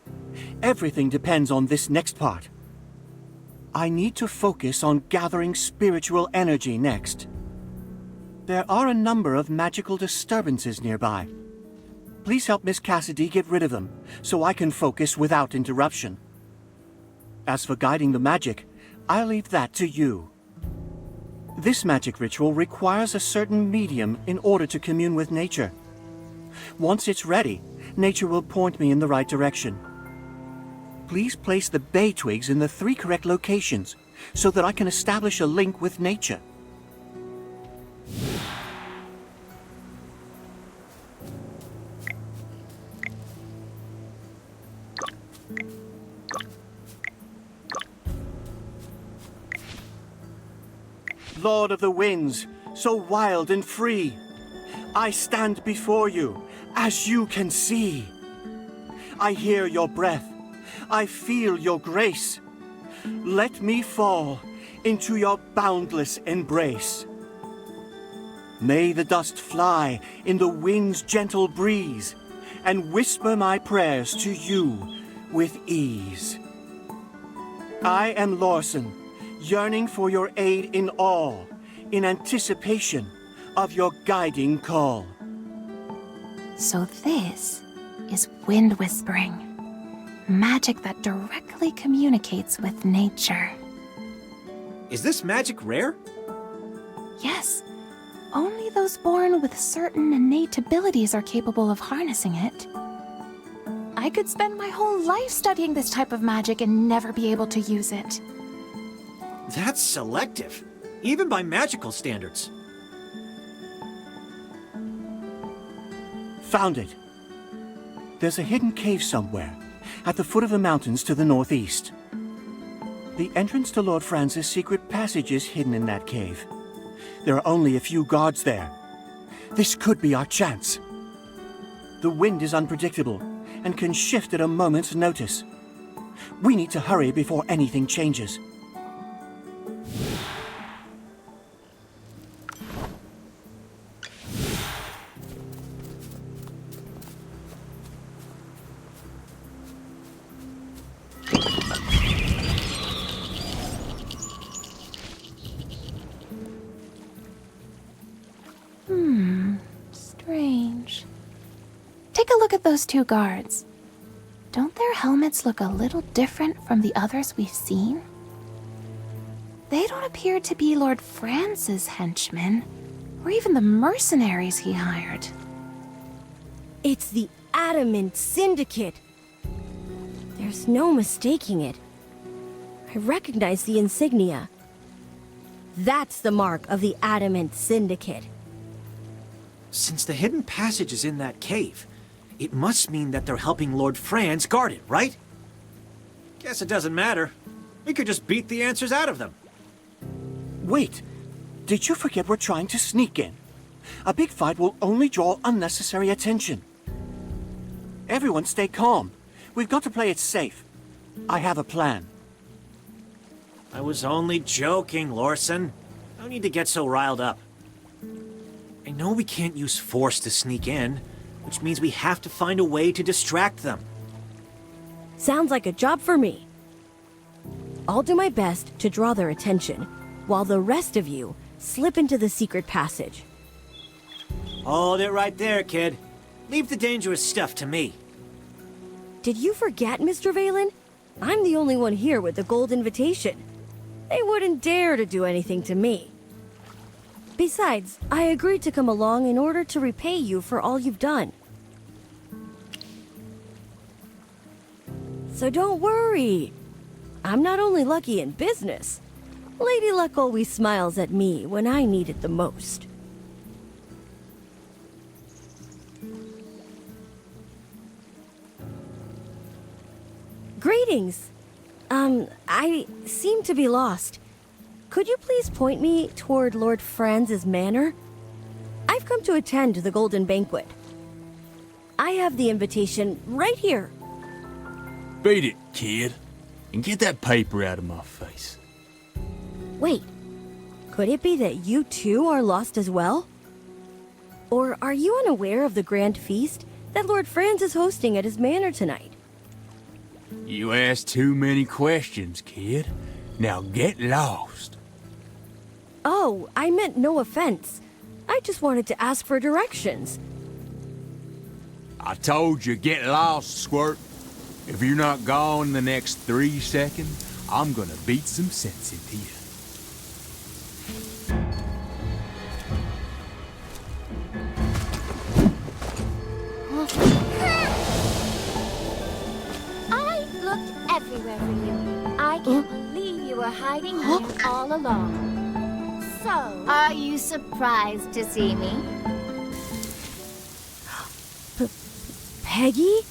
Everything depends on this next part. I need to focus on gathering spiritual energy next. There are a number of magical disturbances nearby. Please help Miss Cassidy get rid of them, so I can focus without interruption. As for guiding the magic, I'll leave that to you. This magic ritual requires a certain medium in order to commune with nature. Once it's ready, nature will point me in the right direction. Please place the bay twigs in the 3 correct locations, so that I can establish a link with nature. Lord of the winds, so wild and free, I stand before you, as you can see. I hear your breath, I feel your grace. Let me fall into your boundless embrace. May the dust fly in the wind's gentle breeze, and whisper my prayers to you with ease. I am Lorson, yearning for your aid in awe, in anticipation of your guiding call. So this is wind whispering. Magic that directly communicates with nature. Is this magic rare? Yes. Only those born with certain innate abilities are capable of harnessing it. I could spend my whole life studying this type of magic and never be able to use it. That's selective, even by magical standards. Found it. There's a hidden cave somewhere, at the foot of the mountains to the northeast. The entrance to Lord Franz's secret passage is hidden in that cave. There are only a few guards there. This could be our chance. The wind is unpredictable and can shift at a moment's notice. We need to hurry before anything changes. Strange. Take a look at those 2 guards. Don't their helmets look a little different from the others we've seen? They don't appear to be Lord Franz's henchmen, or even the mercenaries he hired. It's the Adamant Syndicate. There's no mistaking it. I recognize the insignia. That's the mark of the Adamant Syndicate. Since the hidden passage is in that cave, it must mean that they're helping Lord Franz guard it, right? Guess it doesn't matter. We could just beat the answers out of them. Wait! Did you forget we're trying to sneak in? A big fight will only draw unnecessary attention. Everyone stay calm. We've got to play it safe. I have a plan. I was only joking, Lorson. No need to get so riled up. I know we can't use force to sneak in, which means we have to find a way to distract them. Sounds like a job for me. I'll do my best to draw their attention, while the rest of you slip into the secret passage. Hold it right there, kid. Leave the dangerous stuff to me. Did you forget, Mr. Valen? I'm the only one here with the gold invitation. They wouldn't dare to do anything to me. Besides, I agreed to come along in order to repay you for all you've done. So don't worry. I'm not only lucky in business. Lady Luck always smiles at me when I need it the most. Greetings. I seem to be lost. Could you please point me toward Lord Franz's manor? I've come to attend the Golden Banquet. I have the invitation right here. Beat it, kid. And get that paper out of my face. Wait, could it be that you too are lost as well? Or are you unaware of the grand feast that Lord Franz is hosting at his manor tonight? You asked too many questions, kid. Now get lost. Oh, I meant no offense. I just wanted to ask for directions. I told you, get lost, Squirt. If you're not gone in the next 3 seconds, I'm gonna beat some sense into you. I looked everywhere for you. I can't believe you were hiding here all along. So, are you surprised to see me? Peggy?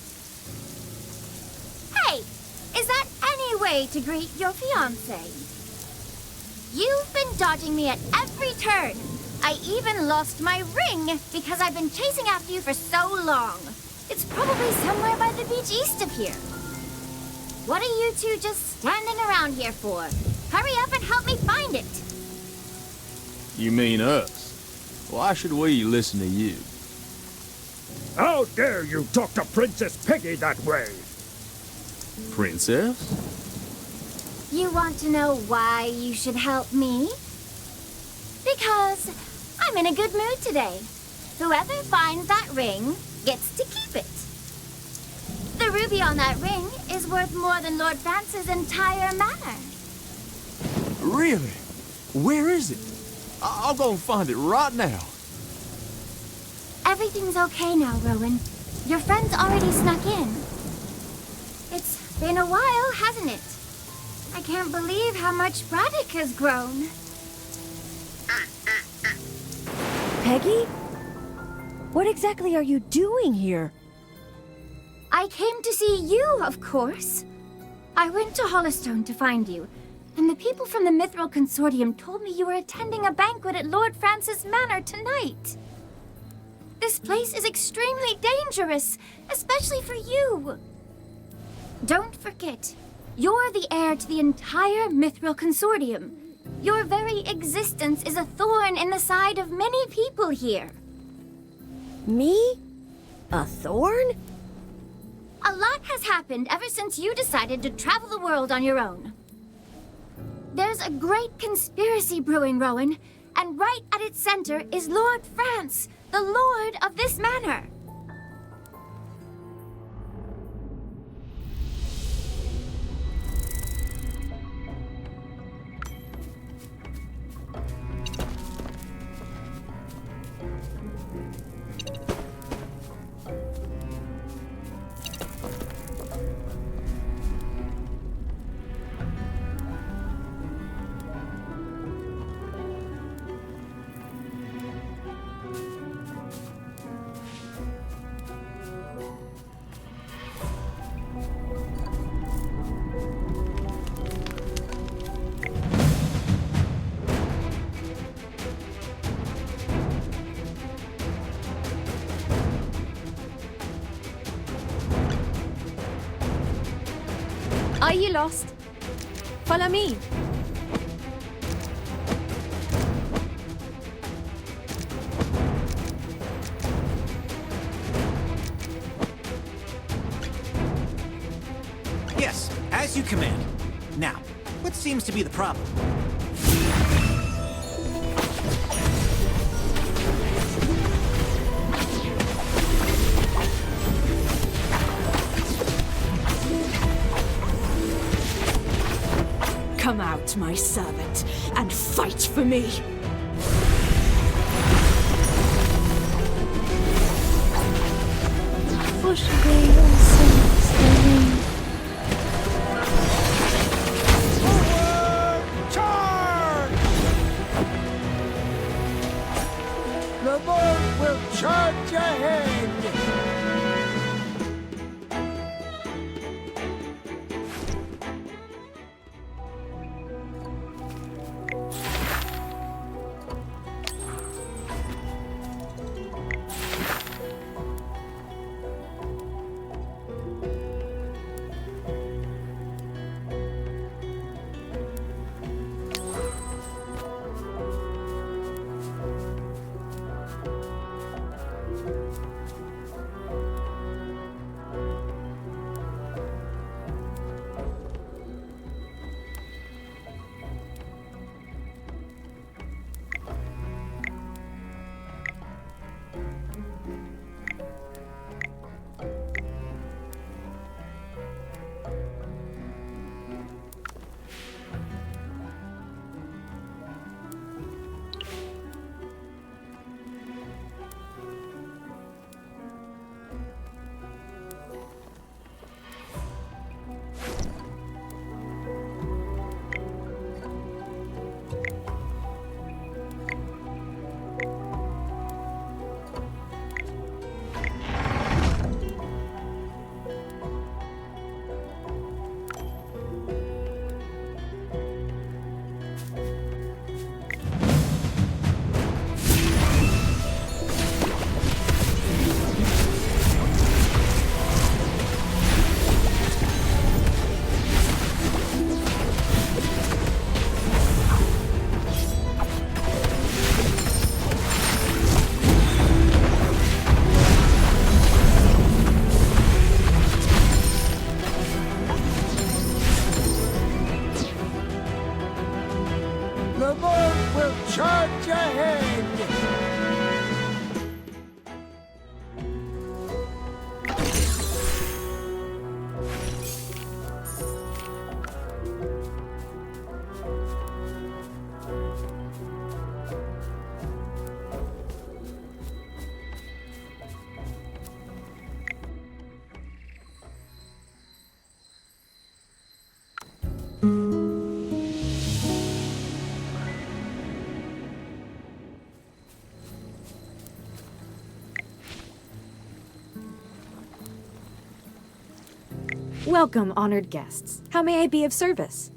Hey, is that any way to greet your fiancé? You've been dodging me at every turn. I even lost my ring because I've been chasing after you for so long. It's probably somewhere by the beach east of here. What are you two just standing around here for? Hurry up and help me find it. You mean us? Why should we listen to you? How dare you talk to Princess Peggy that way? Princess? You want to know why you should help me? Because I'm in a good mood today. Whoever finds that ring gets to keep it. The ruby on that ring is worth more than Lord Franz's entire manor. Really? Where is it? I'll go and find it right now. Everything's okay now, Rowan. Your friend's already snuck in. It's been a while, hasn't it? I can't believe how much Braddock has grown. Peggy? What exactly are you doing here? I came to see you, of course. I went to Hollowstone to find you, and the people from the Mithril Consortium told me you were attending a banquet at Lord Franz's manor tonight. This place is extremely dangerous, especially for you. Don't forget, you're the heir to the entire Mithril Consortium. Your very existence is a thorn in the side of many people here. Me? A thorn? A lot has happened ever since you decided to travel the world on your own. There's a great conspiracy brewing, Rowan, and right at its center is Lord Franz, the lord of this manor. Are you lost? Follow me. As you command. Now, what seems to be the problem? Come out, my servant, and fight for me. Push away your sins, away. Charge! The boat will charge ahead! The boat will charge ahead! Welcome, honored guests. How may I be of service?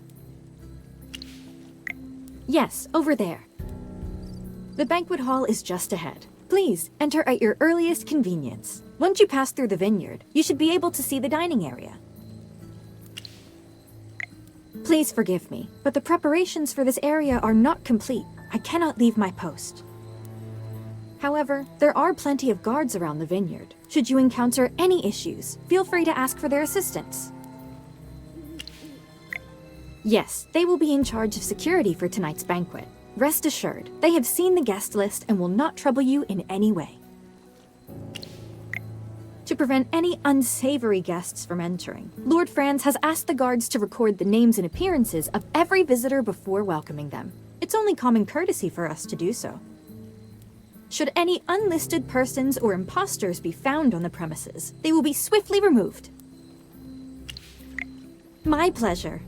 Yes, over there. The banquet hall is just ahead. Please, enter at your earliest convenience. Once you pass through the vineyard, you should be able to see the dining area. Please forgive me, but the preparations for this area are not complete. I cannot leave my post. However, there are plenty of guards around the vineyard. Should you encounter any issues, feel free to ask for their assistance. Yes, they will be in charge of security for tonight's banquet. Rest assured, they have seen the guest list and will not trouble you in any way. To prevent any unsavory guests from entering, Lord Franz has asked the guards to record the names and appearances of every visitor before welcoming them. It's only common courtesy for us to do so. Should any unlisted persons or imposters be found on the premises, they will be swiftly removed. My pleasure.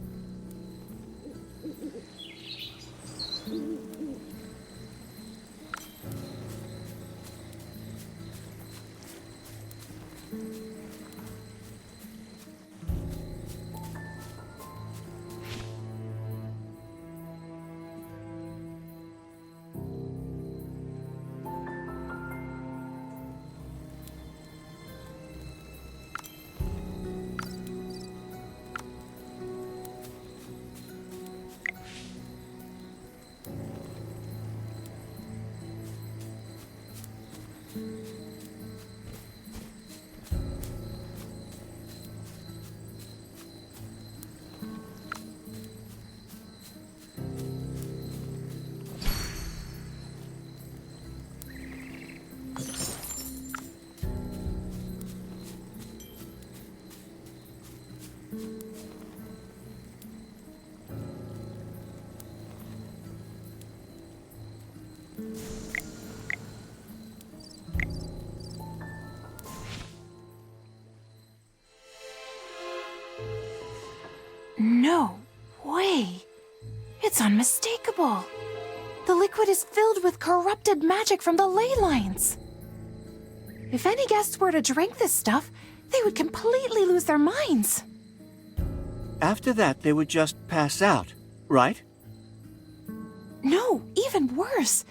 No way. It's unmistakable. The liquid is filled with corrupted magic from the ley lines. If any guests were to drink this stuff, they would completely lose their minds. After that, they would just pass out, right? No, even worse.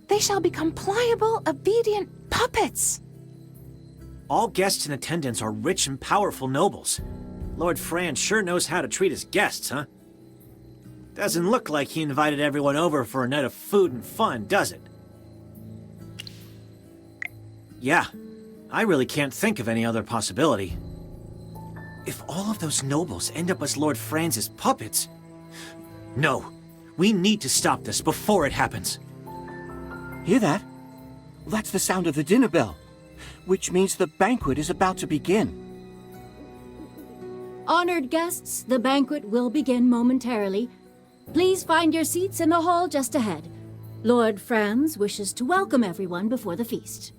They shall become pliable, obedient puppets. All guests in attendance are rich and powerful nobles. Lord Fran sure knows how to treat his guests, huh? Doesn't look like he invited everyone over for a night of food and fun, does it? Yeah, I really can't think of any other possibility. If all of those nobles end up as Lord Fran's puppets... No, we need to stop this before it happens. Hear that? That's the sound of the dinner bell, which means the banquet is about to begin. Honored guests, the banquet will begin momentarily. Please find your seats in the hall just ahead. Lord Franz wishes to welcome everyone before the feast.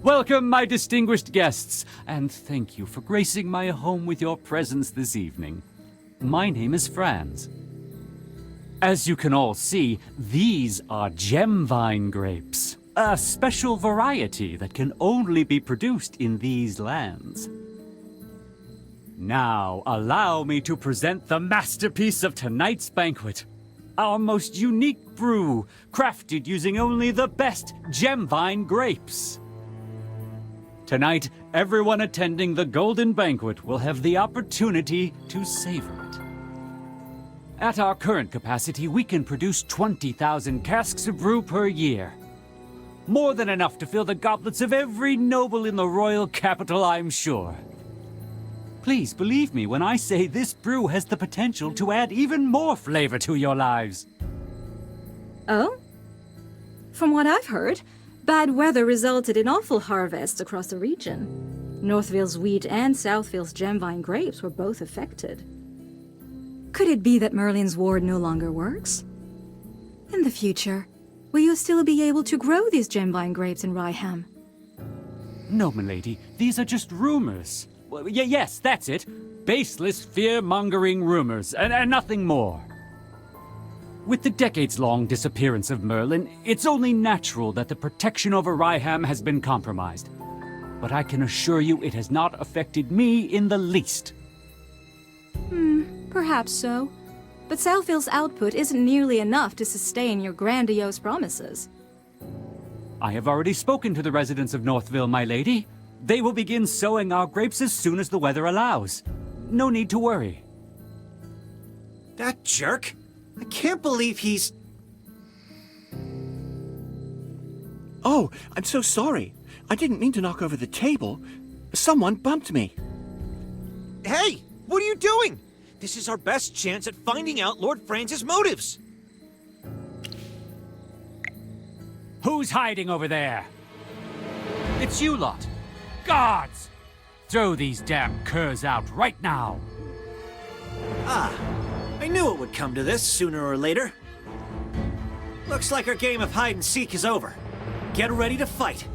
Welcome, my distinguished guests, and thank you for gracing my home with your presence this evening. My name is Franz. As you can all see, these are gemvine grapes, a special variety that can only be produced in these lands. Now, allow me to present the masterpiece of tonight's banquet, our most unique brew, crafted using only the best gemvine grapes. Tonight, everyone attending the Golden Banquet will have the opportunity to savor it. At our current capacity, we can produce 20,000 casks of brew per year. More than enough to fill the goblets of every noble in the royal capital, I'm sure. Please believe me when I say this brew has the potential to add even more flavor to your lives. Oh? From what I've heard, bad weather resulted in awful harvests across the region. Northville's wheat and Southville's gemvine grapes were both affected. Could it be that Merlin's ward no longer works? In the future, will you still be able to grow these gemvine grapes in Reyeham? No, milady, these are just rumors. Well, yes, that's it. Baseless, fear-mongering rumors, and nothing more. With the decades-long disappearance of Merlin, it's only natural that the protection over Reyeham has been compromised. But I can assure you it has not affected me in the least. Perhaps so. But Southville's output isn't nearly enough to sustain your grandiose promises. I have already spoken to the residents of Northville, my lady. They will begin sowing our grapes as soon as the weather allows. No need to worry. That jerk? I can't believe he's... Oh, I'm so sorry. I didn't mean to knock over the table. Someone bumped me. Hey, what are you doing? This is our best chance at finding out Lord Fran's motives. Who's hiding over there? It's you lot. Guards! Throw these damn curs out right now. Ah, I knew it would come to this sooner or later. Looks like our game of hide and seek is over. Get ready to fight.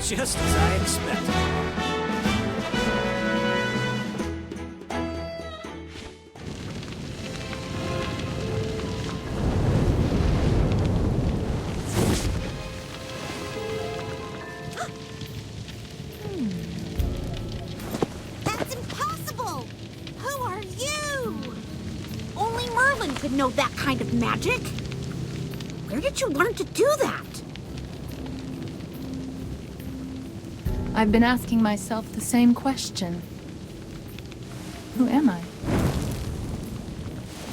Just as I expected. That's impossible! Who are you? Only Merlin could know that kind of magic. Where did you learn to do that? I've been asking myself the same question. Who am I?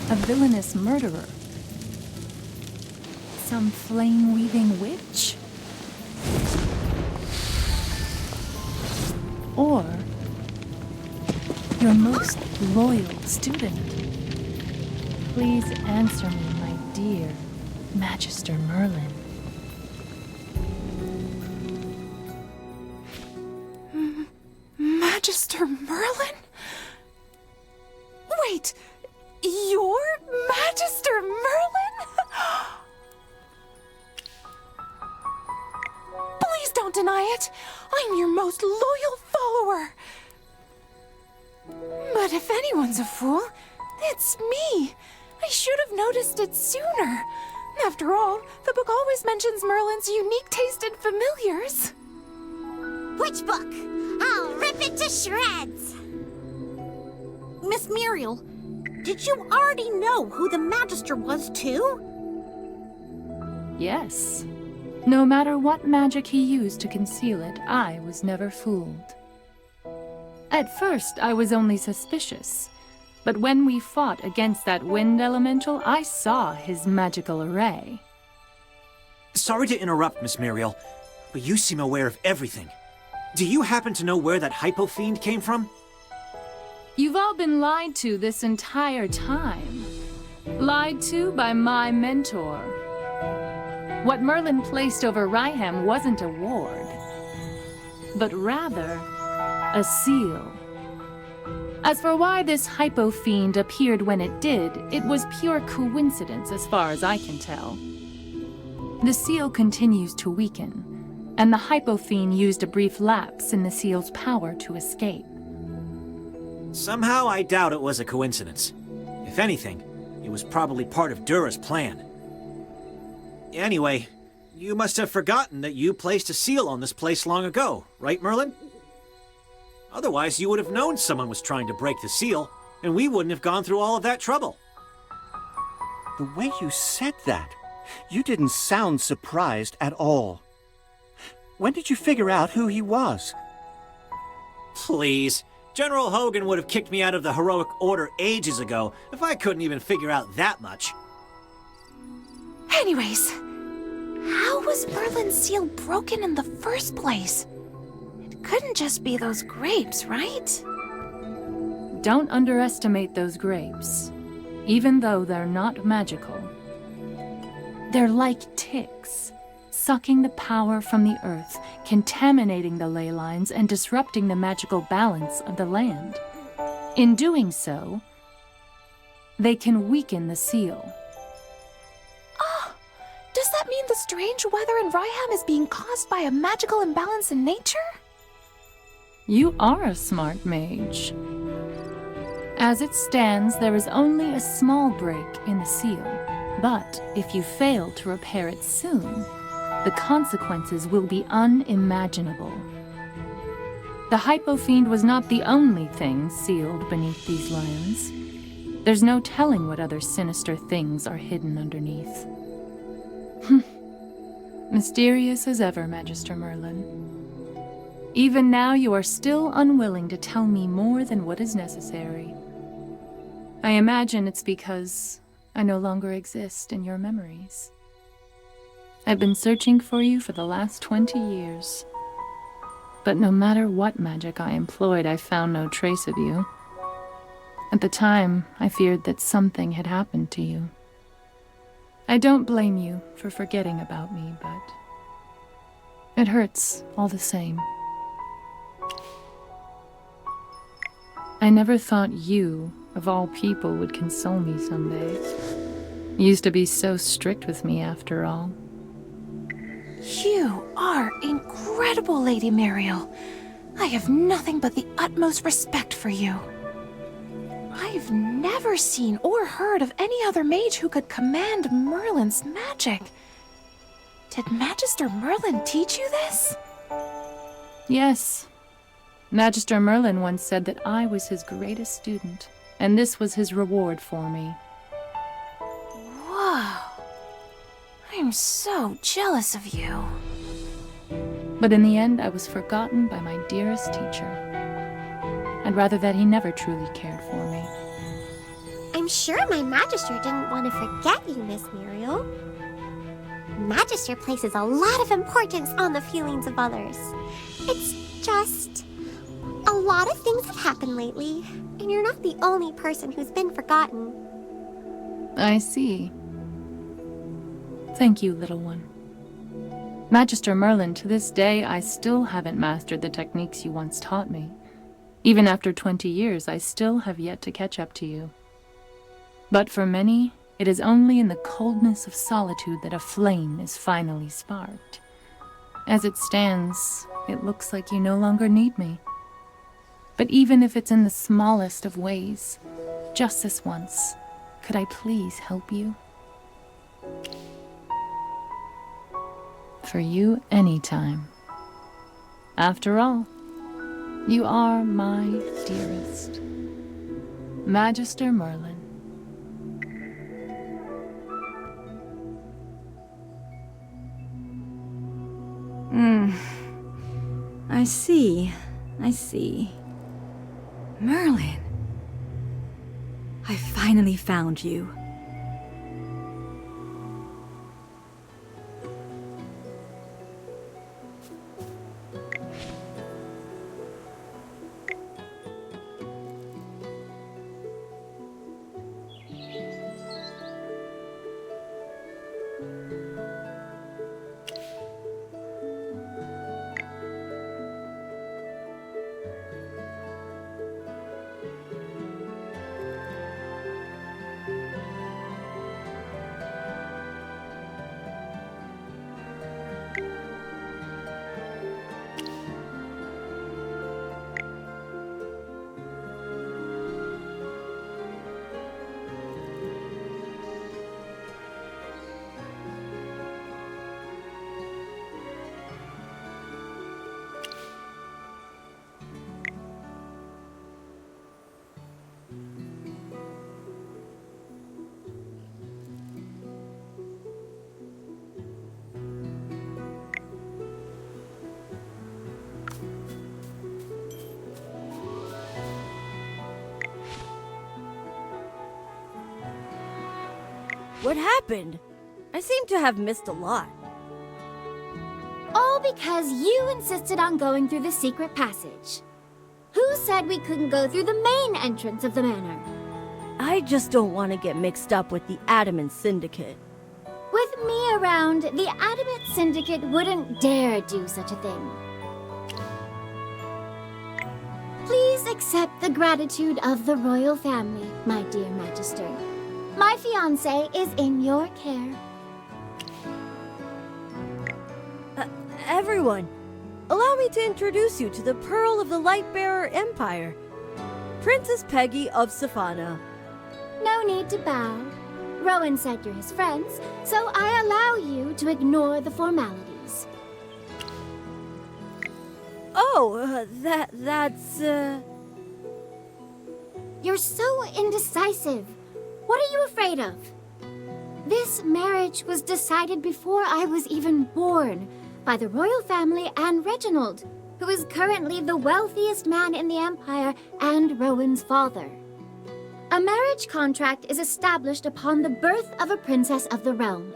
A villainous murderer? Some flame-weaving witch? Or your most loyal student? Please answer me, my dear Magister Merlin. Magister Merlin? Wait, you're Magister Merlin? Please don't deny it. I'm your most loyal follower. But if anyone's a fool, it's me. I should have noticed it sooner. After all, the book always mentions Merlin's unique taste in familiars. Which book? I'll rip it to shreds! Miss Muriel, did you already know who the Magister was, too? Yes. No matter what magic he used to conceal it, I was never fooled. At first, I was only suspicious. But when we fought against that wind elemental, I saw his magical array. Sorry to interrupt, Miss Muriel, but you seem aware of everything. Do you happen to know where that hypo fiend came from? You've all been lied to this entire time. Lied to by my mentor. What Merlin placed over Reyeham wasn't a ward, but rather a seal. As for why this hypo fiend appeared when it did, it was pure coincidence as far as I can tell. The seal continues to weaken, and the hypo fiend used a brief lapse in the seal's power to escape. Somehow I doubt it was a coincidence. If anything, it was probably part of Dura's plan. Anyway, you must have forgotten that you placed a seal on this place long ago, right, Merlin? Otherwise, you would have known someone was trying to break the seal, and we wouldn't have gone through all of that trouble. The way you said that, you didn't sound surprised at all. When did you figure out who he was? Please. General Hogan would have kicked me out of the Heroic Order ages ago if I couldn't even figure out that much. Anyways, how was Merlin's seal broken in the first place? It couldn't just be those grapes, right? Don't underestimate those grapes, even though they're not magical. They're like ticks, sucking the power from the earth, contaminating the ley lines, and disrupting the magical balance of the land. In doing so, they can weaken the seal. Does that mean the strange weather in Reyeham is being caused by a magical imbalance in nature? You are a smart mage. As it stands, there is only a small break in the seal, but if you fail to repair it soon, the consequences will be unimaginable. The Hypo Fiend was not the only thing sealed beneath these lands. There's no telling what other sinister things are hidden underneath. Mysterious as ever, Magister Merlin. Even now you are still unwilling to tell me more than what is necessary. I imagine it's because I no longer exist in your memories. I've been searching for you for the last 20 years. But no matter what magic I employed, I found no trace of you. At the time, I feared that something had happened to you. I don't blame you for forgetting about me, but it hurts all the same. I never thought you, of all people, would console me someday. You used to be so strict with me after all. You are incredibly incredible, Lady Muriel. I have nothing but the utmost respect for you. I've never seen or heard of any other mage who could command Merlin's magic. Did Magister Merlin teach you this? Yes. Magister Merlin once said that I was his greatest student, and this was his reward for me. Whoa. I'm so jealous of you. But in the end, I was forgotten by my dearest teacher. I'd rather that he never truly cared for me. I'm sure my Magister didn't want to forget you, Miss Muriel. Magister places a lot of importance on the feelings of others. It's just... a lot of things have happened lately, and you're not the only person who's been forgotten. I see. Thank you, little one. Magister Merlin, to this day, I still haven't mastered the techniques you once taught me. Even after 20 years, I still have yet to catch up to you. But for many, it is only in the coldness of solitude that a flame is finally sparked. As it stands, it looks like you no longer need me. But even if it's in the smallest of ways, just this once, could I please help you? For you, anytime. After all, you are my dearest. Magister Merlin. I see. Merlin. I finally found you. What happened? I seem to have missed a lot. All because you insisted on going through the secret passage. Who said we couldn't go through the main entrance of the manor? I just don't want to get mixed up with the Adamant Syndicate. With me around, the Adamant Syndicate wouldn't dare do such a thing. Please accept the gratitude of the royal family, my dear Magister. My fiancé is in your care. Everyone, allow me to introduce you to the Pearl of the Lightbearer Empire, Princess Peggy of Safana. No need to bow. Rowan said you're his friends, so I allow you to ignore the formalities. Oh, that's... You're so indecisive. What are you afraid of? This marriage was decided before I was even born by the royal family and Reginald, who is currently the wealthiest man in the Empire and Rowan's father. A marriage contract is established upon the birth of a princess of the realm.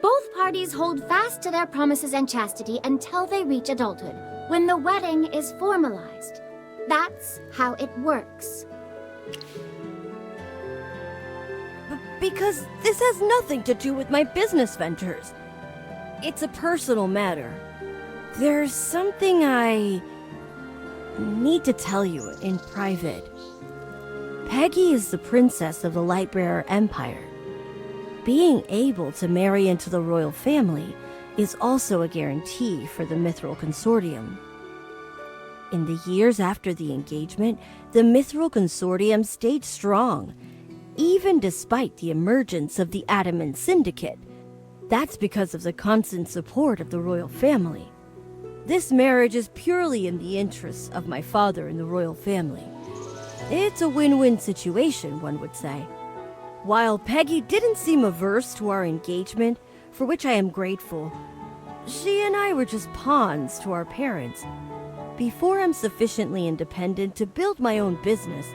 Both parties hold fast to their promises and chastity until they reach adulthood, when the wedding is formalized. That's how it works. Because this has nothing to do with my business ventures. It's a personal matter. There's something I need to tell you in private. Peggy is the princess of the Lightbearer Empire. Being able to marry into the royal family is also a guarantee for the Mithril Consortium. In the years after the engagement, the Mithril Consortium stayed strong, even despite the emergence of the Adamant Syndicate. That's because of the constant support of the royal family. This marriage is purely in the interests of my father and the royal family. It's a win-win situation, one would say. While Peggy didn't seem averse to our engagement, for which I am grateful, she and I were just pawns to our parents. Before I'm sufficiently independent to build my own business,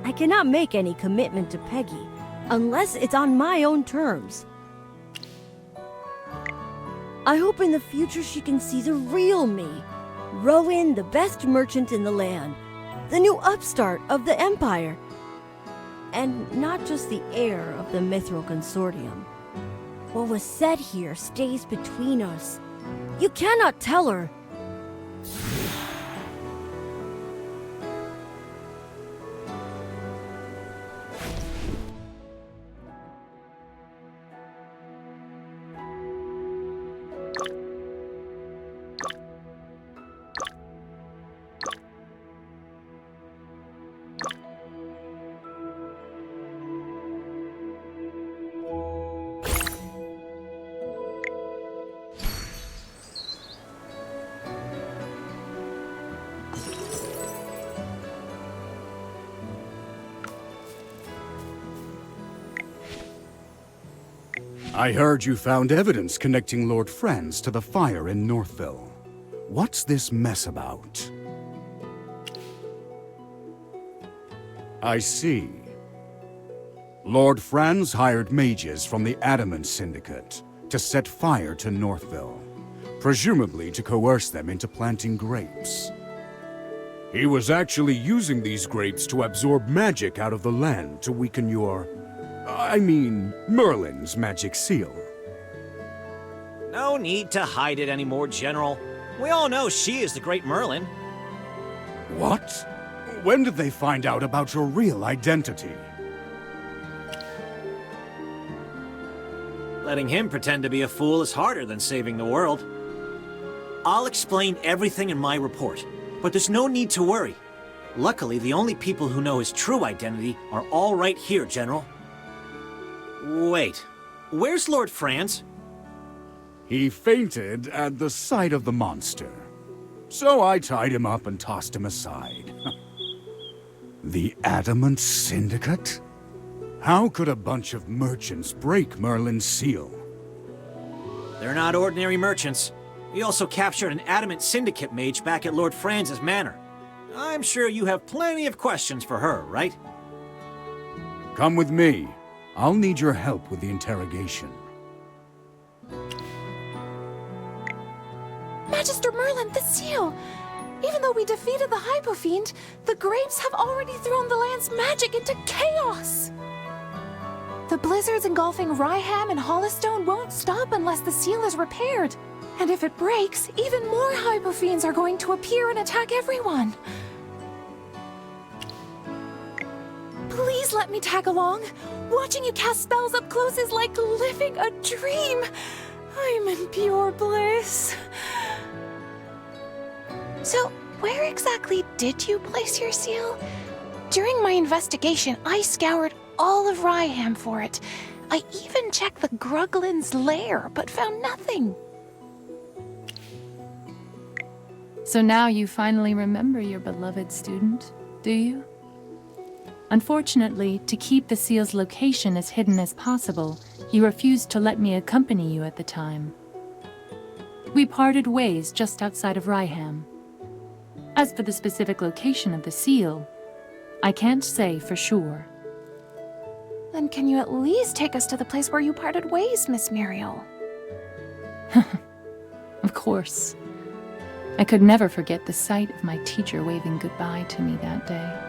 I cannot make any commitment to Peggy unless it's on my own terms. I hope in the future she can see the real me. Rowan, the best merchant in the land, the new upstart of the Empire, and not just the heir of the Mithril Consortium. What was said here stays between us. You cannot tell her. I heard you found evidence connecting Lord Franz to the fire in Northville. What's this mess about? I see. Lord Franz hired mages from the Adamant Syndicate to set fire to Northville, presumably to coerce them into planting grapes. He was actually using these grapes to absorb magic out of the land to weaken Merlin's magic seal. No need to hide it anymore, General. We all know she is the great Merlin. What? When did they find out about your real identity? Letting him pretend to be a fool is harder than saving the world. I'll explain everything in my report, but there's no need to worry. Luckily, the only people who know his true identity are all right here, General. Wait, where's Lord Franz? He fainted at the sight of the monster. So I tied him up and tossed him aside. The Adamant Syndicate? How could a bunch of merchants break Merlin's seal? They're not ordinary merchants. We also captured an Adamant Syndicate mage back at Lord Franz's manor. I'm sure you have plenty of questions for her, right? Come with me. I'll need your help with the interrogation. Magister Merlin, the seal! Even though we defeated the Hypofiend, the grapes have already thrown the land's magic into chaos! The blizzards engulfing Reyeham and Hollystone won't stop unless the seal is repaired. And if it breaks, even more Hypofiends are going to appear and attack everyone. Please let me tag along. Watching you cast spells up close is like living a dream. I'm in pure bliss. So, where exactly did you place your seal? During my investigation, I scoured all of Reyeham for it. I even checked the Gruglin's lair, but found nothing. So now you finally remember your beloved student, do you? Unfortunately, to keep the seal's location as hidden as possible, you refused to let me accompany you at the time. We parted ways just outside of Reyeham. As for the specific location of the seal, I can't say for sure. Then can you at least take us to the place where you parted ways, Miss Muriel? Of course. I could never forget the sight of my teacher waving goodbye to me that day.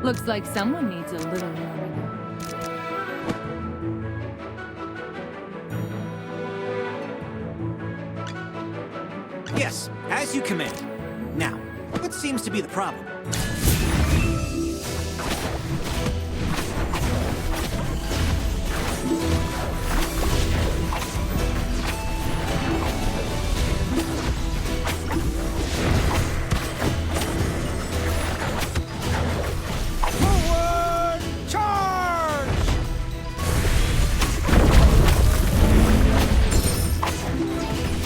Looks like someone needs a little warming up. Yes, as you command. Now, what seems to be the problem? Forward! Charge!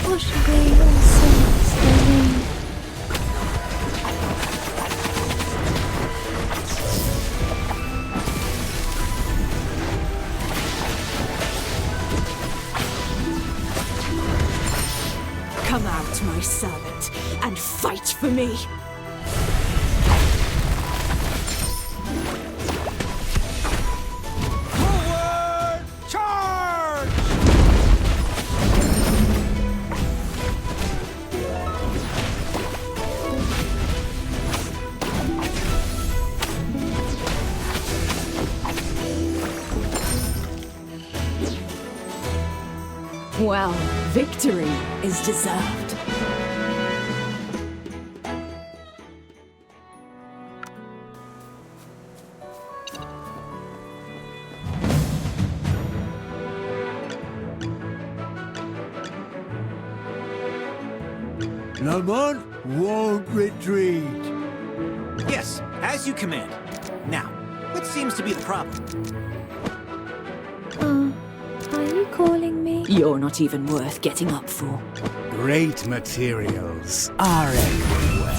Push away all sins away. Come out, my servant, and fight for me. Forward! Charge! Well, victory is deserved. Lamont won't retreat. Yes, as you command. Now, what seems to be the problem? Are you calling me? You're not even worth getting up for. Great materials are everywhere.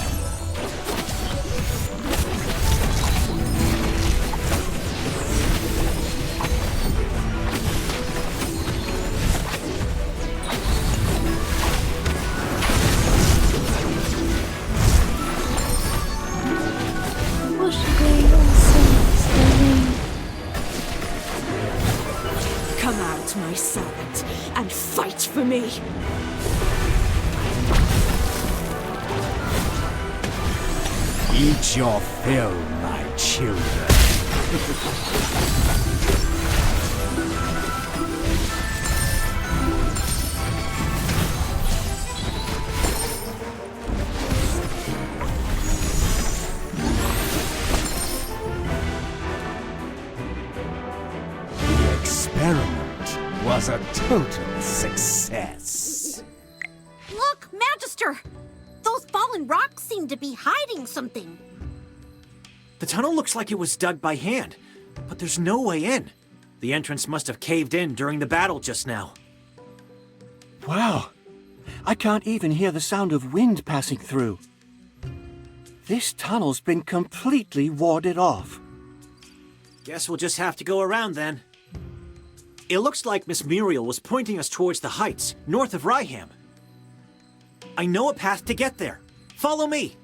Push away all sins away. Come out, my servant, and fight for me. Eat your fill, my children. The experiment was a total success. Look, Magister! Those fallen rocks seem to be hiding something. The tunnel looks like it was dug by hand, but there's no way in. The entrance must have caved in during the battle just now. Wow. I can't even hear the sound of wind passing through. This tunnel's been completely warded off. Guess we'll just have to go around then. It looks like Miss Muriel was pointing us towards the heights, north of Reyeham. I know a path to get there. Follow me.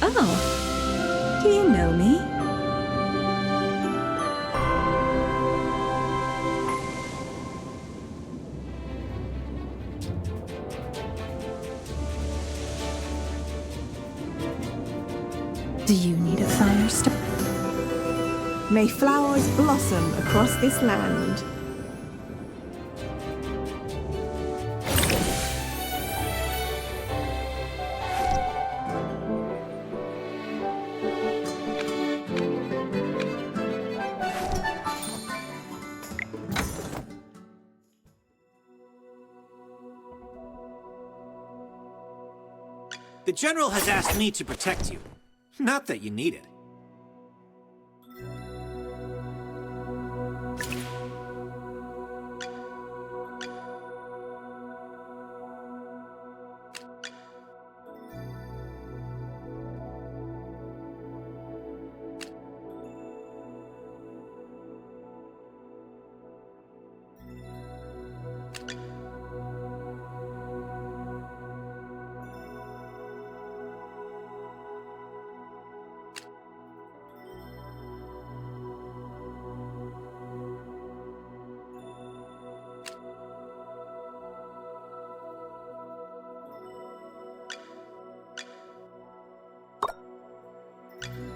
Oh, do you know me? Do you need a fire starter? May flowers blossom across this land. The General has asked me to protect you. Not that you need it.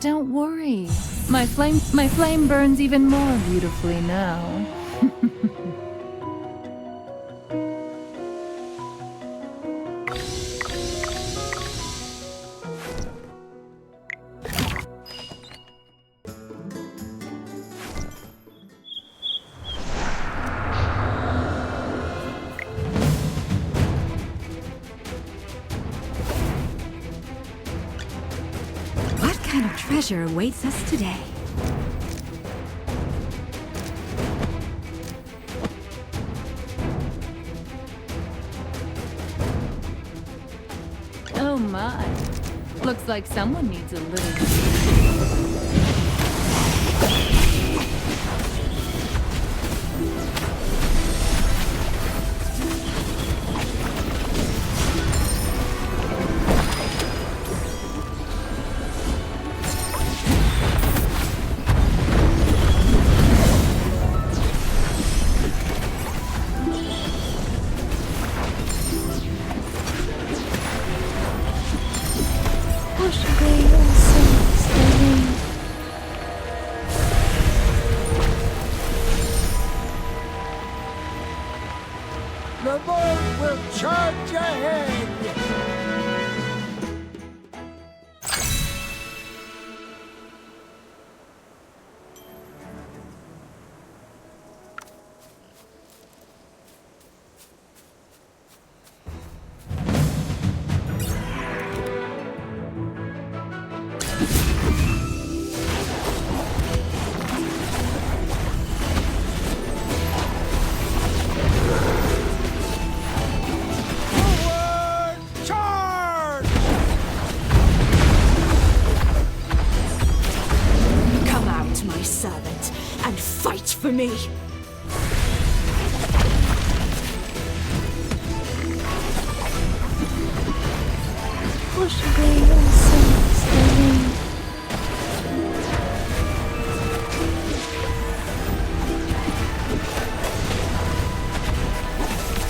Don't worry. My flame burns even more beautifully now. What kind of treasure awaits us today? Oh my. Looks like someone needs a little... The Lord will charge ahead! Come out, my servant, and fight for me! Push away all sins therein.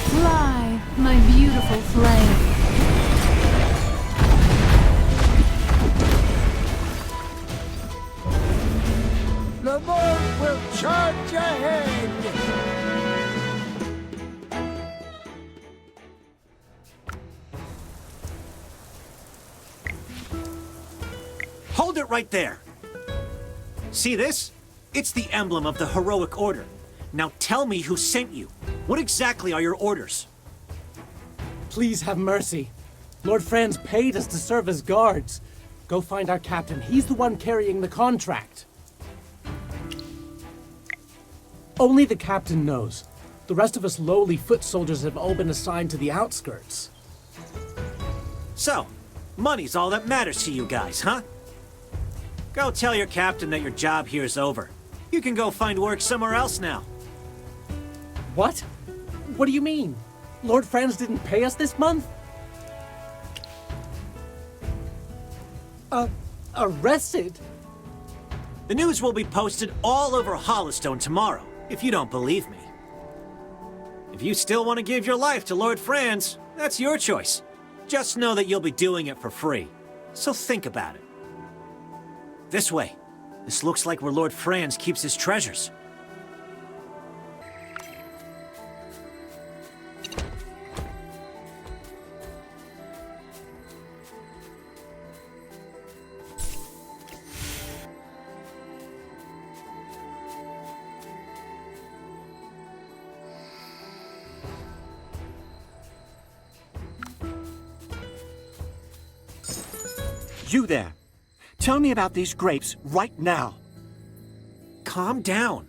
Fly, my beautiful flame. The Lord will charge ahead! Hold it right there! See this? It's the emblem of the heroic order. Now tell me who sent you. What exactly are your orders? Please have mercy. Lord Franz paid us to serve as guards. Go find our captain. He's the one carrying the contract. Only the captain knows. The rest of us lowly foot soldiers have all been assigned to the outskirts. So, money's all that matters to you guys, huh? Go tell your captain that your job here is over. You can go find work somewhere else now. What? What do you mean? Lord Franz didn't pay us this month? Arrested? The news will be posted all over Hollistone tomorrow, if you don't believe me. If you still want to give your life to Lord Franz, that's your choice. Just know that you'll be doing it for free, so think about it. This way. This looks like where Lord Franz keeps his treasures. You there! Tell me about these grapes right now! Calm down.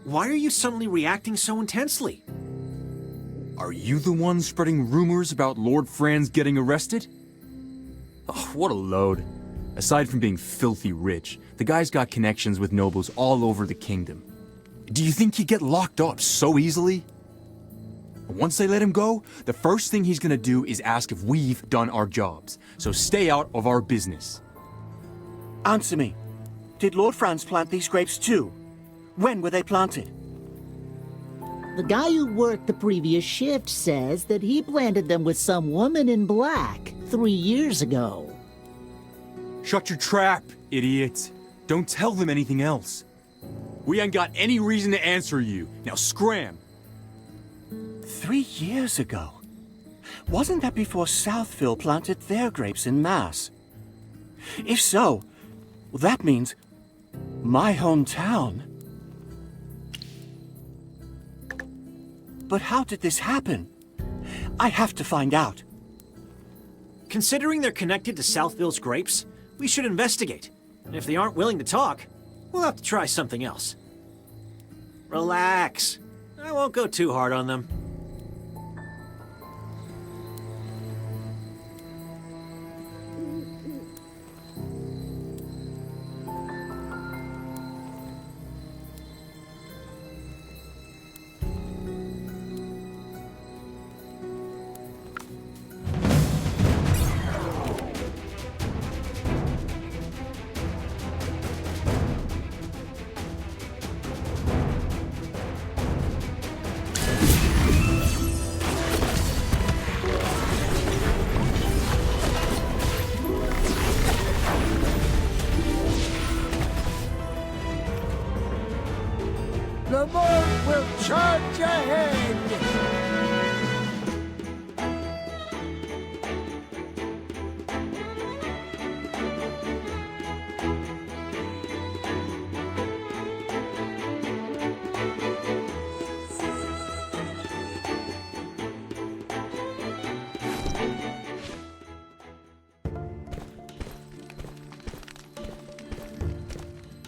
Why are you suddenly reacting so intensely? Are you the one spreading rumors about Lord Franz getting arrested? Oh, what a load. Aside from being filthy rich, the guy's got connections with nobles all over the kingdom. Do you think he'd get locked up so easily? Once they let him go, the first thing he's gonna do is ask if we've done our jobs. So stay out of our business. Answer me. Did Lord Franz plant these grapes too? When were they planted? The guy who worked the previous shift says that he planted them with some woman in black 3 years ago. Shut your trap, idiot. Don't tell them anything else. We ain't got any reason to answer you. Now scram. 3 years ago? Wasn't that before Southville planted their grapes in mass? If so, that means my hometown. But how did this happen? I have to find out. Considering they're connected to Southville's grapes, we should investigate. And if they aren't willing to talk, we'll have to try something else. Relax. I won't go too hard on them. Lamont will charge ahead!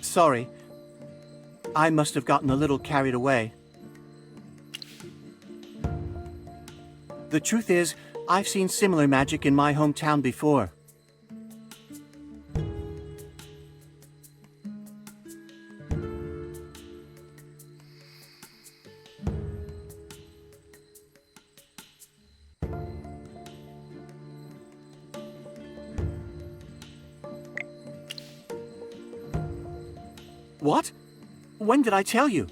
Sorry. I must have gotten a little carried away. The truth is, I've seen similar magic in my hometown before. What? When did I tell you?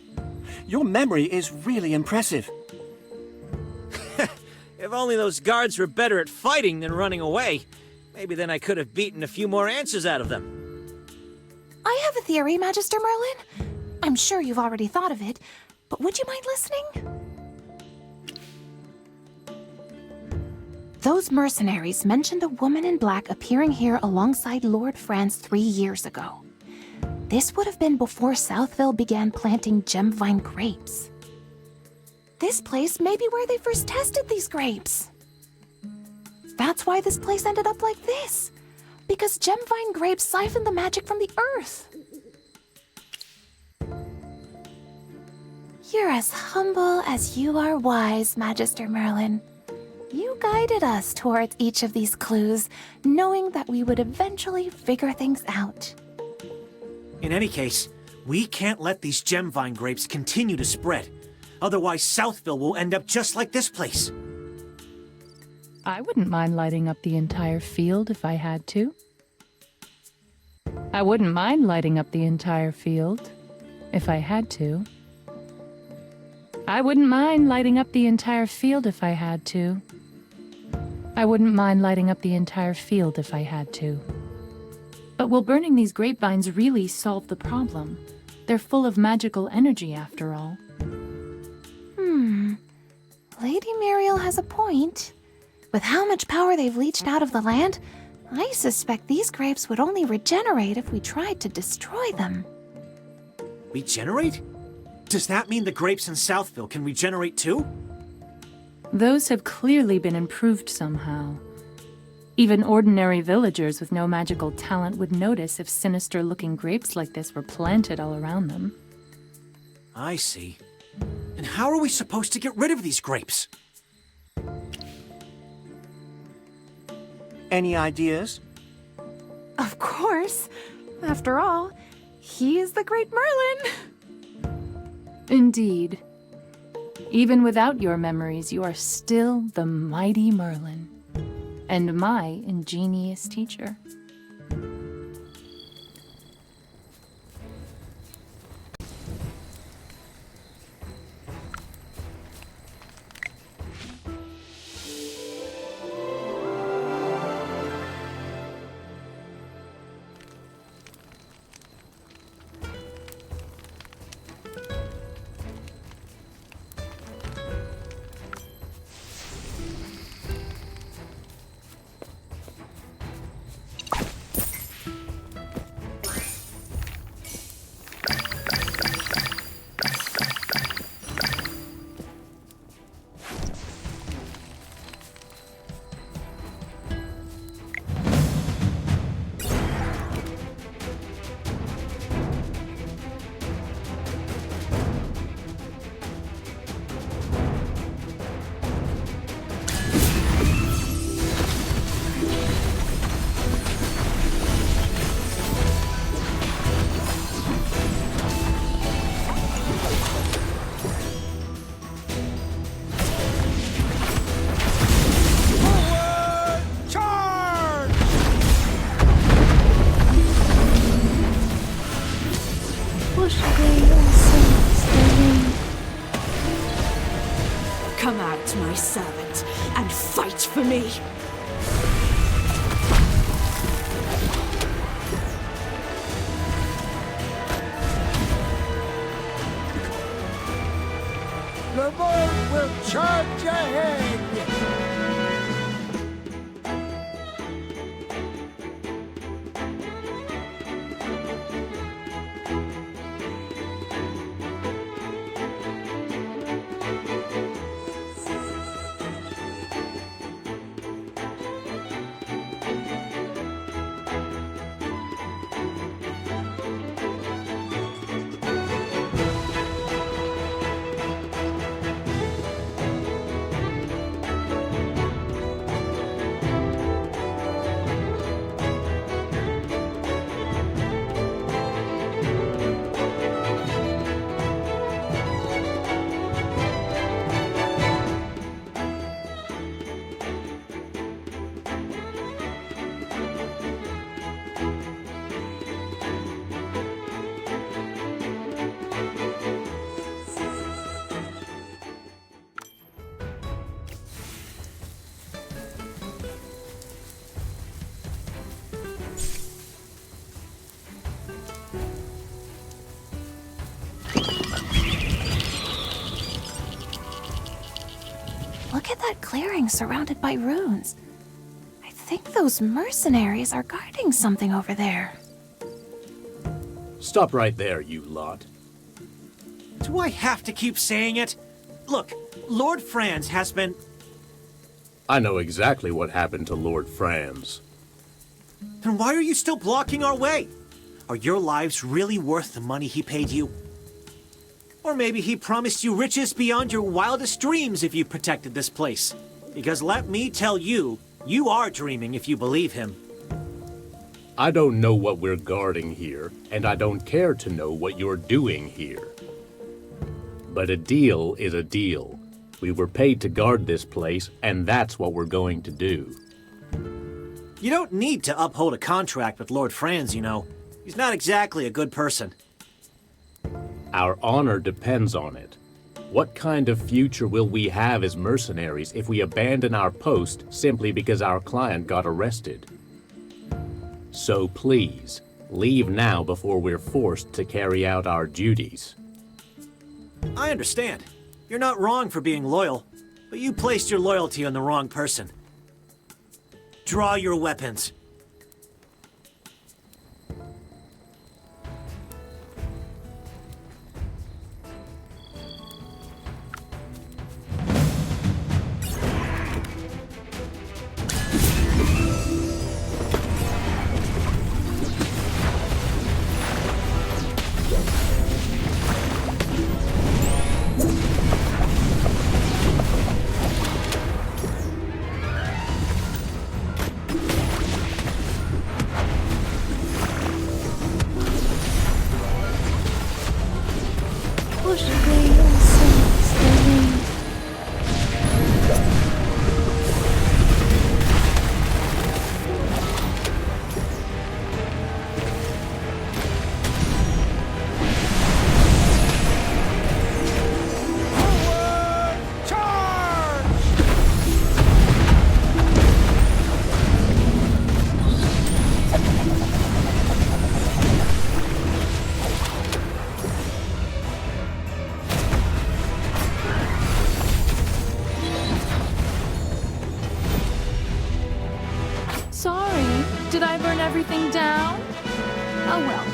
Your memory is really impressive. If only those guards were better at fighting than running away. Maybe then I could have beaten a few more answers out of them. I have a theory, Magister Merlin. I'm sure you've already thought of it, but would you mind listening? Those mercenaries mentioned a woman in black appearing here alongside Lord Franz 3 years ago. This would have been before Southville began planting gemvine grapes. This place may be where they first tested these grapes. That's why this place ended up like this, because gemvine grapes siphon the magic from the earth. You're as humble as you are wise, Magister Merlin. You guided us towards each of these clues, knowing that we would eventually figure things out. In any case, we can't let these gemvine grapes continue to spread. Otherwise, Southville will end up just like this place. I wouldn't mind lighting up the entire field if I had to. I wouldn't mind lighting up the entire field, if I had to. I wouldn't mind lighting up the entire field if I had to. I wouldn't mind lighting up the entire field if I had to. But will burning these grapevines really solve the problem? They're full of magical energy, after all. Lady Muriel has a point. With how much power they've leached out of the land, I suspect these grapes would only regenerate if we tried to destroy them. Regenerate? Does that mean the grapes in Southville can regenerate too? Those have clearly been improved somehow. Even ordinary villagers with no magical talent would notice if sinister-looking grapes like this were planted all around them. I see. And how are we supposed to get rid of these grapes? Any ideas? Of course. After all, he is the great Merlin. Indeed. Even without your memories, you are still the mighty Merlin, and my ingenious teacher. Come out, my servant, and fight for me. The boat will charge ahead. Look at that clearing surrounded by ruins. I think those mercenaries are guarding something over there. Stop right there, you lot. Do I have to keep saying it? Look, Lord Franz has been... I know exactly what happened to Lord Franz. Then why are you still blocking our way? Are your lives really worth the money he paid you? Or maybe he promised you riches beyond your wildest dreams if you protected this place. Because let me tell you, you are dreaming if you believe him. I don't know what we're guarding here, and I don't care to know what you're doing here. But a deal is a deal. We were paid to guard this place, and that's what we're going to do. You don't need to uphold a contract with Lord Franz, you know. He's not exactly a good person. Our honor depends on it. What kind of future will we have as mercenaries if we abandon our post simply because our client got arrested? So please, leave now before we're forced to carry out our duties. I understand. You're not wrong for being loyal, but you placed your loyalty on the wrong person. Draw your weapons. Sorry, did I burn everything down? Oh well.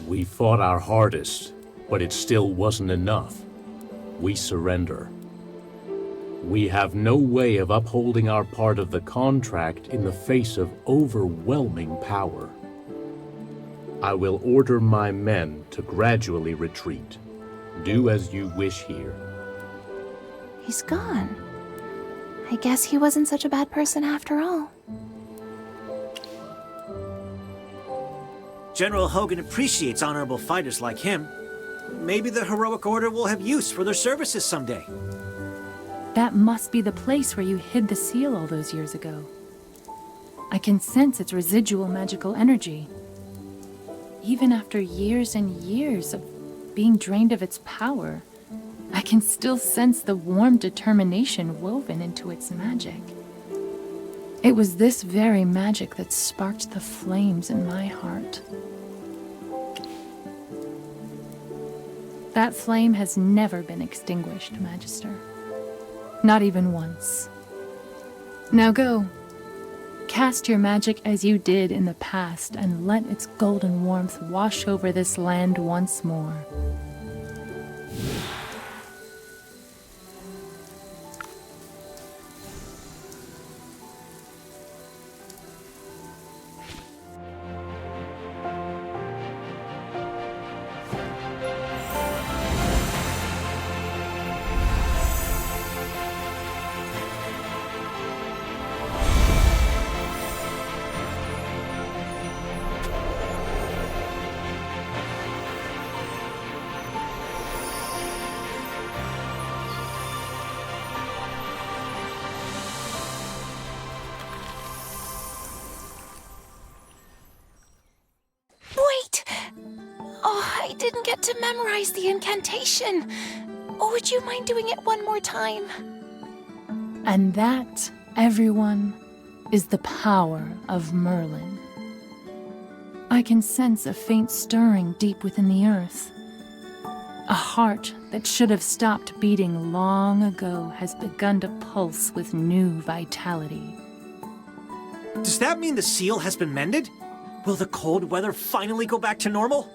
We fought our hardest, but it still wasn't enough. We surrender. We have no way of upholding our part of the contract in the face of overwhelming power. I will order my men to gradually retreat. Do as you wish here. He's gone. I guess he wasn't such a bad person after all. General Hogan appreciates honorable fighters like him. Maybe the Heroic Order will have use for their services someday. That must be the place where you hid the seal all those years ago. I can sense its residual magical energy. Even after years and years of being drained of its power, I can still sense the warm determination woven into its magic. It was this very magic that sparked the flames in my heart. That flame has never been extinguished, Magister. Not even once. Now go. Cast your magic as you did in the past, and let its golden warmth wash over this land once more. Wait! Oh, I didn't get to memorize the incantation. Would you mind doing it one more time? And that, everyone, is the power of Merlin. I can sense a faint stirring deep within the earth. A heart that should have stopped beating long ago has begun to pulse with new vitality. Does that mean the seal has been mended? Will the cold weather finally go back to normal?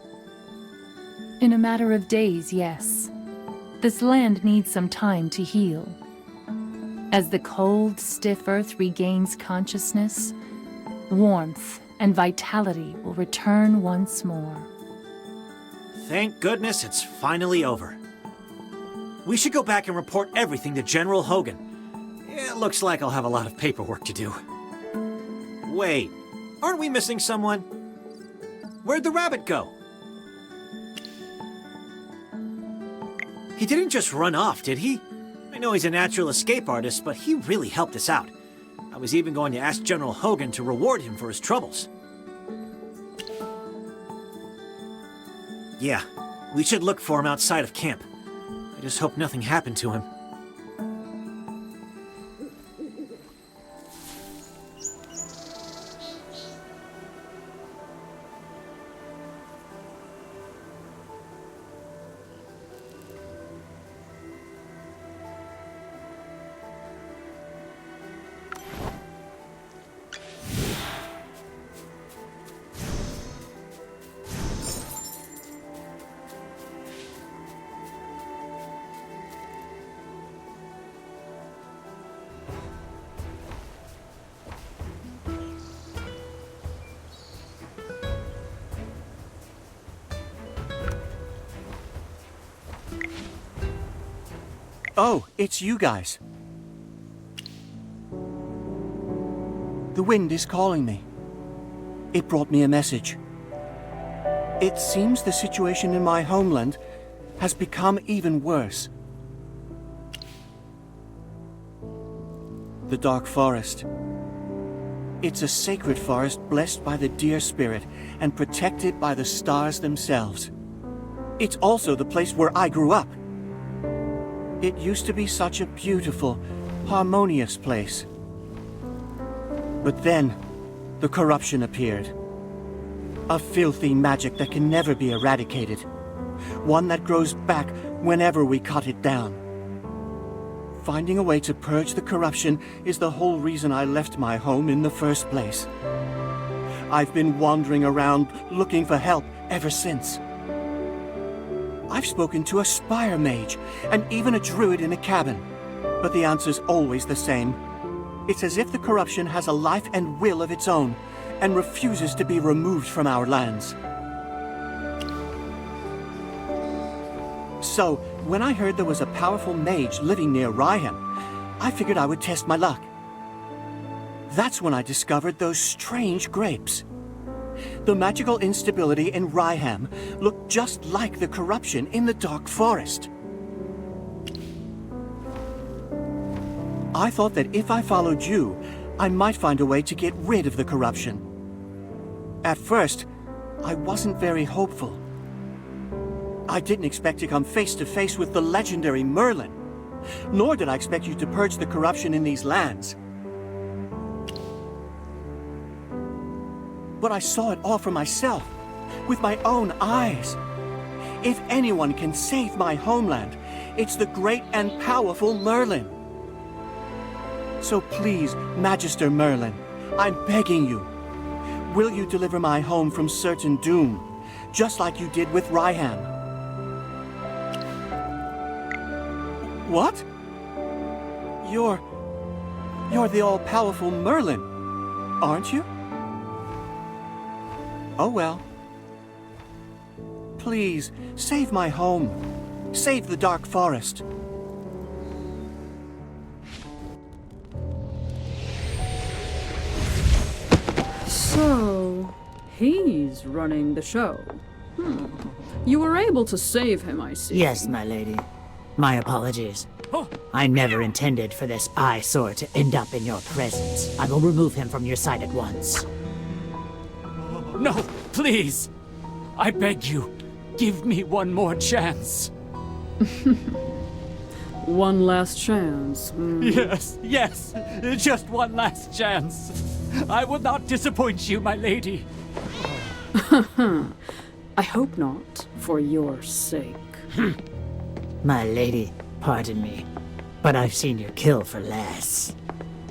In a matter of days, yes. This land needs some time to heal. As the cold, stiff earth regains consciousness, warmth and vitality will return once more. Thank goodness it's finally over. We should go back and report everything to General Hogan. It looks like I'll have a lot of paperwork to do. Wait, aren't we missing someone? Where'd the rabbit go? He didn't just run off, did he? I know he's a natural escape artist, but he really helped us out. I was even going to ask General Hogan to reward him for his troubles. Yeah, we should look for him outside of camp. I just hope nothing happened to him. Oh, it's you guys. The wind is calling me. It brought me a message. It seems the situation in my homeland has become even worse. The Dark Forest. It's a sacred forest blessed by the deer spirit and protected by the stars themselves. It's also the place where I grew up. It used to be such a beautiful, harmonious place. But then, the corruption appeared. A filthy magic that can never be eradicated. One that grows back whenever we cut it down. Finding a way to purge the corruption is the whole reason I left my home in the first place. I've been wandering around looking for help ever since. I've spoken to a spire mage, and even a druid in a cabin. But the answer's always the same. It's as if the corruption has a life and will of its own, and refuses to be removed from our lands. So, when I heard there was a powerful mage living near Reyeham, I figured I would test my luck. That's when I discovered those strange grapes. The magical instability in Reyeham looked just like the corruption in the Dark Forest. I thought that if I followed you, I might find a way to get rid of the corruption. At first, I wasn't very hopeful. I didn't expect to come face to face with the legendary Merlin, nor did I expect you to purge the corruption in these lands. but I saw it all for myself, with my own eyes. If anyone can save my homeland, it's the great and powerful Merlin. So please, Magister Merlin, I'm begging you, will you deliver my home from certain doom, just like you did with Reyeham? What? You're the all-powerful Merlin, aren't you? Oh well. Please, save my home. Save the Dark Forest. So, he's running the show. You were able to save him, I see. Yes, my lady. My apologies. I never intended for this eyesore to end up in your presence. I will remove him from your sight at once. No, please! I beg you, give me one more chance. One last chance. Yes, just one last chance. I will not disappoint you, my lady. I hope not, for your sake. My lady, pardon me, but I've seen you kill for less.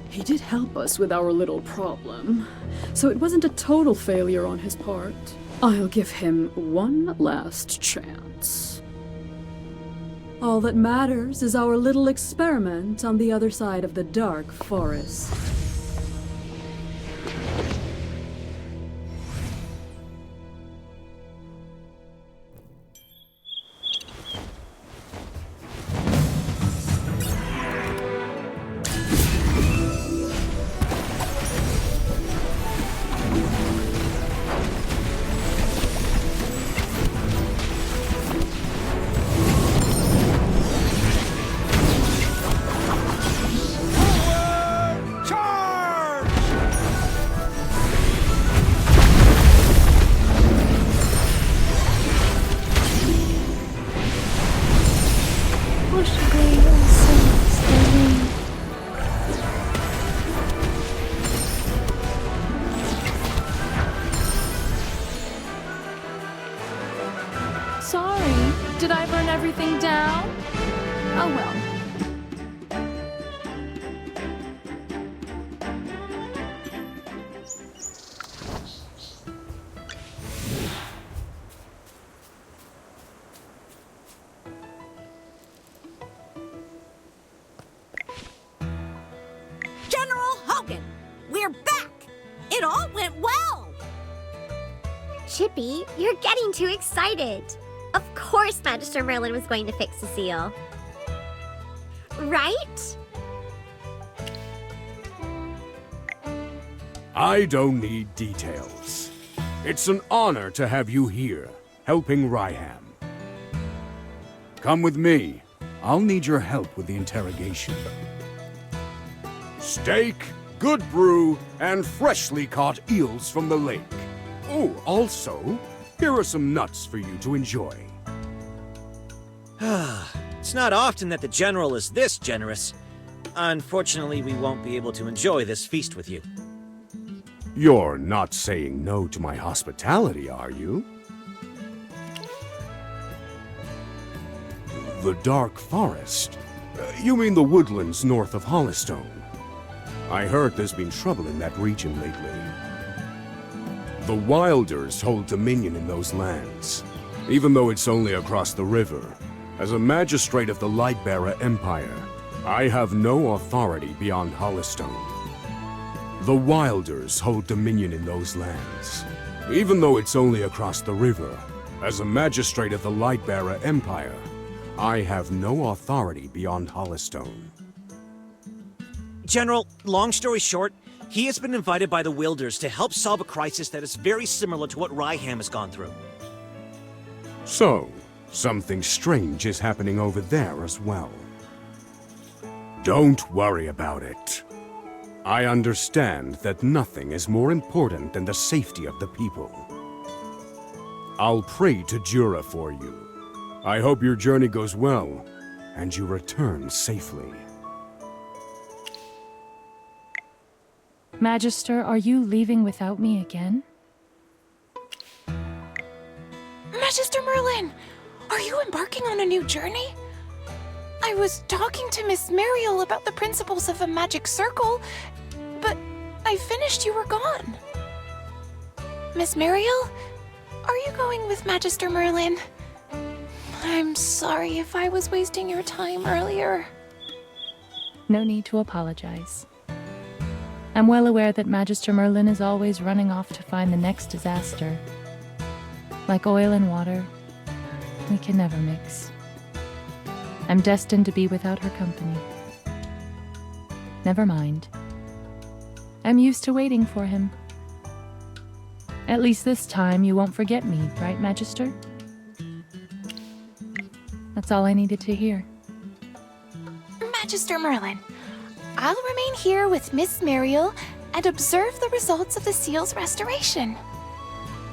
He did help us with our little problem, so it wasn't a total failure on his part. I'll give him one last chance. All that matters is our little experiment on the other side of the Dark Forest. Sorry, did I burn everything down? Oh well. General Hogan, we're back! It all went well! Chippy, you're getting too excited. Of course Magister Merlin was going to fix the seal. Right? I don't need details. It's an honor to have you here, helping Reyeham. Come with me. I'll need your help with the interrogation. Steak, good brew, and freshly caught eels from the lake. Oh, also, here are some nuts for you to enjoy. It's not often that the General is this generous. Unfortunately, we won't be able to enjoy this feast with you. You're not saying no to my hospitality, are you? The Dark Forest? You mean the woodlands north of Hollistone? I heard there's been trouble in that region lately. The Wilders hold dominion in those lands, even though it's only across the river. As a magistrate of the Lightbearer Empire, I have no authority beyond Hollistone. The Wilders hold dominion in those lands, even though it's only across the river. As a magistrate of the Lightbearer Empire, I have no authority beyond Hollistone. General, long story short, he has been invited by the Wilders to help solve a crisis that is very similar to what Reyeham has gone through. So, something strange is happening over there as well. Don't worry about it. I understand that nothing is more important than the safety of the people. I'll pray to Jura for you. I hope your journey goes well, and you return safely. Magister, are you leaving without me again? Magister Merlin, are you embarking on a new journey? I was talking to Miss Mariel about the principles of a magic circle, but I finished you were gone. Miss Mariel, are you going with Magister Merlin? I'm sorry if I was wasting your time earlier. No need to apologize. I'm well aware that Magister Merlin is always running off to find the next disaster. Like oil and water, we can never mix. I'm destined to be without her company. Never mind. I'm used to waiting for him. At least this time you won't forget me, right, Magister? That's all I needed to hear. Magister Merlin, I'll remain here with Miss Mariel and observe the results of the seal's restoration.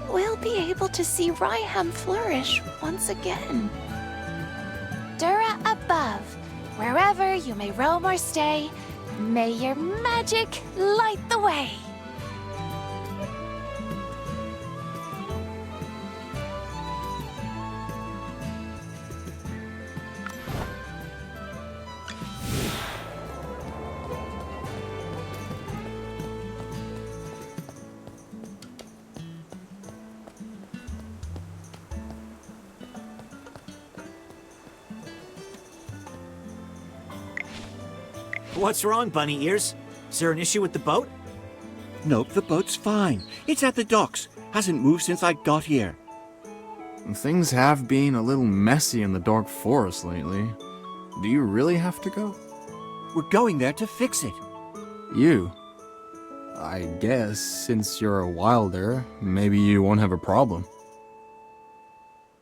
We'll be able to see Reyeham flourish once again. Dura above, wherever you may roam or stay, may your magic light the way. What's wrong, Bunny Ears? Is there an issue with the boat? Nope, the boat's fine. It's at the docks. Hasn't moved since I got here. Things have been a little messy in the dark forest lately. Do you really have to go? We're going there to fix it. You? I guess, since you're a wilder, maybe you won't have a problem.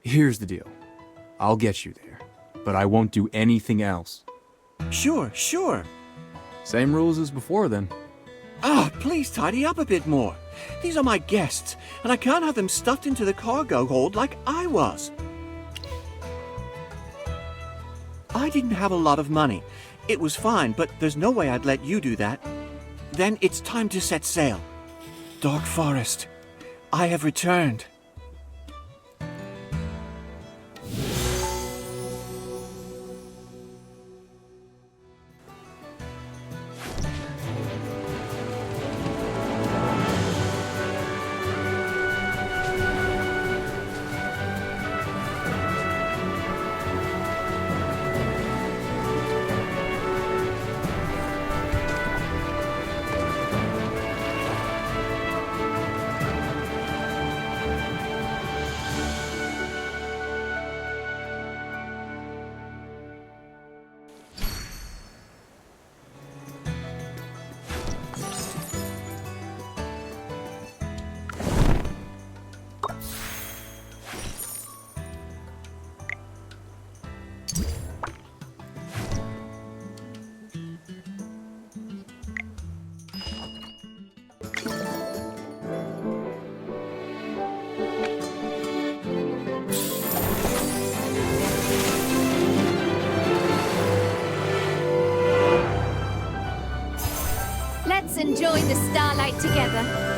Here's the deal. I'll get you there, but I won't do anything else. Sure. Same rules as before, then. Ah, please tidy up a bit more. These are my guests, and I can't have them stuffed into the cargo hold like I was. I didn't have a lot of money. It was fine, but there's no way I'd let you do that. Then it's time to set sail. Dark Forest, I have returned. Let's enjoy the starlight together.